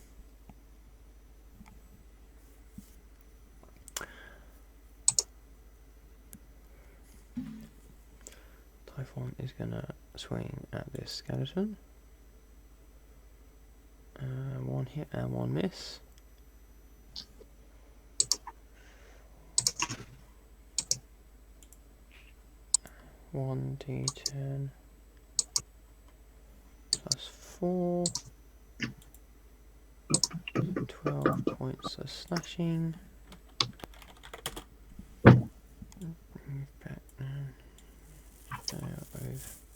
Typhon is gonna swing at this skeleton. 1 hit and 1 miss. One d10 plus 4. 12 points of slashing. Back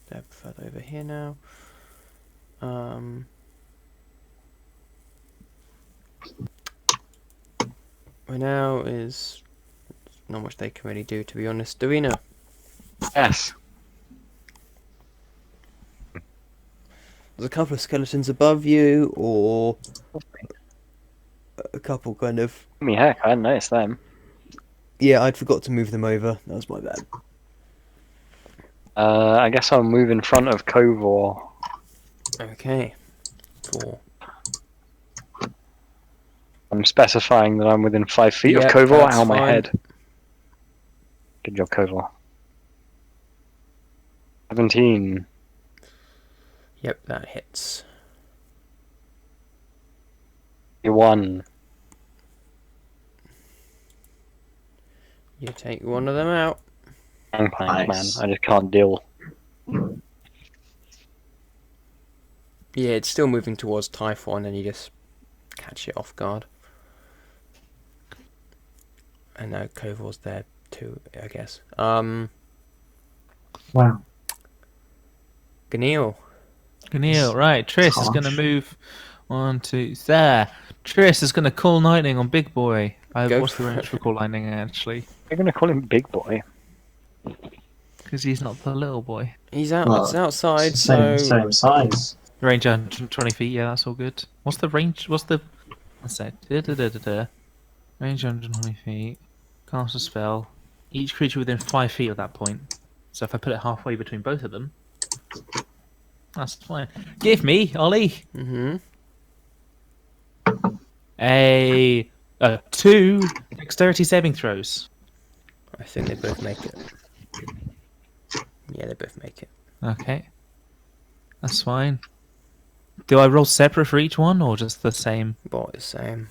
they're further over here now. Right now is not much they can really do, to be honest. Davina, Yes. there's a couple of skeletons above you, or a couple kind of. I mean, heck, I hadn't noticed them. Yeah, I'd forgot to move them over. That was my bad. I guess I'll move in front of Kovor. Okay. 4. I'm specifying that I'm within 5 feet of Yep, Kovor. that's Ow, my fine. head. Good job, Kovor. 17. Yep, that hits. 1. You take one of them out. Gangplank, Nice. man. I just can't deal. Yeah, it's still moving towards Typhon, and you just catch it off guard. And now Kovor's there too, I guess. Wow. Ganil. Neil, right. Triss is going to Harsh. move on to there. Triss is going to call lightning on Big Boy. Go What's the for range it. for call lightning actually? You're going to call him Big Boy. Because he's not the little boy. He's out. Well, it's outside, It's the so same size. Range 120 feet. Yeah, that's all good. What's the range? What's the? What's that? Range 120 feet. Cast a spell. Each creature within 5 feet of that point. So if I put it halfway between both of them, that's fine. Give me, Ollie, a 2 dexterity saving throws. I think they both make it. Yeah, they both make it. Okay, that's fine. Do I roll separate for each one, or just the same? About the same.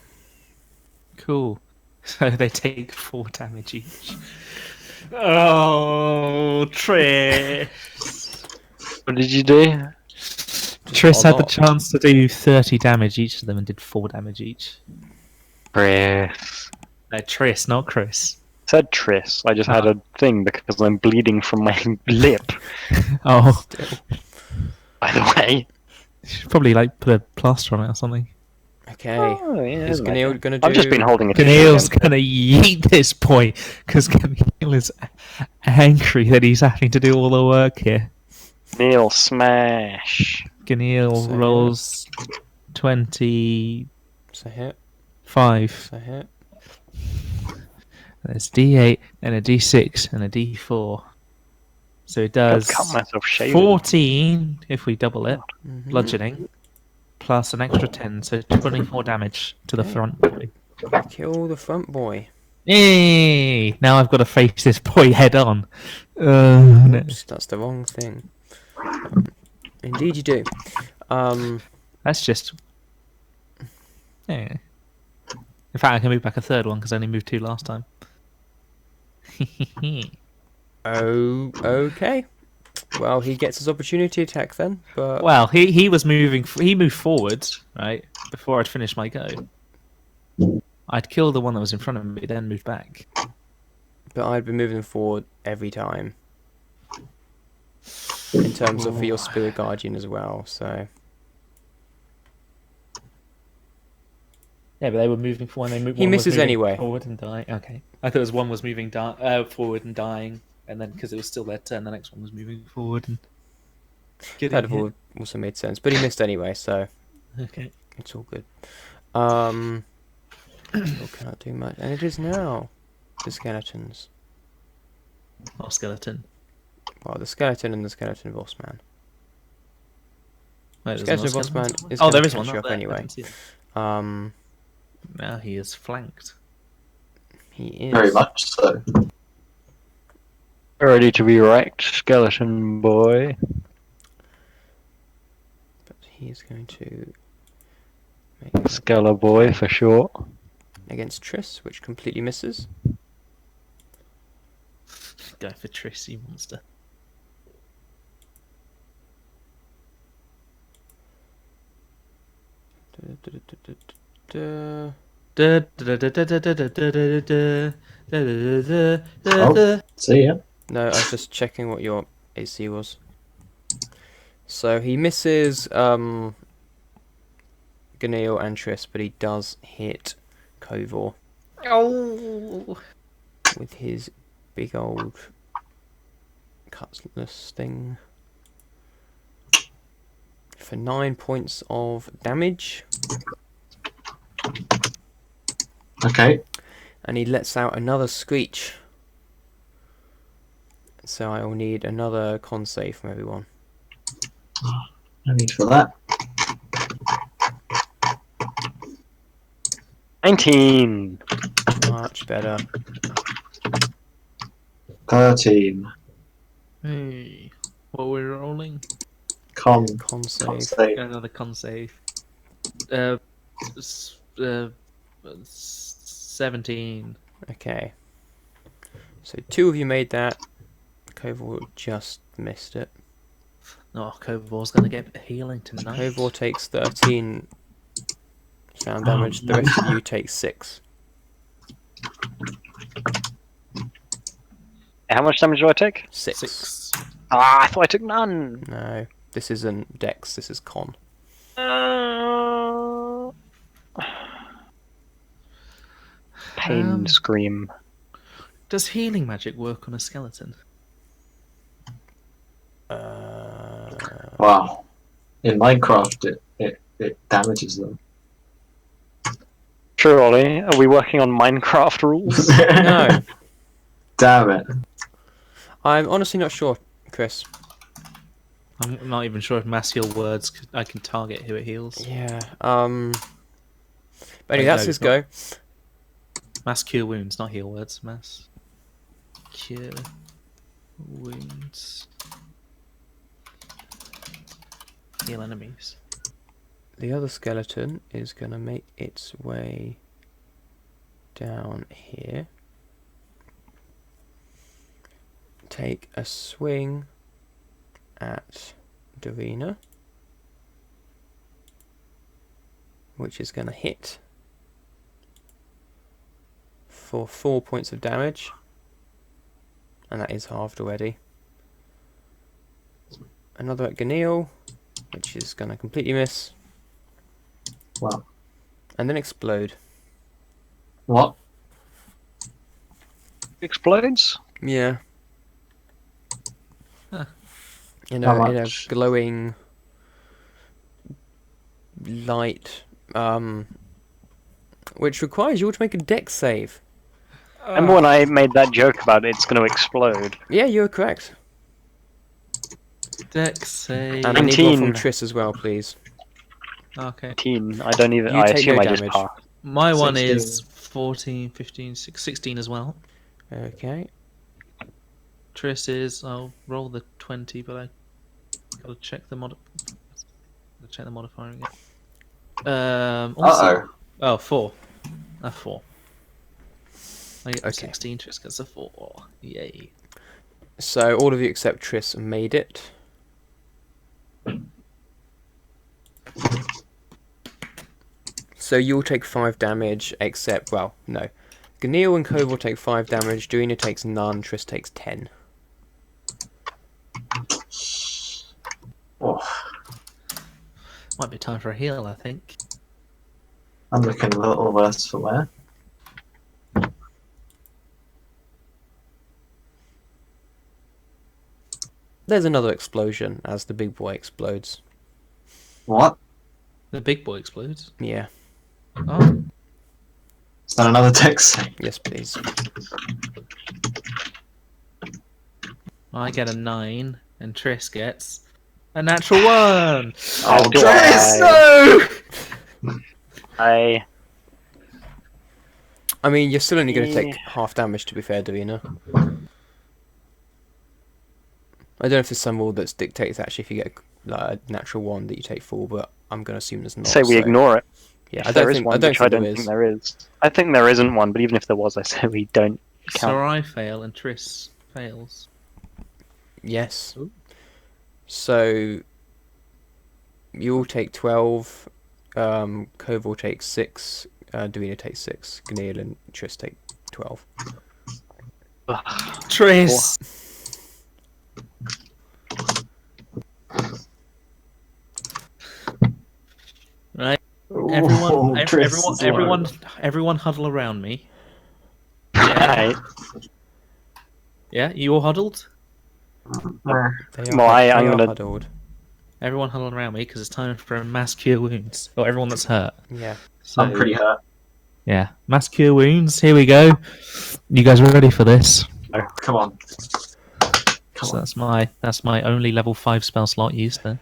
Cool. So they take 4 damage each. Oh, Triss! What did you do? Triss a had the lot. chance to do 30 damage each of them and did 4 damage each. Triss. No, Triss, not Chris. Said Triss. I just had a thing because I'm bleeding from my lip. Oh, By the way. you should probably like put a plaster on it or something. Okay. Oh, yeah, Is isn't Ganil it? gonna do? I've just been holding it. Ganil's gonna yeet this boy because Ganil is angry that he's having to do all the work here. Neil smash. Ganil So- rolls 25. It's a hit. It's a hit. There's D8 and a D6 and a D4. So it does I've cut myself shaving. 14 if we double it, Mhm. bludgeoning, plus an extra 10, so 24 damage to the Okay. front boy. Kill the front boy. Yay! Now I've got to face this boy head on. No. Oops, that's the wrong thing. Indeed, you do. That's just. Yeah. In fact, I can move back a third one because I only moved 2 last time. Oh, okay. Well, he gets his opportunity attack then, but Well, he was moving. He moved forward, right, before I'd finished my go. I'd killed the one that was in front of me, then moved back. I'd been moving forward every time. In terms of for your Spirit Guardian as well, so Yeah, but they were moving when they moved. He one was misses moving anyway. Forward and dying. Okay, I thought it was one was moving forward and dying, and then because it was still their turn, the next one was moving forward and getting that'd have hit. also made sense. But he missed anyway, so Okay. it's all good. Still cannot do much, and it is now the skeletons. Or skeleton. Well, the skeleton and the skeleton boss man. Wait, there's Skeleton another boss man skeleton? is Oh, gonna there is catch one you up up there. I anyway. can see it. Um, Now he is flanked. he is Very much so. Ready to be wrecked, skeleton boy. but he is going to make Skella boy for short. against Triss, which completely misses. Go for Triss, you monster. Oh, see ya. No, I was just checking what your AC was. So he misses Ganeo and Triss, but he does hit Kovor Oh! with his big old cutlass thing for 9 points of damage, Okay. and he lets out another screech. So I will need another con save from everyone. No need for that. 19! Much better. 13. Hey, what were we rolling? Con Con save. con save. Another con save. 17. Okay. So 2 of you made that. Kovor just missed it. Oh, Kovor's gonna get healing tonight. Kovor takes 13 sound damage. The rest of you take 6. How much damage do I take? 6. Ah, I thought I took none! No, this isn't Dex. This is Con. Pain scream. Does healing magic work on a skeleton? Wow. In Minecraft, it damages them. Surely, are we working on Minecraft rules? No, Damn it. I'm honestly not sure, Chris. I'm not even sure if mass heal words I can target who it heals. Yeah. But anyway, Wait, that's no, his it's not. go. Mass cure wounds, not heal words. Mass cure wounds. Heal enemies. The other skeleton is gonna make its way down here. Take a swing at Davina, which is going to hit for 4 points of damage, and that is halved already. Another at Ganil, which is going to completely miss, Wow. and then explode. What? Explodes? Yeah. Huh. In How a much? glowing light, which requires you all to make a dex save. Remember when I made that joke about it's going to explode? Yeah, you are correct. Dex save. And I need one from 19. Triss as well, please. Okay. 18. I don't even. You I take assume no I just damage. passed. My one 16. is 14, 15, 16 as well. Okay. Triss is. I'll roll the 20, but I gotta check the modifier again. Also, Uh-oh. 4. A 4. I get Okay. 16. Triss gets a 4. Yay. So all of you except Triss made it. So you'll take 5 damage, except, well, no. Ganil and Cove will take 5 damage, Duina takes none, Triss takes 10. Oh, Might be time for a heal, I think. I'm looking a little worse for wear. There's another explosion as the big boy explodes. What? The big boy explodes. Yeah, Oh, Is that another text? yes please. I get a 9, and Triss gets a natural 1. Oh, do Trace, no! I I mean, you're still only going to take Yeah. half damage, to be fair, Duina. I don't know if there's some rule that dictates actually if you get like, a natural 1 that you take 4, but I'm going to assume there's not. say we so- ignore it. Yeah, If I there don't is think, one, I don't which think I don't there is. think there is. I think there isn't one, but even if there was, I say we don't count. So I fail, and Triss fails. Yes. Ooh. So you all take 12. Cove will take 6. Duina takes 6. Ganil and Triss take 12. Triss! Right, everyone, everyone huddle around me. Right. Yeah, you all huddled? They Well, I'm they are gonna- huddled. Everyone huddle around me because it's time for a mass cure wounds. Or everyone that's hurt. Yeah. So, I'm pretty hurt. yeah, mass cure wounds. Here we go. You guys ready for this? Oh, come on. Come So on. that's my only level 5 spell slot used there.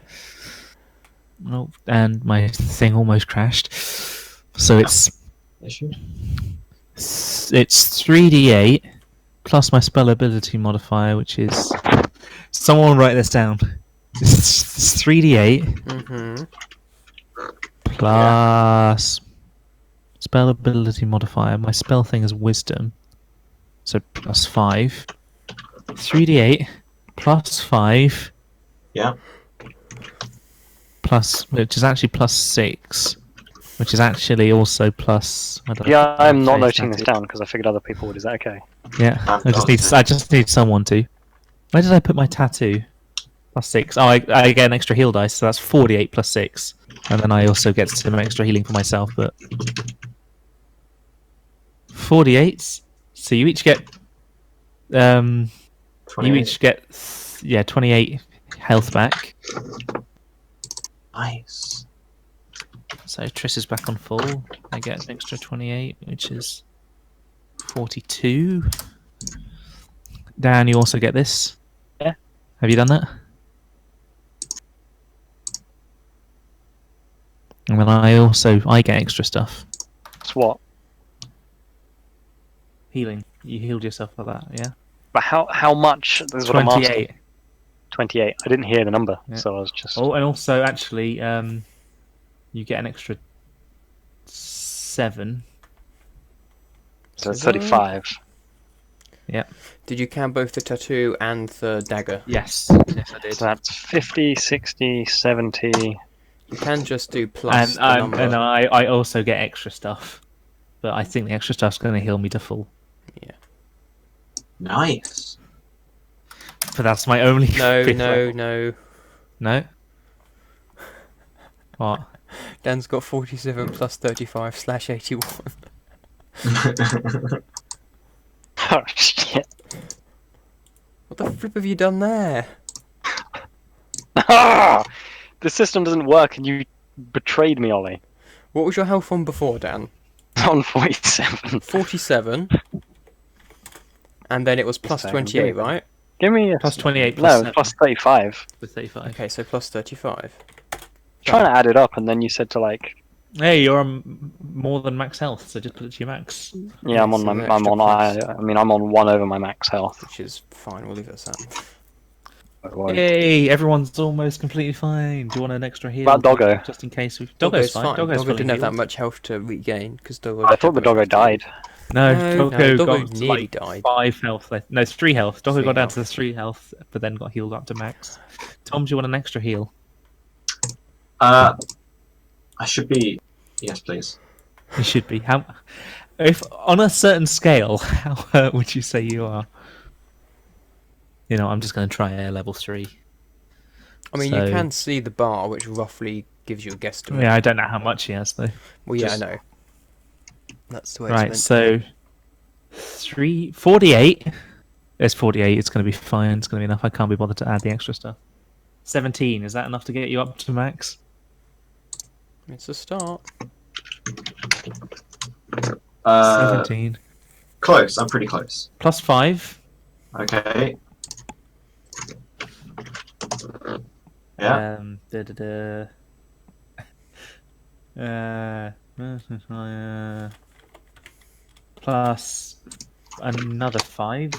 Oh, and my thing almost crashed. So it's 3d8 plus my spell ability modifier, which is. Someone write this down. It's 3d8 Mm-hmm. plus spell ability modifier. My spell thing is wisdom, so plus 5. 3d8 plus 5 Yeah. plus, which is actually plus 6, which is actually also plus. I don't know, Yeah, I'm not okay, noting this static. down because I figured other people would. Is that okay? Yeah, I'm I just need someone to. Where did I put my tattoo? Plus 6. Oh, I get an extra heal dice, so that's 48 plus 6, and then I also get some extra healing for myself. But 48. So you each get. You 28. each get 28 health back. Nice. So Triss is back on full. I get an extra 28, which is 42. Dan, you also get this. Yeah. Have you done that? And then I get extra stuff. It's what? Healing. You healed yourself for that, yeah? But how much? This is what I'm asking. 28. 28. I didn't hear the number, Yeah. so I was just. Oh, and also actually, you get an extra 7. So it's 35. Did you count both the tattoo and the dagger? Yes. Yes, I did. So that's 50, 60, 70. You can just do plus And the number. and I also get extra stuff, but I think the extra stuff's going to heal me to full. Nice. But that's my only. No, fifth no, level. no. No. What? Dan's got 47 plus 35 slash 81. Oh shit! What the flip have you done there? Ah! The system doesn't work, and you betrayed me, Ollie. What was your health on before, Dan? On 47. 47. And then it was plus Second, 28, good. right? Give me a Plus 28 plus no, 7. plus 35. With 35. Okay, so plus 35. Trying to add it up, and then you said to like Hey, you're on more than max health, so just put it to your max. Yeah, I'm on It's my. an I'm extra on. plus. I mean, I'm on 1 over my max health. Which is fine, we'll leave it as that. Yay! Everyone's almost completely fine. Do you want an extra heal? About Doggo? Just in case we. Doggo's Doggo's fine. Doggo's Doggo fully didn't have that healed. much health to regain, because Doggo... I thought the Doggo died. No, No, Doggo Doggo got to nearly like died. 5 health. No, 3 health. Doggo 3 got down health. to 3 health, but then got healed up to max. Tom, do you want an extra heal? I should be. Yes, please. You should be. How? If on a certain scale, how hurt would you say you are? You know, I'm just going to try air level 3. I mean, So- you can see the bar, which roughly gives you a guesstimate. Yeah, I don't know how much he has though. Well, yeah, Just- I know. That's the way Right, it's meant. so 48. There's 48. It's going to be fine. It's going to be enough. I can't be bothered to add the extra stuff. 17. Is that enough to get you up to max? It's a start. 17 Close. I'm pretty close. plus 5. Okay. Yeah. Da, da, da. Plus another 5.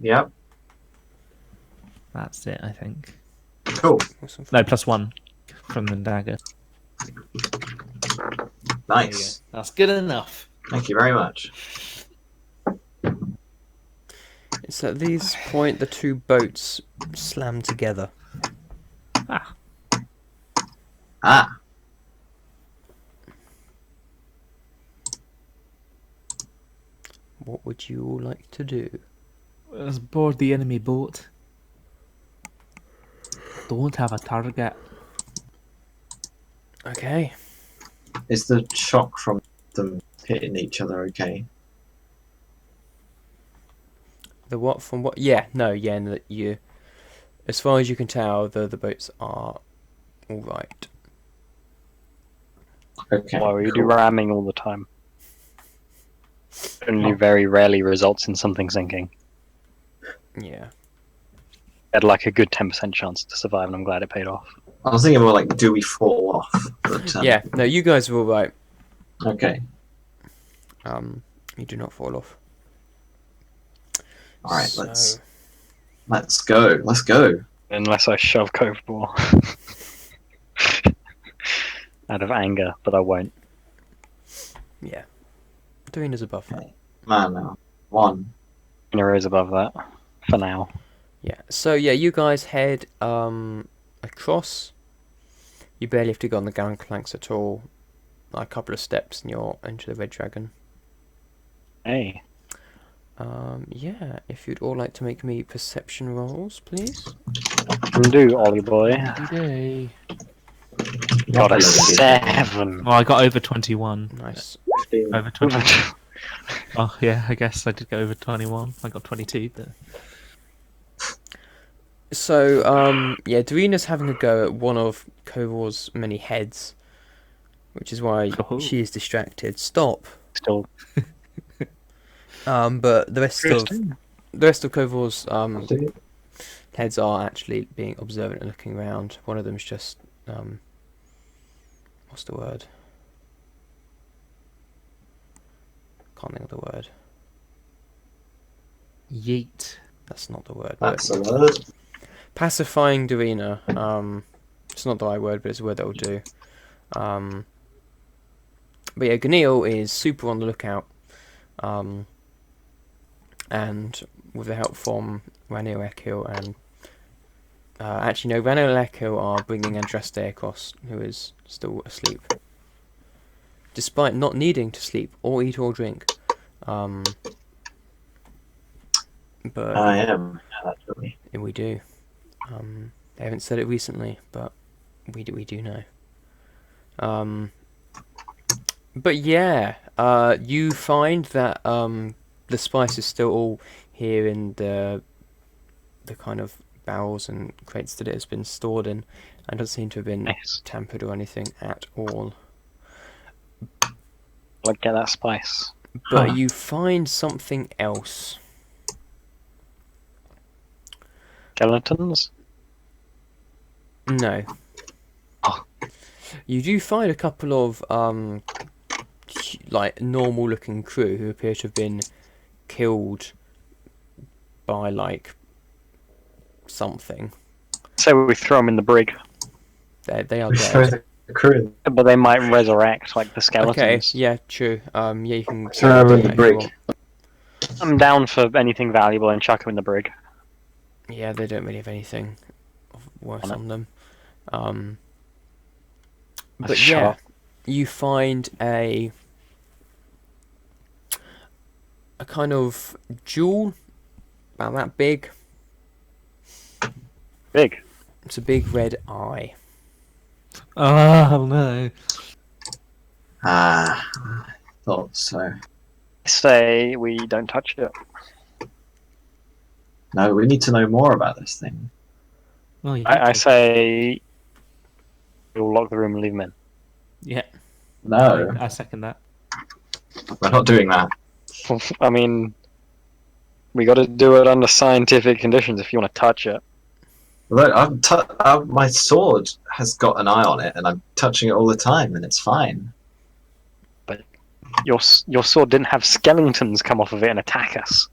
Yep. That's it, I think. Cool. Awesome. No, plus 1 from the dagger. Nice. That's good enough. Thank you very much. It's at this point the two boats slam together. Ah, Ah. What would you all like to do? let's board the enemy boat. Don't have a target. Okay. Is the shock from them hitting each other okay? The what from what? Yeah, no, yeah, no, you. As far as you can tell, the boats are all right. Okay. Why were you cool. ramming all the time? Only very rarely results in something sinking. Yeah. Had like a good 10% chance to survive, and I'm glad it paid off. I was thinking more like, do we fall off? But, Yeah. No, you guys are all right. Okay. You do not fall off. All right. So- Let's go. Let's go. Unless I shove Coveball. Out of anger, but I won't. Yeah. Darina's above that. Man, now 1. Nero is above that for now. Yeah. So yeah, you guys head across. You barely have to go on the gangplanks at all. Like a couple of steps and you're into the Red Dragon. Hey, Yeah, if you'd all like to make me perception rolls, please. can do, Ollie boy. Yay. Got a 7. Oh, I got over 21. Nice. Over 20. Oh, yeah, I guess I did go over 21. I got 22, but... So, yeah, Darina's having a go at one of Kovor's many heads, which is why Oh. she is distracted. Stop. Still, But the rest of Kovor's heads are actually being observant and looking around. One of them's just what's the word? Can't think of the word. Yeet. That's not the word. That's but a word. pacifying Darina. It's not the right word, but it's a word that will do. But yeah, Ganil is super on the lookout. And with the help from Ranil Ekil and actually no, Ranil and Ekil are bringing Andraste across, who is still asleep, despite not needing to sleep or eat or drink. But I am. Yeah, actually. we do. They haven't said it recently, but we do know. But yeah, you find that the spice is still all here in the kind of barrels and crates that it has been stored in, and doesn't seem to have been nice. tampered or anything at all. Like, get that spice. But you find something else. Skeletons? No. Oh. You do find a couple of like normal-looking crew who appear to have been killed by like something. So we throw them in the brig, They are We throw dead. the crew. but they might resurrect like the Okay, skeletons. yeah, true. Yeah, you can Throw them in the if you brig. want. I'm down for anything valuable and chuck them in the brig. Yeah, they don't really have anything worth On it. on them. That's But shut yeah, up. you find a kind of jewel about that big. Big. It's a big red eye. Oh no. Ah, thought so. Say we don't touch it. No, we need to know more about this thing. Oh, you I did. say we'll lock the room and leave them in. Yeah, No, I second that. we're not doing that. I mean, we got to do it under scientific conditions if you want to touch it. Look, my sword has got an eye on it, and I'm touching it all the time, and it's fine. Your sword didn't have skeletons come off of it and attack us.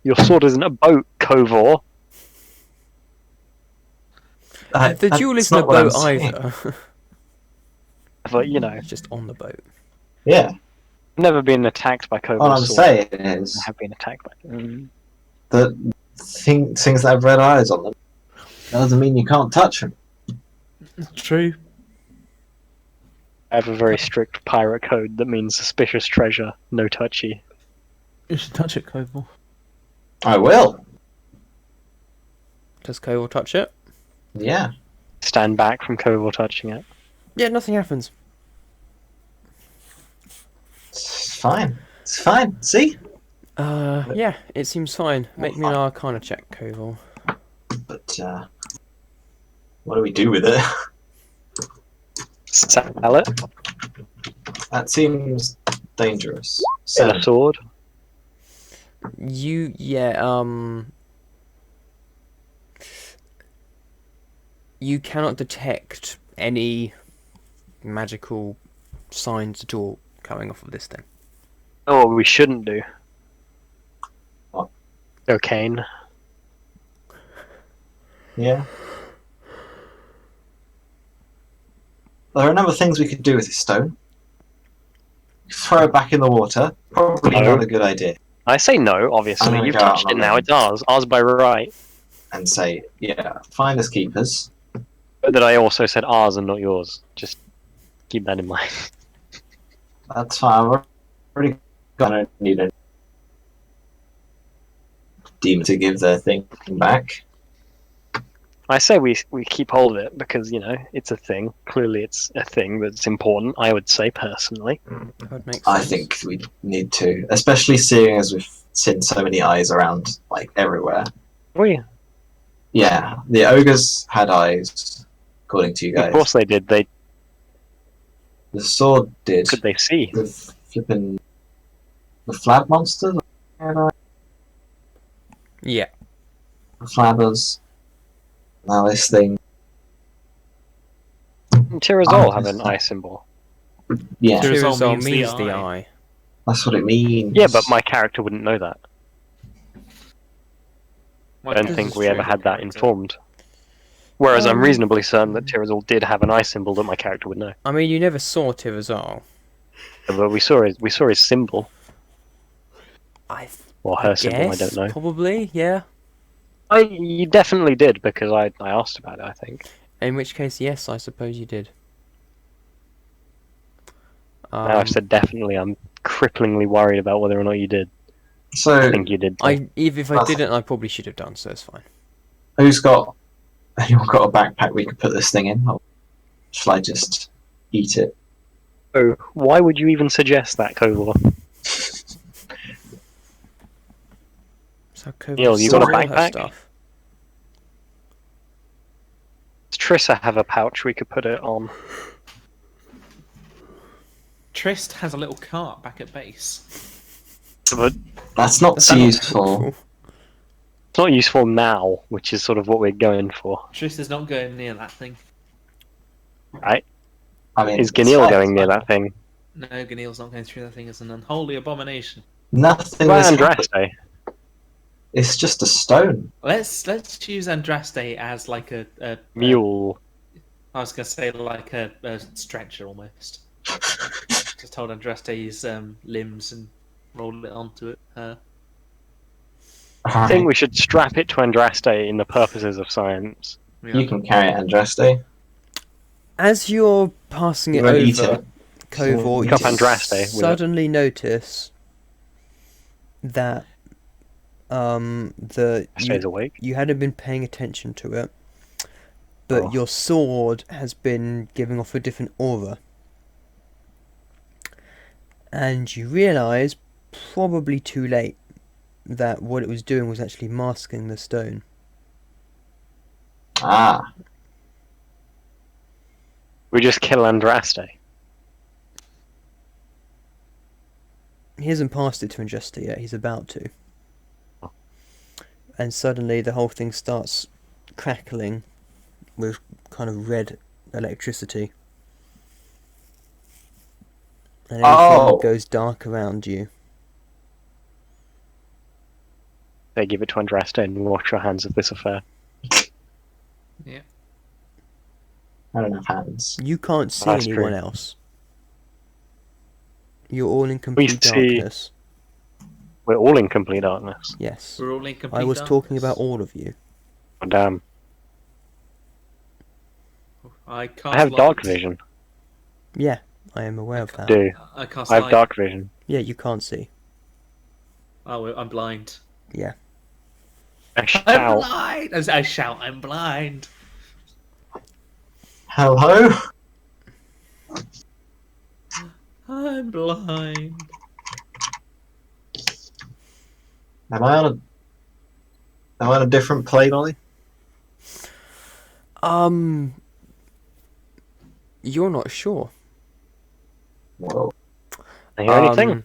Your sword isn't a boat, Kovor. The jewel That's isn't a not what I'm boat saying. either. But you know, It's just on the boat. Yeah, I've never been attacked by Kovor's all I'm sword. saying I is have been attacked by. that things that have red eyes on them doesn't mean you can't touch them. True. I have a very strict pirate code that means suspicious treasure, no touchy. You should touch it, Koval. I will. Does Koval touch it? Yeah. Stand back from Kovor touching it. Yeah, nothing happens. It's fine. It's fine. See? Yeah, it seems fine. Make me an Arcana check, Koval. But what do we do with it? Sell it. That seems dangerous. Sell a sword. You cannot detect any magical signs at all coming off of this thing. Oh, what we shouldn't do. What? Cocaine. Yeah. There are a number of things we could do with this stone. Throw it back in the water. Probably No. not a good idea. I say no, I'm obviously. gonna You've go out touched on it a now, limb. it's ours. Ours by right. And say, yeah, finders keepers. But that I also said ours and not yours. Just keep that in mind. That's fine. I've already got. I don't need a demon to give their thing back. I say we keep hold of it because, you know, it's a thing. Clearly it's a thing that's important, I would say, personally. That would make sense. I think we need to, especially seeing as we've seen so many eyes around, like everywhere. We, Yeah, the ogres had eyes, according to you guys. of course they did. The sword did. could they see? The flipping the flab monster, Yeah. the flabbers. Now this thing, Tyr'Azal have an eye symbol. yeah, Tyr'Azal Tyr'Azal means the means the eye. eye. that's what it means. Yeah, but my character wouldn't know that. I don't This think is we ever true. had that informed. Whereas I'm Um, reasonably certain that Tyr'Azal did have an eye symbol that my character would know. I mean, you never saw Tyr'Azal. But we saw his symbol. Or her symbol, I Guess, don't know. probably, yeah. You definitely did because I asked about it, I think. In which case, yes, I suppose you did. Now I've said definitely, I'm cripplingly worried about whether or not you did. So I think you did. Too. if I didn't, I probably should have done, so it's fine. who's got? Anyone got a backpack we could put this thing in? Or shall I just eat it? Oh, why would you even suggest that, Kovor? So Kovac Neil, you got a stole her backpack? stuff. Does Trissa have a pouch we could put it on? Trist has a little cart back at base. But That's not That's so not useful. helpful. it's not useful now, which is sort of what we're going for. Trist is not going near that thing. I mean, Is it's Ganil fine, going it's near fine. that thing? No, Ganil's not going through that thing. It's an unholy abomination. Nothing What is about happening. Andraste? It's just a stone. Let's use Andraste as like a Mule. I was going to say like a stretcher almost. Just hold Andraste's limbs and roll it onto it. I think we should strap it to Andraste in the purposes of science. Yeah. You can carry it, Andraste. As you're passing You it won't eat over, it. Kovor, Pick you up Andraste with it. suddenly notice that Stays awake. you hadn't been paying attention to it, but Oh. your sword has been giving off a different aura. And you realise, probably too late, that what it was doing was actually masking the stone. Ah. We just kill Andraste. He hasn't passed it to Injusta yet, he's about to. Oh. And suddenly the whole thing starts crackling with kind of red electricity. And everything Oh. goes dark around you. They give it to Andraste and wash your hands of this affair. Yeah. I don't have hands. You can't see That's anyone true. else. You're all in complete see- darkness. We're all in complete darkness. Yes. We're all in complete I was darkness. talking about all of you. Oh, damn. I cast I have dark light. vision. Yeah, I am aware of that. Do. I cast I have light. dark vision. Yeah, you can't see. Oh, I'm blind. Yeah. I I'm shout. blind. I shout, I'm blind. Hello? I'm blind. Am I on a different plane, Ollie? You're not sure. Whoa. I hear anything?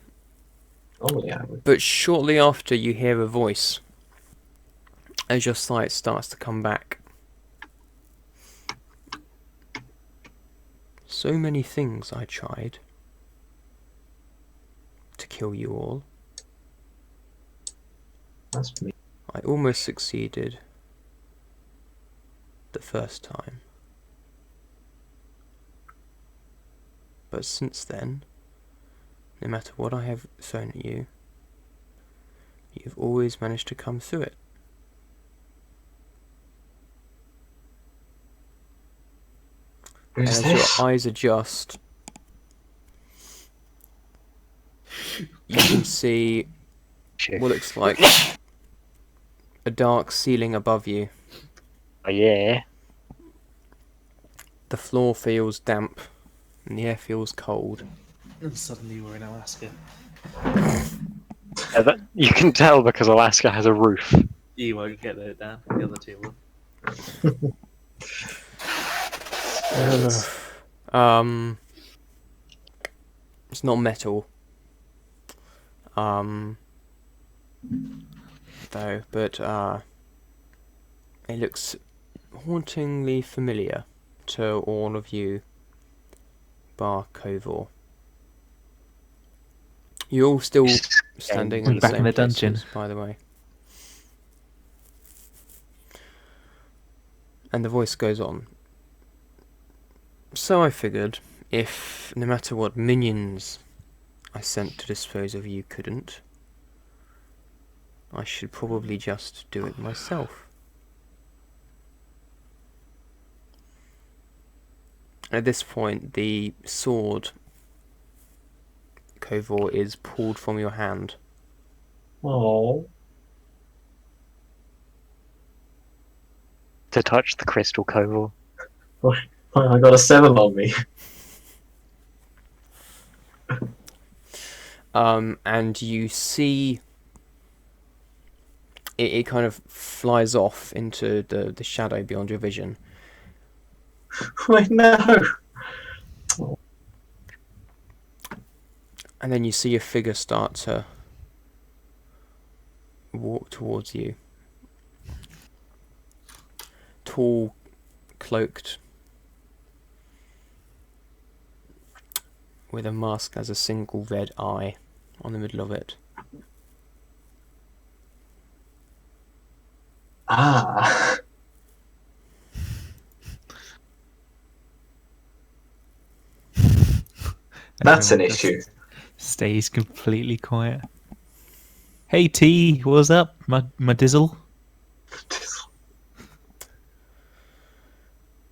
Normally I would. But shortly after, you hear a voice as your sight starts to come back. So many things I tried to kill you all. That's me. I almost succeeded the first time. But since then, no matter what I have thrown at you, you've always managed to come through it. And Who's as this? your eyes adjust, you can see Shit. what looks like a dark ceiling above you. Oh, yeah. The floor feels damp and the air feels cold. And suddenly we're in Alaska. Yeah, you can tell because Alaska has a roof. You won't get it down. The other two will. It's not metal. Though, but it looks hauntingly familiar to all of you, bar Kovor. You're all still standing in We're the back same in the places, dungeon. by the way. And the voice goes on. So I figured, if no matter what minions I sent to dispose of you couldn't, I should probably just do it myself. At this point, the sword, Kovor, is pulled from your hand. Oh. To touch the crystal Koval. I got a 7 on me. And you see it kind of flies off into the shadow beyond your vision. Wait, no. And then you see a figure start to walk towards you. Tall, cloaked, with a mask that has a single red eye on the middle of it. Ah. That's an Everyone just issue. Stays completely quiet. Hey T, what's up, my dizzle?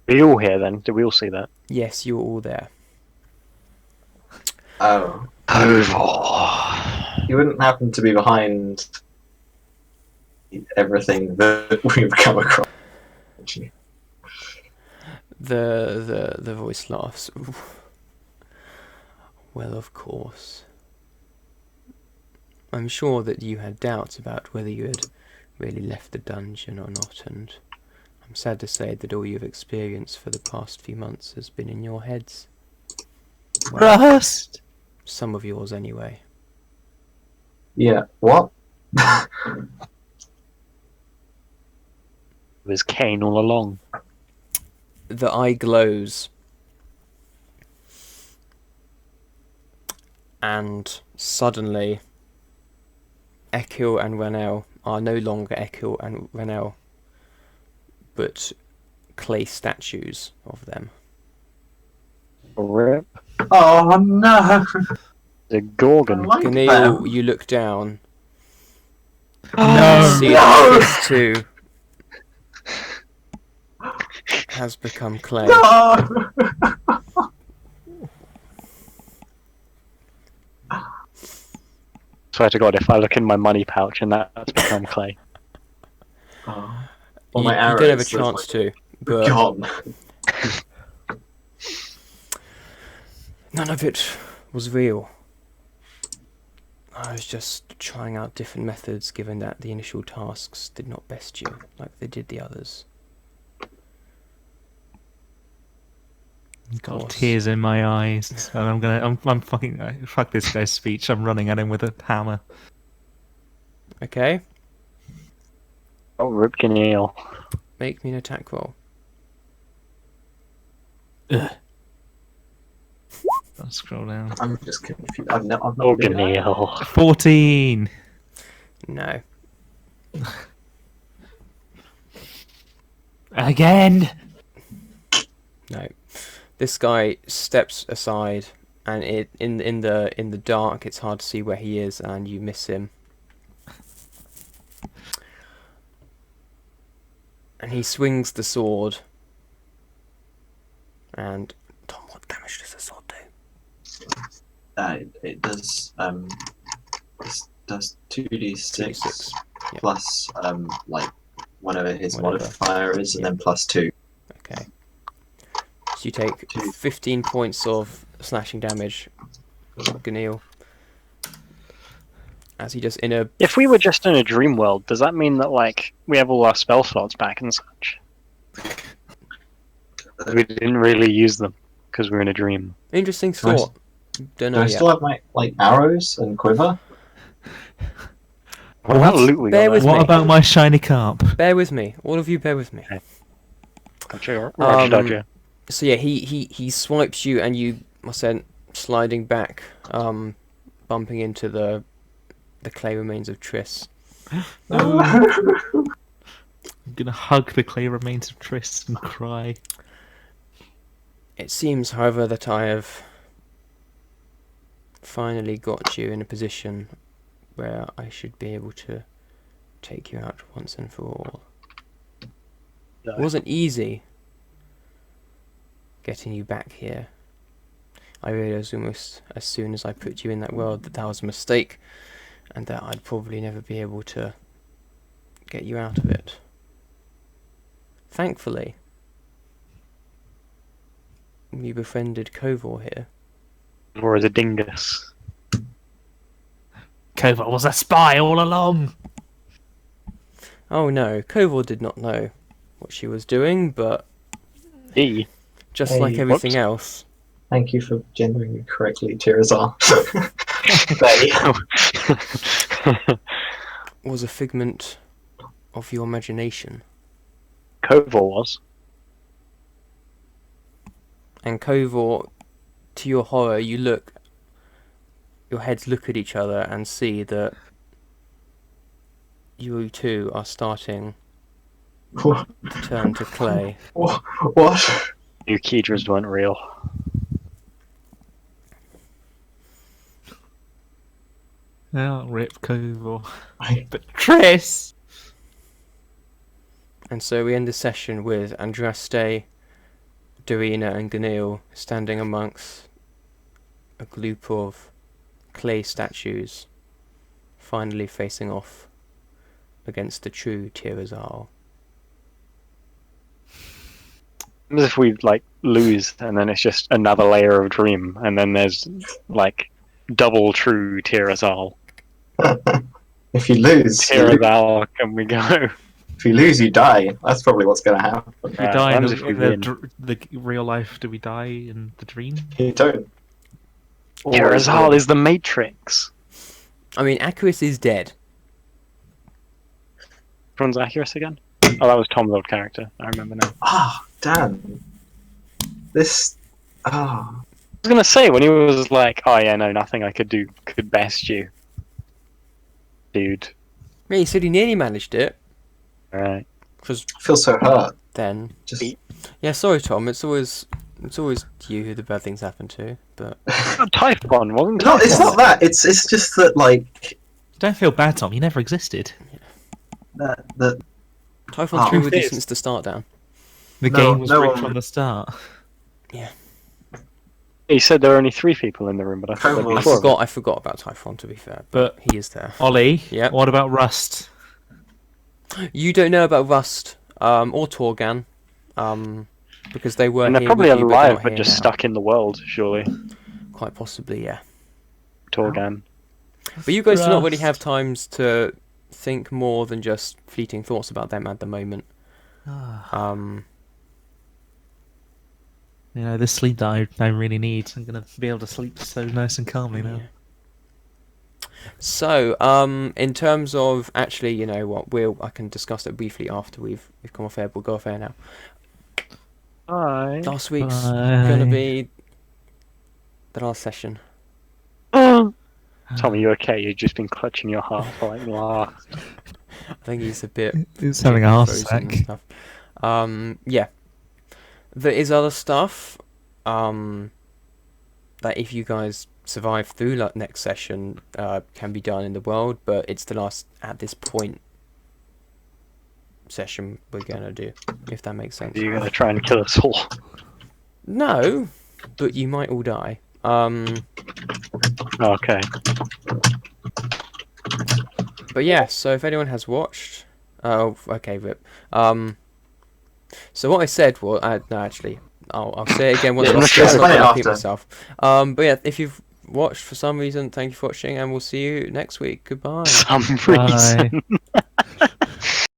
We all here then? Did we all see that? Yes, you're all there. Oh. Koval. You wouldn't happen to be behind everything that we've come across. would you? The voice laughs. Well, of course. I'm sure that you had doubts about whether you had really left the dungeon or not, and I'm sad to say that all you've experienced for the past few months has been in your heads. Rust! Some of yours, anyway. Yeah. What? It was Kane all along. The eye glows, and suddenly Ekil and Renel are no longer Ekil and Renel, but clay statues of them. Rip. Oh no! The Gorgon. Like Ganil, them. you look down No! and see that this too has become clay. No! Swear to God, if I look in my money pouch and that's become clay. Oh. You, All my you arrows. don't have a that's chance like, to, but gone. none of it was real. I was just trying out different methods, given that the initial tasks did not best you like they did the others. Got course. tears in my eyes, and I'm fucking fuck this guy's speech. I'm running at him with a hammer. Okay, Oh, Rip Ganil. make me an attack roll. I'll scroll down. I'm just confused. I've not Oh, been- Ganil. 14. No. Again. No. This guy steps aside, and in the dark, it's hard to see where he is, and you miss him. And he swings the sword. And Tom, what damage does the sword do? It does this does 2d6 2d6, yeah. plus like whatever his Whatever. modifier is, and Yeah. then plus 2. Okay. So you take 15 points of slashing damage, Ganil. As he just in a If we were just in a dream world, does that mean that like we have all our spell slots back and such? We didn't really use them because we're in a dream. interesting Nice. thought. Don't Do know I yet. still have my like arrows and quiver? What about loot we Bear got? with there? me. What about my shiny carp? Bear with me, all of you. Bear with me. Roger, Um, Dodger. So yeah, he swipes you, and you are sent sliding back, bumping into the clay remains of Triss. I'm gonna hug the clay remains of Triss and cry. It seems, however, that I have finally got you in a position where I should be able to take you out once and for all. No. It wasn't easy getting you back here. I realised almost as soon as I put you in that world that was a mistake, and that I'd probably never be able to get you out of it. Thankfully, you befriended Kovor here. Or as a dingus. Koval was a spy all along. Oh no, Kovor did not know what she was doing, but E. just Hey, like everything whoops. else, Thank you for gendering me correctly, Tyr'Azal. They. was a figment of your imagination. Koval was. And Kovor to your horror, your heads look at each other and see that you two are starting to turn to clay. What? New Kedras weren't real. Oh, Rip Cove. I- But Triss! And so we end the session with Andraste, Dorina, and Ganil standing amongst a group of clay statues, finally facing off against the true Tyr'Azal. As if we like lose, and then it's just another layer of dream, and then there's like double true Tyr'Azal. If you lose, Tyr'Azal, can we go? if you lose, you die. That's probably what's going to happen. We Right, die what in, happens if we in the, win? the real life. Do we die in the dream? You don't. Or Tyr'Azal is the Matrix. I mean, Acuus is dead. Which one's Accurus again? Oh, that was Tom's old character. I remember now. Ah, damn. This. Ah. I was gonna say when he was like, "Oh yeah, no, nothing I could do could best you, dude." Yeah, he said he nearly managed it. Right. Because I feel so hurt. then, Just. yeah, sorry Tom, it's always you who the bad things happen to. But Typhon wasn't. No, it's Typhon. not that. It's just that like Don't feel bad, Tom. You never existed. that Typhon Oh. threw a It is. distance to start down. The No, game was no rigged one- from the start. He said there were only 3 people in the room, but I thought there'd be I 4 of them. I forgot about Typhon, to be fair, But he is there. Ollie, Yep. what about Rust? You don't know about Rust or Torgan, because they were And they're here probably with you, alive, but but they're not just here stuck in the world, surely. now. Quite possibly, yeah. Torgan. But you guys do not really Rust. have times to think more than just fleeting thoughts about them at the moment. You know, this sleep that I really need. I'm gonna be able to sleep so nice and calmly now. Yeah. So, in terms of actually, you know what, I can discuss it briefly after we've come off air. We'll go off air now. Bye. Last week's Bye. gonna be the last session. Tom, are you okay? You've just been clutching your heart for like last. I think he's a bit It's having a heart frozen and attack. stuff. Yeah. There is other stuff that if you guys survive through like next session can be done in the world, but it's the last at this point session we're gonna do, if that makes sense. You're gonna try and kill us all. No, but you might all die. Okay. But yeah, so if anyone has watched, oh, okay, Rip. So what I said was, no, actually, I'll say it again once Yeah, I've let's said it, explain it I'll repeat after. myself. But yeah, if you've watched for some reason, thank you for watching, and we'll see you next week. Goodbye. Some Bye. reason.